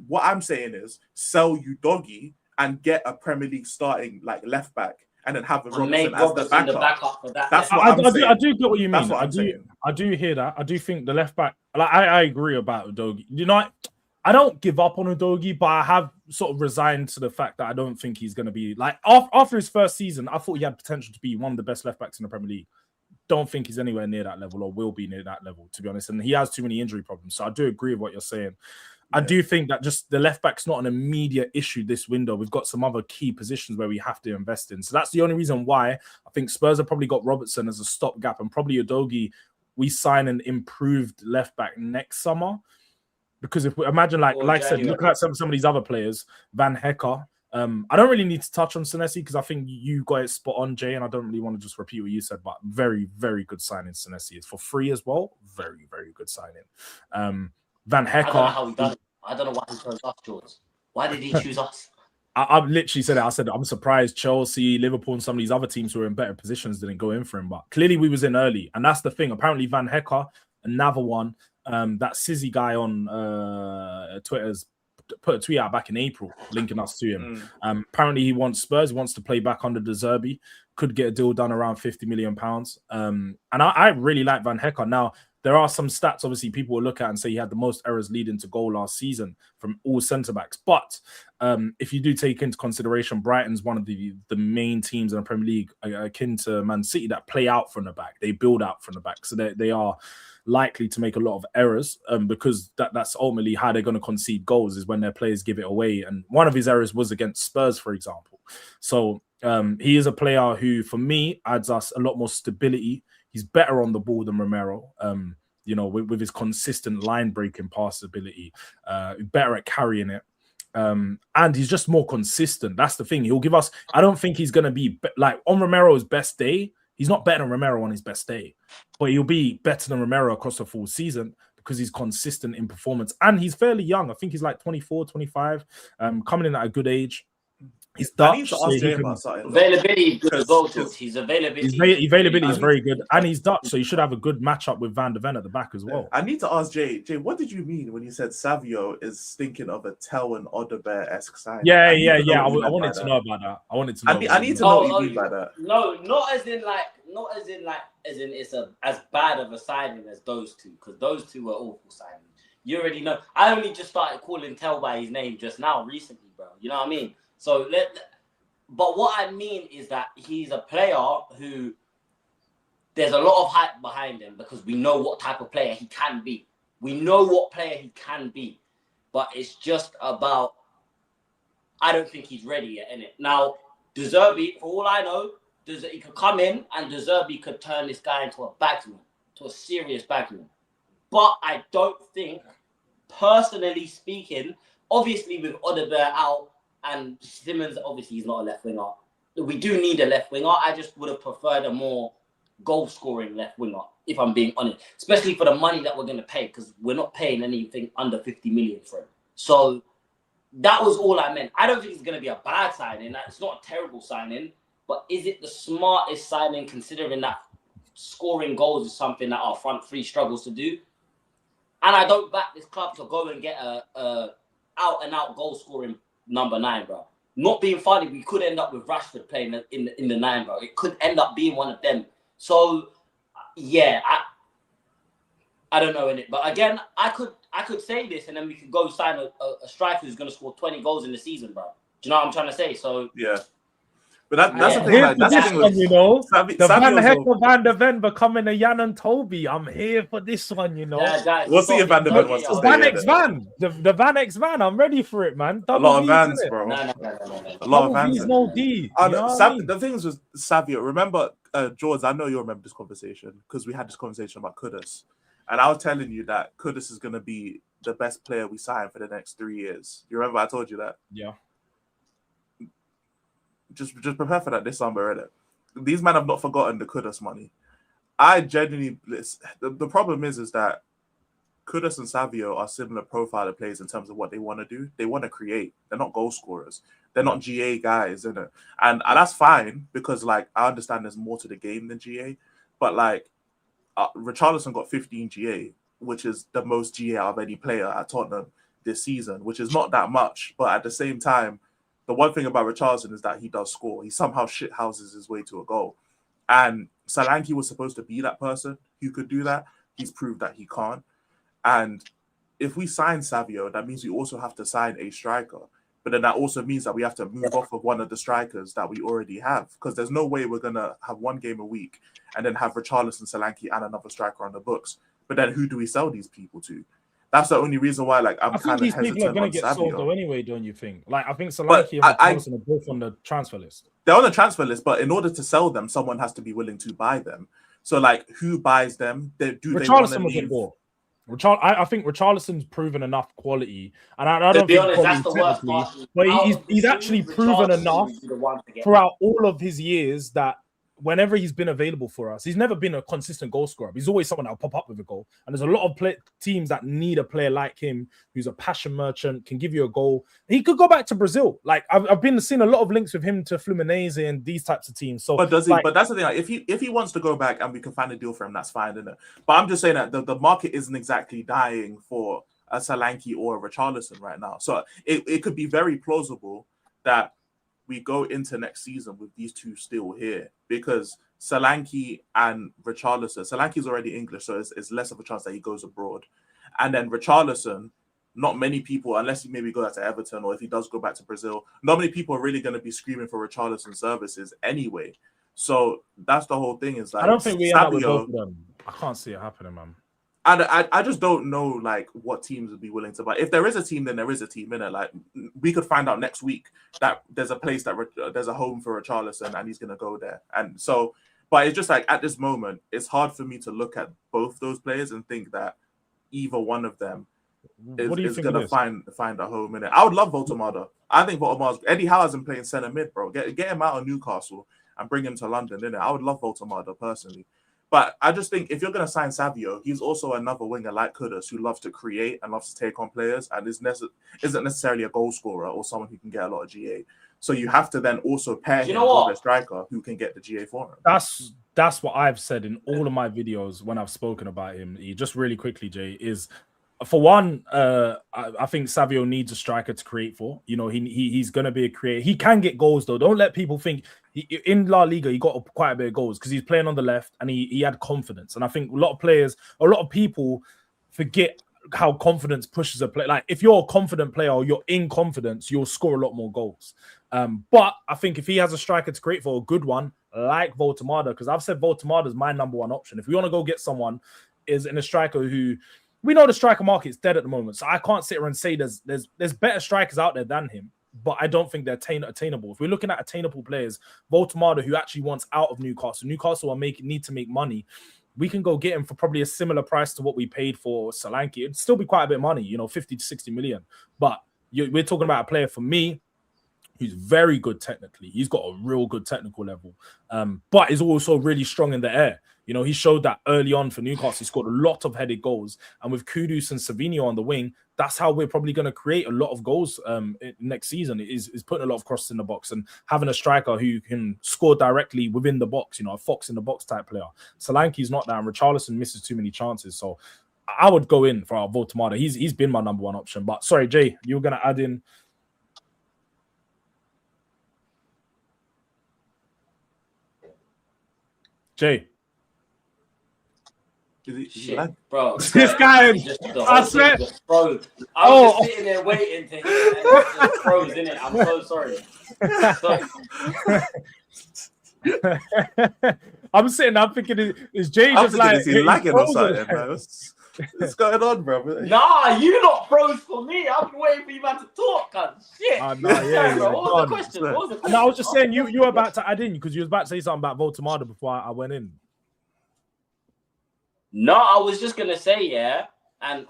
What I'm saying is, sell Udogie and get a Premier League starting like left back, and then have Robertson as the backup. For that. That's what I'm saying. I do get what you mean. That's what I'm saying. I do hear that. I do think the left back. Like, I agree about Udogie. You know, I don't give up on Udogie, but I have sort of resigned to the fact that I don't think he's going to be like after his first season. I thought he had potential to be one of the best left backs in the Premier League. Don't think he's anywhere near that level or will be near that level, to be honest. And he has too many injury problems. So I do agree with what you're saying. I do think that just the left back's not an immediate issue this window. We've got some other key positions where we have to invest in. So that's the only reason why I think Spurs have probably got Robertson as a stopgap, and probably Udogie, we sign an improved left back next summer. Because if we imagine, like I said, look at some of these other players, Van Hecker. I don't really need to touch on Senesi because I think you got it spot on, Jay, and I don't really want to just repeat what you said, but very, very good signing. Senesi is for free as well. Very, very good signing. Van Hecker. I don't know how he done it. I don't know why he chose us, Jords. Why did he choose us? I've literally said it. I said I'm surprised Chelsea, Liverpool, and some of these other teams who were in better positions didn't go in for him. But clearly we was in early, and that's the thing. Apparently Van Hecker, another one, that Sizzy guy on Twitter's put a tweet out back in April linking us to him. Apparently he wants Spurs. He wants to play back under De Zerbi. Could get a deal done around £50 million. And I really like Van Hecker. Now, there are some stats, obviously, people will look at and say he had the most errors leading to goal last season from all centre-backs. But if you do take into consideration, Brighton's one of the main teams in the Premier League, akin to Man City, that play out from the back. They build out from the back. So they are likely to make a lot of errors because that's ultimately how they're going to concede goals, is when their players give it away. And one of his errors was against Spurs, for example. So he is a player who, for me, adds us a lot more stability. He's better on the ball than Romero, with his consistent line-breaking pass ability, better at carrying it. And he's just more consistent. That's the thing. He'll give us... I don't think he's going to be... Like, on Romero's best day, he's not better than Romero on his best day, but he'll be better than Romero across the full season because he's consistent in performance. And he's fairly young. I think he's like 24, 25, coming in at a good age. He's Dutch. Availability good as well. His availability is very good, and he's Dutch, so he should have a good matchup with Van de Ven at the back as well. I need to ask Jay. Jay, what did you mean when you said Savio is thinking of a Tel and Odobert-esque sign? Yeah. I wanted to know about that. I need to know what you mean by that. No, not as in it's as bad of a signing as those two, because those two were awful signings. You already know. I only just started calling Tel by his name just now, recently, bro. You know what I mean? So, but what I mean is that he's a player who there's a lot of hype behind him because we know what type of player he can be. We know what player he can be, but it's just about, I don't think he's ready yet, innit? Now, De Zerbi, for all I know, he could come in and De Zerbi could turn this guy into a bagsman, to a serious bagsman. But I don't think, personally speaking, obviously with Odobert out, and Simmons, obviously, he's not a left winger. We do need a left winger. I just would have preferred a more goal-scoring left winger, if I'm being honest. Especially for the money that we're going to pay, because we're not paying anything under 50 million for him. So that was all I meant. I don't think it's going to be a bad signing. It's not a terrible signing. But is it the smartest signing, considering that scoring goals is something that our front three struggles to do? And I don't back this club to go and get a out-and-out goal-scoring number 9, bro. Not being funny, we could end up with Rashford playing in the 9, bro. It could end up being one of them. So, yeah, I don't know, innit? But again, I could say this and then we could go sign a striker who's going to score 20 goals in the season, bro. Do you know what I'm trying to say? So, yeah. But that's the thing. Like, that's the thing with, you know, the Van Hecker Van de Ven becoming a Jan and Toby. I'm here for this one, you know. Yeah, guys, we'll see if Van de Ven wants to stay. Van X Van, the Van X Van. I'm ready for it, man. A lot of vans, bro. No. A lot of vans. No D. The things with Savio. Remember, Jords, I know you remember this conversation because we had this conversation about Kudus, and I was telling you that Kudus is going to be the best player we sign for the next 3 years. You remember I told you that? Yeah. Just prepare for that this summer, innit? These men have not forgotten the Kudus money. I genuinely... The problem is that Kudus and Savio are similar profile of players in terms of what they want to do. They want to create. They're not goal scorers. They're not GA guys, innit? And that's fine because, like, I understand there's more to the game than GA. But, like, Richarlison got 15 GA, which is the most GA out of any player at Tottenham this season, which is not that much. But at the same time, the one thing about Richarlison is that he does score. He somehow shithouses his way to a goal. And Solanke was supposed to be that person who could do that. He's proved that he can't. And if we sign Savio, that means we also have to sign a striker. But then that also means that we have to move off of one of the strikers that we already have. Because there's no way we're going to have one game a week and then have Richarlison, Solanke, and another striker on the books. But then who do we sell these people to? That's the only reason why, like, I'm I think kind of these people are hesitant going on to get sold though Savio. anyway, don't you think? Like, I think But Solanke and Richarlison are both on the transfer list. They're on the transfer list, but in order to sell them, someone has to be willing to buy them. So, like, who buys them? Do they want to Richarlison will get leave? bought. I think Richarlison's proven enough quality, and I To don't be think honest, quality that's the worst technically, part. but Out of the he's two, actually proven Richarlison enough would be the one to get throughout all of his years that whenever he's been available for us, he's never been a consistent goal scorer. He's always someone that'll pop up with a goal. And there's a lot of teams that need a player like him, who's a passion merchant, can give you a goal. He could go back to Brazil. Like I've been seeing a lot of links with him to Fluminense and these types of teams. So, but does he? Like, but that's the thing. Like, if he wants to go back and we can find a deal for him, that's fine, isn't it? But I'm just saying that the market isn't exactly dying for a Solanke or a Richarlison right now. So it could be very plausible that we go into next season with these two still here, because Solanke and Richarlison, Solanke's already English, so it's less of a chance that he goes abroad. And then Richarlison, not many people, unless he maybe goes to Everton or if he does go back to Brazil, not many people are really going to be screaming for Richarlison services anyway. So that's the whole thing. Is like, I don't think we end up with Savio, both of them. I can't see it happening, man. I just don't know like what teams would be willing to buy. If there is a team, then there is a team in it. Like, we could find out next week that there's a place that there's a home for Richarlison and he's gonna go there. And so, but it's just like at this moment, it's hard for me to look at both those players and think that either one of them is gonna find a home in it. I would love Voltemada. I think Voltemada's Eddie Howe hasn't playing centre mid, bro. Get him out of Newcastle and bring him to London, innit? I would love Voltemada personally. But I just think if you're going to sign Savio, he's also another winger like Kudus who loves to create and loves to take on players and isn't necessarily a goal scorer or someone who can get a lot of GA. So you have to then also pair him with a striker who can get the GA for him. That's what I've said in all of my videos when I've spoken about him. Just really quickly, Jay, is for one, I think Savio needs a striker to create for. You know, he's going to be a creator. He can get goals, though. Don't let people think in La Liga, he got quite a bit of goals because he's playing on the left and he had confidence. And I think a lot of people forget how confidence pushes a player. Like, if you're a confident player or you're in confidence, you'll score a lot more goals. But I think if he has a striker to create for, a good one, like Voltemada, because I've said Voltemada is my number one option. If we want to go get someone, is in a striker who... We know the striker market's dead at the moment, so I can't sit here and say there's better strikers out there than him, but I don't think they're attainable. If we're looking at attainable players, Voltemada, who actually wants out of Newcastle need to make money, we can go get him for probably a similar price to what we paid for Solanke. It'd still be quite a bit of money, 50 to 60 million. But we're talking about a player, for me, who's very good technically. He's got a real good technical level, but is also really strong in the air. He showed that early on for Newcastle. He scored a lot of headed goals. And with Kudus and Savinho on the wing, that's how we're probably going to create a lot of goals next season, is putting a lot of crosses in the box and having a striker who can score directly within the box, a fox in the box type player. Solanke's not that, and Richarlison misses too many chances. So I would go in for our Voltemada. He's been my number one option. But sorry, Jay, you were going to add in... Jay. Shit, bro. This guy, I swear. I was just sitting there waiting to hear it, and it just froze, innit? I'm so sorry. I'm sitting, I'm thinking, is Jay just like... Is he lagging or something, man? What's going on, bro? Nah, you not froze for me. I've been waiting for you man to talk, cuz. Shit. Nah, yeah, bro. What was the question? No, I was just saying, you were about to add in, because you was about to say something about Voltemada before I went in. No, I was just gonna say, yeah, and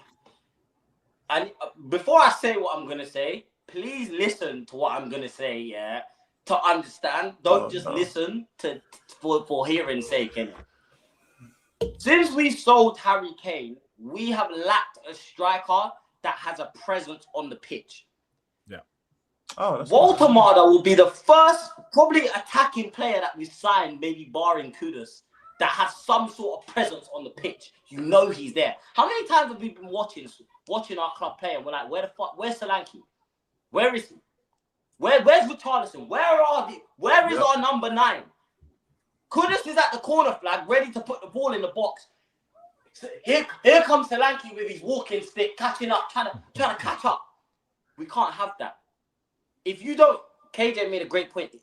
before I say what I'm gonna say, please listen to what I'm gonna say, yeah, to understand. Don't listen for hearing's sake. Innit? Since we sold Harry Kane, we have lacked a striker that has a presence on the pitch. Yeah. Voltemada will be the first probably attacking player that we signed, maybe barring Kudus, that has some sort of presence on the pitch. He's there. How many times have we been watching our club play and we're like, where's Solanke? Where is he? Where's Richarlison? Where is our number 9? Kudus is at the corner flag, ready to put the ball in the box. So here comes Solanke with his walking stick, catching up, trying to catch up. We can't have that. If you don't, KJ made a great point,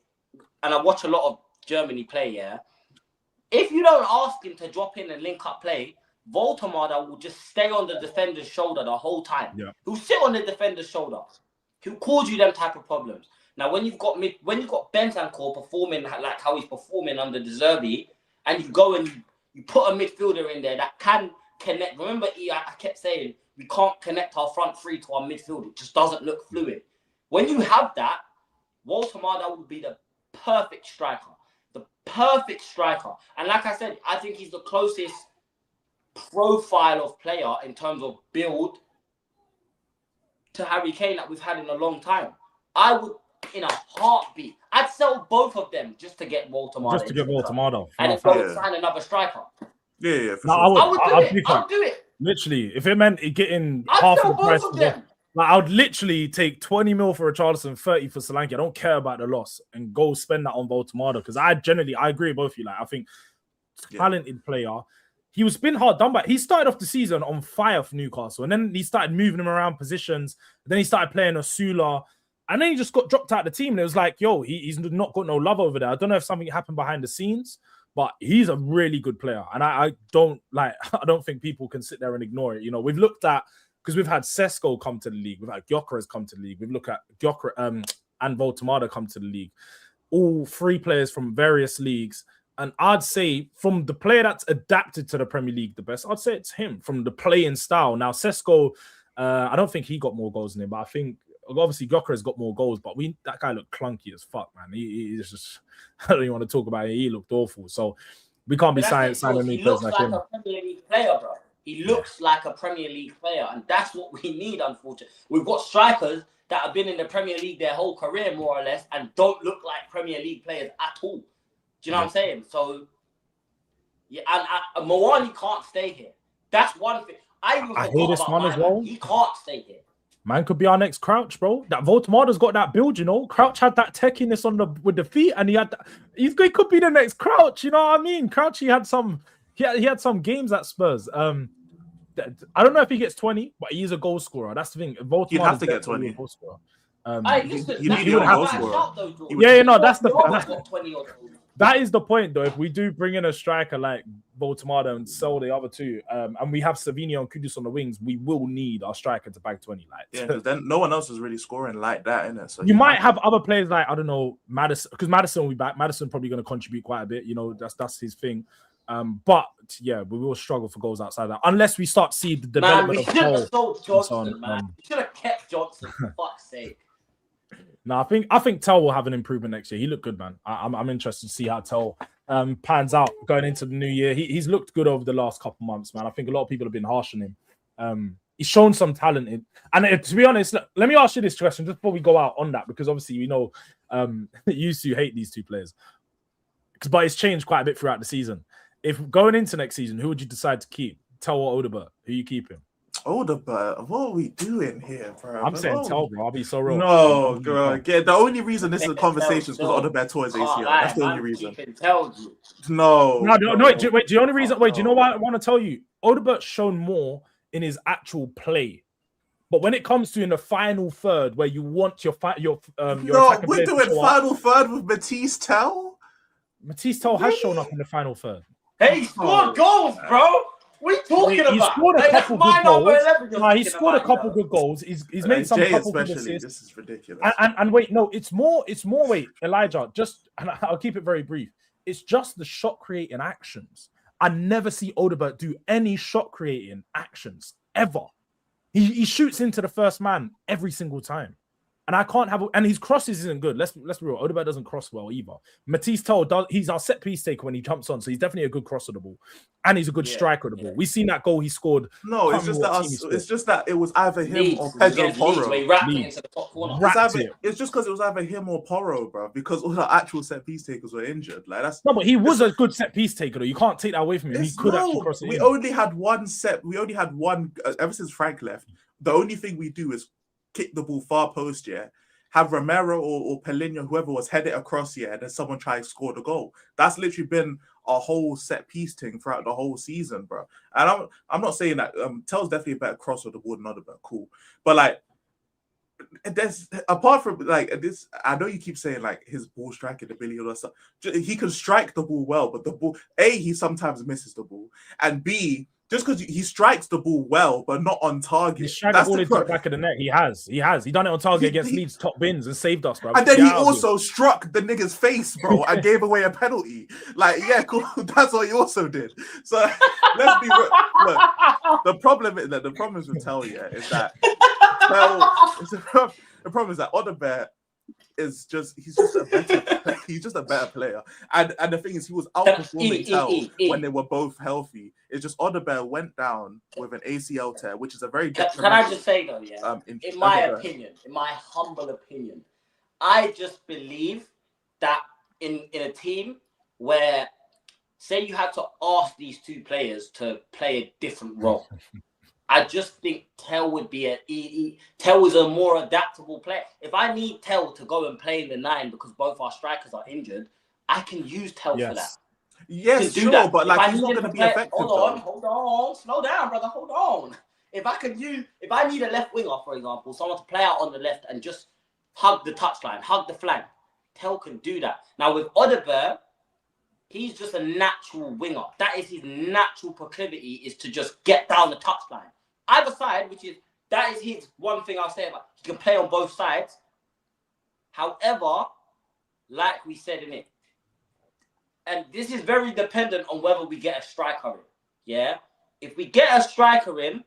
and I watch a lot of Germany play, yeah. If you don't ask him to drop in and link up play, Voltemada will just stay on the defender's shoulder the whole time. Yeah. He'll sit on the defender's shoulder. He'll cause you them type of problems. Now, when you've got Bentancur performing like how he's performing under De Zerbi, and you go and you put a midfielder in there that can connect. Remember, I kept saying we can't connect our front three to our midfield. It just doesn't look fluid. When you have that, Voltemada will be the perfect striker. The perfect striker. And like I said, I think he's the closest profile of player in terms of build to Harry Kane that we've had in a long time. I would, in a heartbeat, I'd sell both of them just to get Voltemada. Just to get Voltemada. And then go and sign another striker. Yeah, for no, sure. I would do it. Literally, if it meant getting I'd half sell the price both of them. Like, I would literally take 20 mil for Richarlison, 30 for Solanke. I don't care about the loss and go spend that on Voltemada because I agree with both of you. Like, I think talented player. He was been hard done by. He started off the season on fire for Newcastle, and then he started moving him around positions. Then he started playing Osula, and then he just got dropped out of the team. And it was like, yo, he's not got no love over there. I don't know if something happened behind the scenes, but he's a really good player, and I don't think people can sit there and ignore it. You know, we've looked at. Because we've had Sesko come to the league, we've had Gyökeres come to the league, we've looked at Gyökeres and Voltemada come to the league. All three players from various leagues. And I'd say from the player that's adapted to the Premier League the best, I'd say it's him from the playing style. Now, Sesko, I don't think he got more goals than him, but I think obviously Gyökeres got more goals, but that guy looked clunky as fuck, man. He's just, I don't even want to talk about it. He looked awful. So we can't be signing new players like him. A Premier League player, bro. He looks like a Premier League player, and that's what we need, unfortunately. We've got strikers that have been in the Premier League their whole career, more or less, and don't look like Premier League players at all. Do you know what I'm saying? So, yeah, and Mawani can't stay here. That's one thing. I hear this one as well. He can't stay here. Man could be our next Crouch, bro. That Voltemada's got that build, you know. Crouch had that techiness with the feet, and he could be the next Crouch. You know what I mean? Crouch, he had some games at Spurs. I don't know if he gets 20, but he's a goal scorer. That's the thing. You'd have to get 20. That's the 20 that is the point, though. If we do bring in a striker like Voltemada and sell the other two, and we have Savinho and Kudus on the wings, we will need our striker to bag 20. Because then no one else is really scoring like that, innit? So you might have other players like, I don't know, Maddison, because Maddison will be back. Maddison probably going to contribute quite a bit. You know, that's his thing. But yeah, we will struggle for goals outside that unless we start to see the development. Man, we should have sold Johnson, man. We should have kept Johnson, for fuck's sake. No, I think Tell will have an improvement next year. He looked good, man. I'm interested to see how Tell pans out going into the new year. He's looked good over the last couple months, man. I think a lot of people have been harsh on him. He's shown some talent to be honest, let me ask you this question just before we go out on that, because obviously we know you used to hate these two players, but it's changed quite a bit throughout the season. If going into next season, who would you decide to keep? Tell or Odobert? Who are you keeping? Odobert? What are we doing here, bro? I'm saying Tell, bro. I'll be so real. No, bro. Yeah, the only reason this is a conversation is because Odobert tore his ACL. That's the only reason. No. Wait. The only reason. Wait. Do you know what I want to tell you? Odebert's shown more in his actual play. But when it comes to in the final third, where you want your we're doing final third with Matisse Tell. Matisse Tell has shown up in the final third. Hey, he scored goals, bro. What are you talking about? He scored a couple good goals. He scored a couple good goals. He's made some couple good assists. This is ridiculous. And wait, no, it's more. Wait, Elijah. And I'll keep it very brief. It's just the shot creating actions. I never see Odobert do any shot creating actions ever. He shoots into the first man every single time. And I can't have, and his crosses isn't good. Let's be real. Odobert doesn't cross well either. Matisse Tell he's our set piece taker when he jumps on, so he's definitely a good crosser of the ball, and he's a good striker of the ball. We've seen that goal he scored. No, it's just that it was either him or Pedro Porro. It's just because it was either him or Porro, bro. Because all the actual set piece takers were injured. Like that's no, but he was a good set piece taker. Though. You can't take that away from him. He could actually cross it. We only had one ever since Frank left. The only thing we do is kick the ball far post, have Romero or Pelinho, whoever was, head it across, and then someone try to score the goal. That's literally been a whole set piece thing throughout the whole season, bro. And I'm not saying that Tell's definitely a better crosser of the ball than Odobert, cool. But like, there's apart from like this, I know you keep saying like his ball striking ability or stuff. He can strike the ball well, but the ball, A, he sometimes misses the ball, and B, just because he strikes the ball well, but not on target. He strikes the ball into the back of the net. He has. He done it on target against Leeds top bins and saved us, bro. And then he also struck the nigga's face, bro, and gave away a penalty. Like, yeah, cool. That's what he also did. So let's be real. Look, the problem is with Tel, is that the problem is that Odobert is he's just a better player. And the thing is, he was outperforming Tel when they were both healthy. It's just Odobert went down with an ACL tear, which is a very detrimental. Can I just say though, in my humble opinion, I just believe that in a team where, say, you had to ask these two players to play a different role, I just think Tel would be Tel is a more adaptable player. If I need Tel to go and play in the 9 because both our strikers are injured, I can use Tel for that. Yes, sure, that. But like he's not going to be effective. Hold on, slow down, brother. Hold on. If I need a left winger, for example, someone to play out on the left and just hug the touchline, hug the flank, Tel can do that. Now with Odobert, he's just a natural winger. That is his natural proclivity, is to just get down the touchline. Either side, that is his one thing I'll say about. He can play on both sides. However, like we said in it, and this is very dependent on whether we get a striker in. Yeah? If we get a striker in,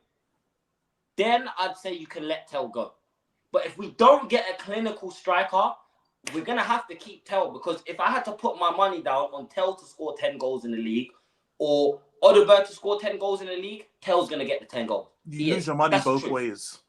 then I'd say you can let Tel go. But if we don't get a clinical striker, we're going to have to keep Tel, because if I had to put my money down on Tel to score 10 goals in the league or Odobert to score 10 goals in the league, Tel's going to get the 10 goals. You lose your money both ways.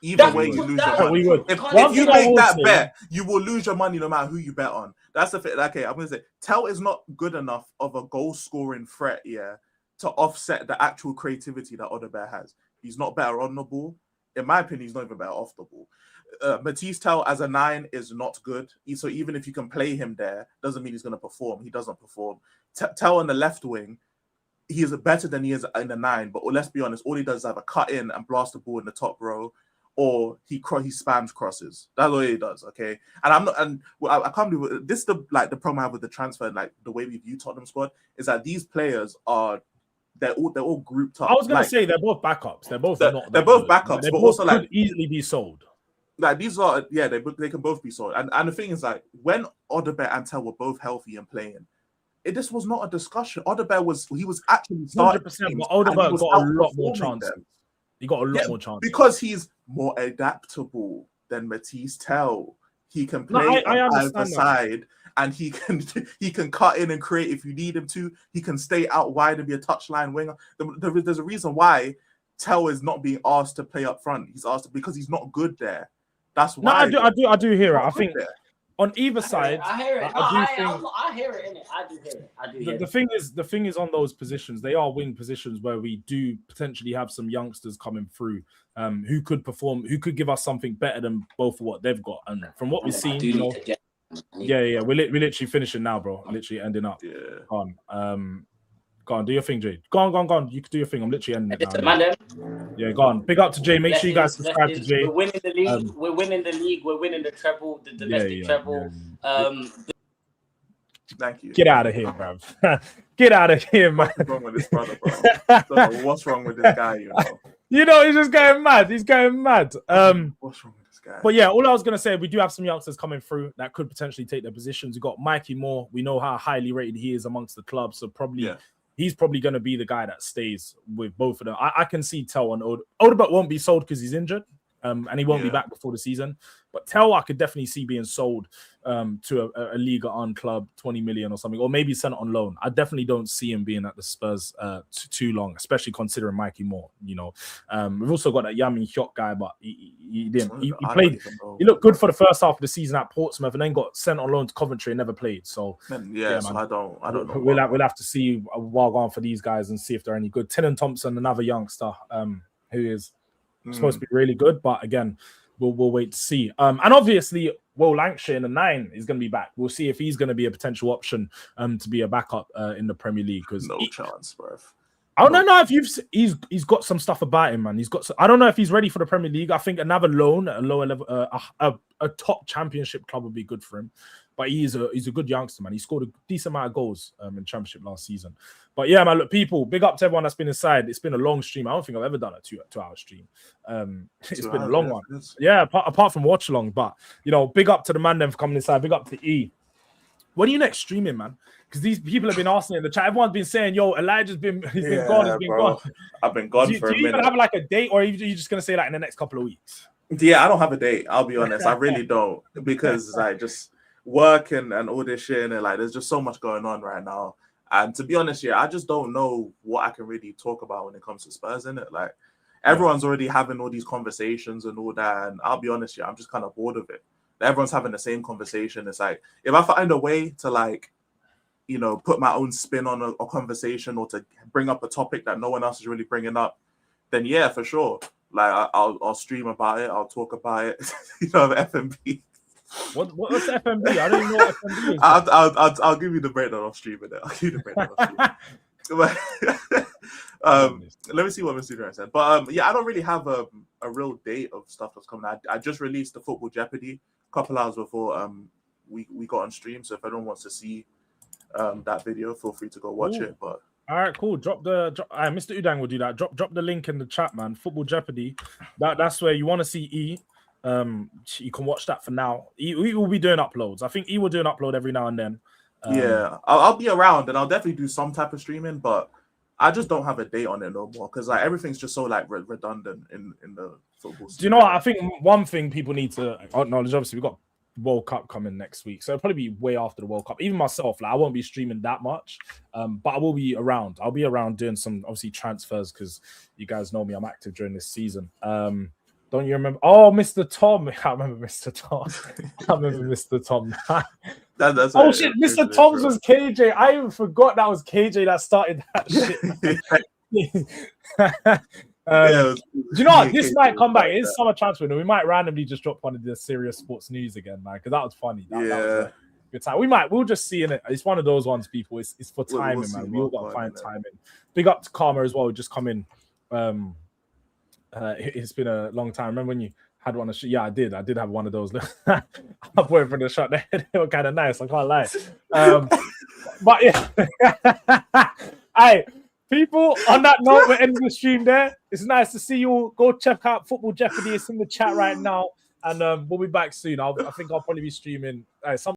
Either way, you lose your money. If you make that bet, you will lose your money no matter who you bet on. That's the thing. Okay, I'm going to say, Tel is not good enough of a goal-scoring threat, to offset the actual creativity that Odobert has. He's not better on the ball. In my opinion, he's not even better off the ball. Matisse Tel as a 9 is not good. So even if you can play him there, doesn't mean he's going to perform. He doesn't perform. Tel on the left wing, he is better than he is in the 9. But let's be honest, all he does is either cut in and blast the ball in the top row, or he spams crosses. That's all he does. Okay, and I can't believe this. The problem I have with the transfer, like the way we view Tottenham squad, is that these players are. They're all grouped up. I was gonna say they're both backups. They're both backups, they but both also could easily be sold. Like these are, they can both be sold. And the thing is, like, when Odobert and Tel were both healthy and playing, this was not a discussion. Odobert was actually starting. 100%, but Odobert got a lot more chances. He got a lot more chances because he's more adaptable than Matisse Tel. He can play on either side, and he can cut in and create if you need him to. He can stay out wide and be a touchline winger. There's a reason why Tel is not being asked to play up front. He's asked because he's not good there. That's why. No, I do hear it. I think on either side, I hear it. I hear it, innit? I do hear it. The thing is on those positions, they are wing positions where we do potentially have some youngsters coming through who could perform, who could give us something better than both of what they've got. And from what we've seen, we're literally finishing now, bro. Literally ending up. Yeah. Go on, do your thing, Jay. Go on. You can do your thing. I'm literally ending it now. Yeah, go on. Big up to Jay. Make sure you guys subscribe to Jay. We're winning the league. We're winning the league. We're winning the treble, the domestic treble. Thank you. Get out of here, bruv. Get out of here, man. What's wrong with this brother, bro? Don't know what's wrong with this guy, he's just going mad. He's going mad. What's wrong with this guy? But yeah, all I was gonna say, we do have some youngsters coming through that could potentially take their positions. We got Mikey Moore. We know how highly rated he is amongst the club, so he's probably going to be the guy that stays with both of them. I can see Tel and Odobert won't be sold because he's injured, and he won't be back before the season. But Tel, I could definitely see being sold to a Liga on club, 20 million or something, or maybe sent on loan. I definitely don't see him being at the Spurs too long, especially considering Mikey Moore. We've also got that Yamin Hyok guy, but he didn't. He played. He looked good for the first half of the season at Portsmouth, and then got sent on loan to Coventry and never played. So man. I don't know. We'll have to see a while on for these guys and see if they're any good. Tennant Thompson, another youngster, who is supposed to be really good, but again, we'll wait to see. And obviously, Will Lancashire in the 9 is going to be back. We'll see if he's going to be a potential option to be a backup in the Premier League. Because chance, bro. I don't know if he's got some stuff about him, man. I don't know if he's ready for the Premier League. I think another loan at a lower level, a top championship club would be good for him. but he's a good youngster, man. He scored a decent amount of goals in Championship last season. But yeah, man, look, people, big up to everyone that's been inside. It's been a long stream. I don't think I've ever done a 2-hour stream. It's been a long one. Yeah, apart from watch along. But you know, big up to the man then for coming inside. Big up to E. When are you next streaming, man? Because these people have been asking in the chat. Everyone's been saying, "Yo, Elijah's been been gone. He's been gone." I've been gone for a minute. Do you even have like a date, or are you just gonna say like in the next couple of weeks? Yeah, I don't have a date. I'll be honest. I really don't, because like just work and all this shit, and like there's just so much going on right now. And to be honest, yeah, I just don't know what I can really talk about when it comes to Spurs, innit? Like everyone's already having all these conversations and all that, and I'll be honest, yeah, I'm just kind of bored of it. Everyone's having the same conversation. It's like if I find a way to like, you know, put my own spin on a conversation or to bring up a topic that no one else is really bringing up, then yeah, for sure. Like I'll stream about it. I'll talk about it. You know, the FMB. What's FMB? I don't even know what FMB is. I'll give you the breakdown. I'll stream it. I'll give you the breakdown. Let me see what Mr. Durag said. But yeah, I don't really have a real date of stuff that's coming out. I just released the Football Jeopardy a couple hours before we got on stream. So if anyone wants to see that video, feel free to go watch it. But all right, cool. Mr. Udang will do that. Drop the link in the chat, man. Football Jeopardy. That's where you want to see E. You can watch that for now. E will be doing uploads. I think E will do an upload every now and then. Yeah, I'll be around and I'll definitely do some type of streaming, but I just don't have a date on it no more because like everything's just so like redundant in the football scene. Do you know what? I think one thing people need to acknowledge, obviously, we've got World Cup coming next week, so it'll probably be way after the World Cup. Even myself, like I won't be streaming that much, but I will be around. I'll be around doing some obviously transfers because you guys know me, I'm active during this season. Don't you remember? Oh, Mr. Tom. I remember Mr. Tom. That's oh shit, Mr. Tom's was KJ. I even forgot that was KJ that started that shit. Do you know what? This might come back. It is summer transfer, and we might randomly just drop one of the serious sports news again, man, because that was funny. That was a good time. We'll just see in it. It's one of those ones, people. It's for timing, man. We all got to find timing. Big up to Karma as well. Just come in. It's been a long time. Remember when you had one? Yeah, I did. I did have one of those. I'm waiting for the shot. They were kind of nice. I can't lie. But yeah. Hey, people, on that note, we're ending the stream there. It's nice to see you all. Go check out Football Jeopardy. It's in the chat right now. And we'll be back soon. I think I'll probably be streaming some